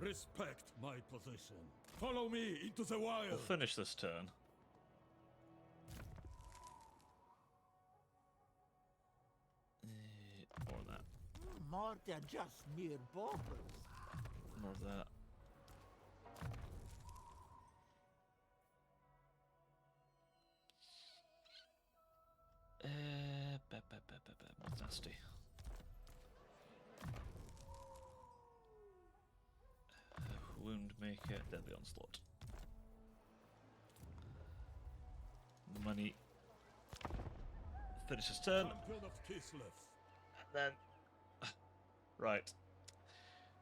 Respect my position. Follow me into the wild. We'll finish this turn. More of that. More than just mere baubles. More of that. What's nasty? Wound maker, deadly onslaught. Money. Finish his turn. Champion of Kislev. Then, right,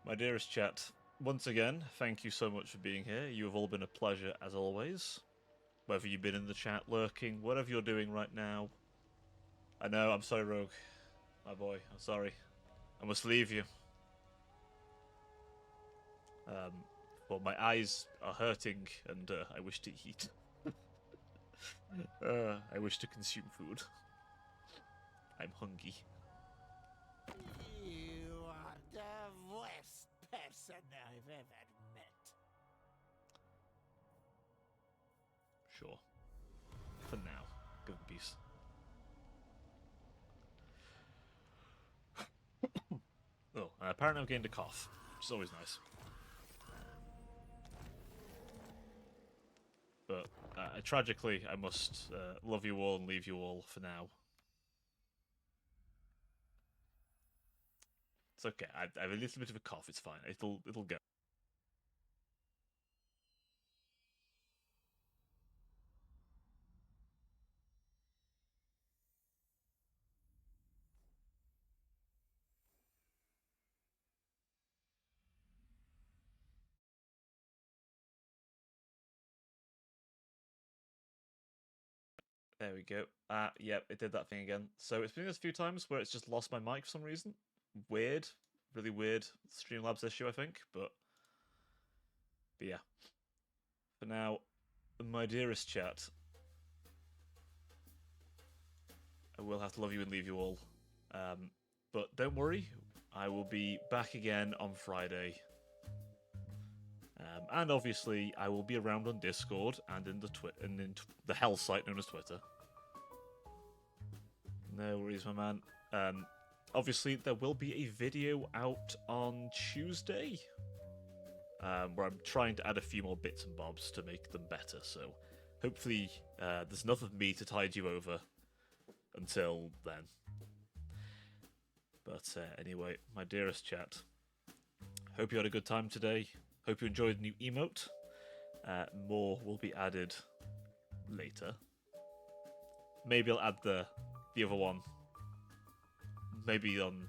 my dearest chat, once again, thank you so much for being here. You have all been a pleasure as always. Whether you've been in the chat, lurking, whatever you're doing right now. I know, I'm sorry, Rogue. My boy, I'm sorry. I must leave you. Well, my eyes are hurting, and I wish to eat. I wish to consume food. I'm hungry. You are the worst person I've ever met. Sure. For now. Go in peace. Oh, apparently I've gained a cough, which is always nice. But tragically, I must love you all and leave you all for now. It's okay. I have a little bit of a cough. It's fine. It'll go. There we go. Yep, it did that thing again. So it's been a few times where it's just lost my mic for some reason. Weird. Really weird Streamlabs issue, I think. But yeah. For now, my dearest chat, I will have to love you and leave you all. But don't worry, I will be back again on Friday. And obviously, I will be around on Discord and in the hell site known as Twitter. No worries, my man. Obviously, there will be a video out on Tuesday, where I'm trying to add a few more bits and bobs to make them better. So, hopefully, there's enough of me to tide you over until then. But anyway, my dearest chat, hope you had a good time today. Hope you enjoyed the new emote. More will be added later. Maybe I'll add the other one. Maybe on...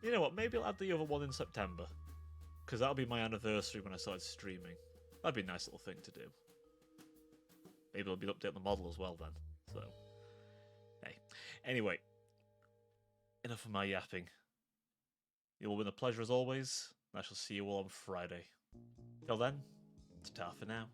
You know what? Maybe I'll add the other one in September. Because that'll be my anniversary when I started streaming. That'd be a nice little thing to do. Maybe there'll be an update on the model as well then. So, hey. Anyway, enough of my yapping. It will been a pleasure as always, and I shall see you all on Friday. Till then, ta-ta for now.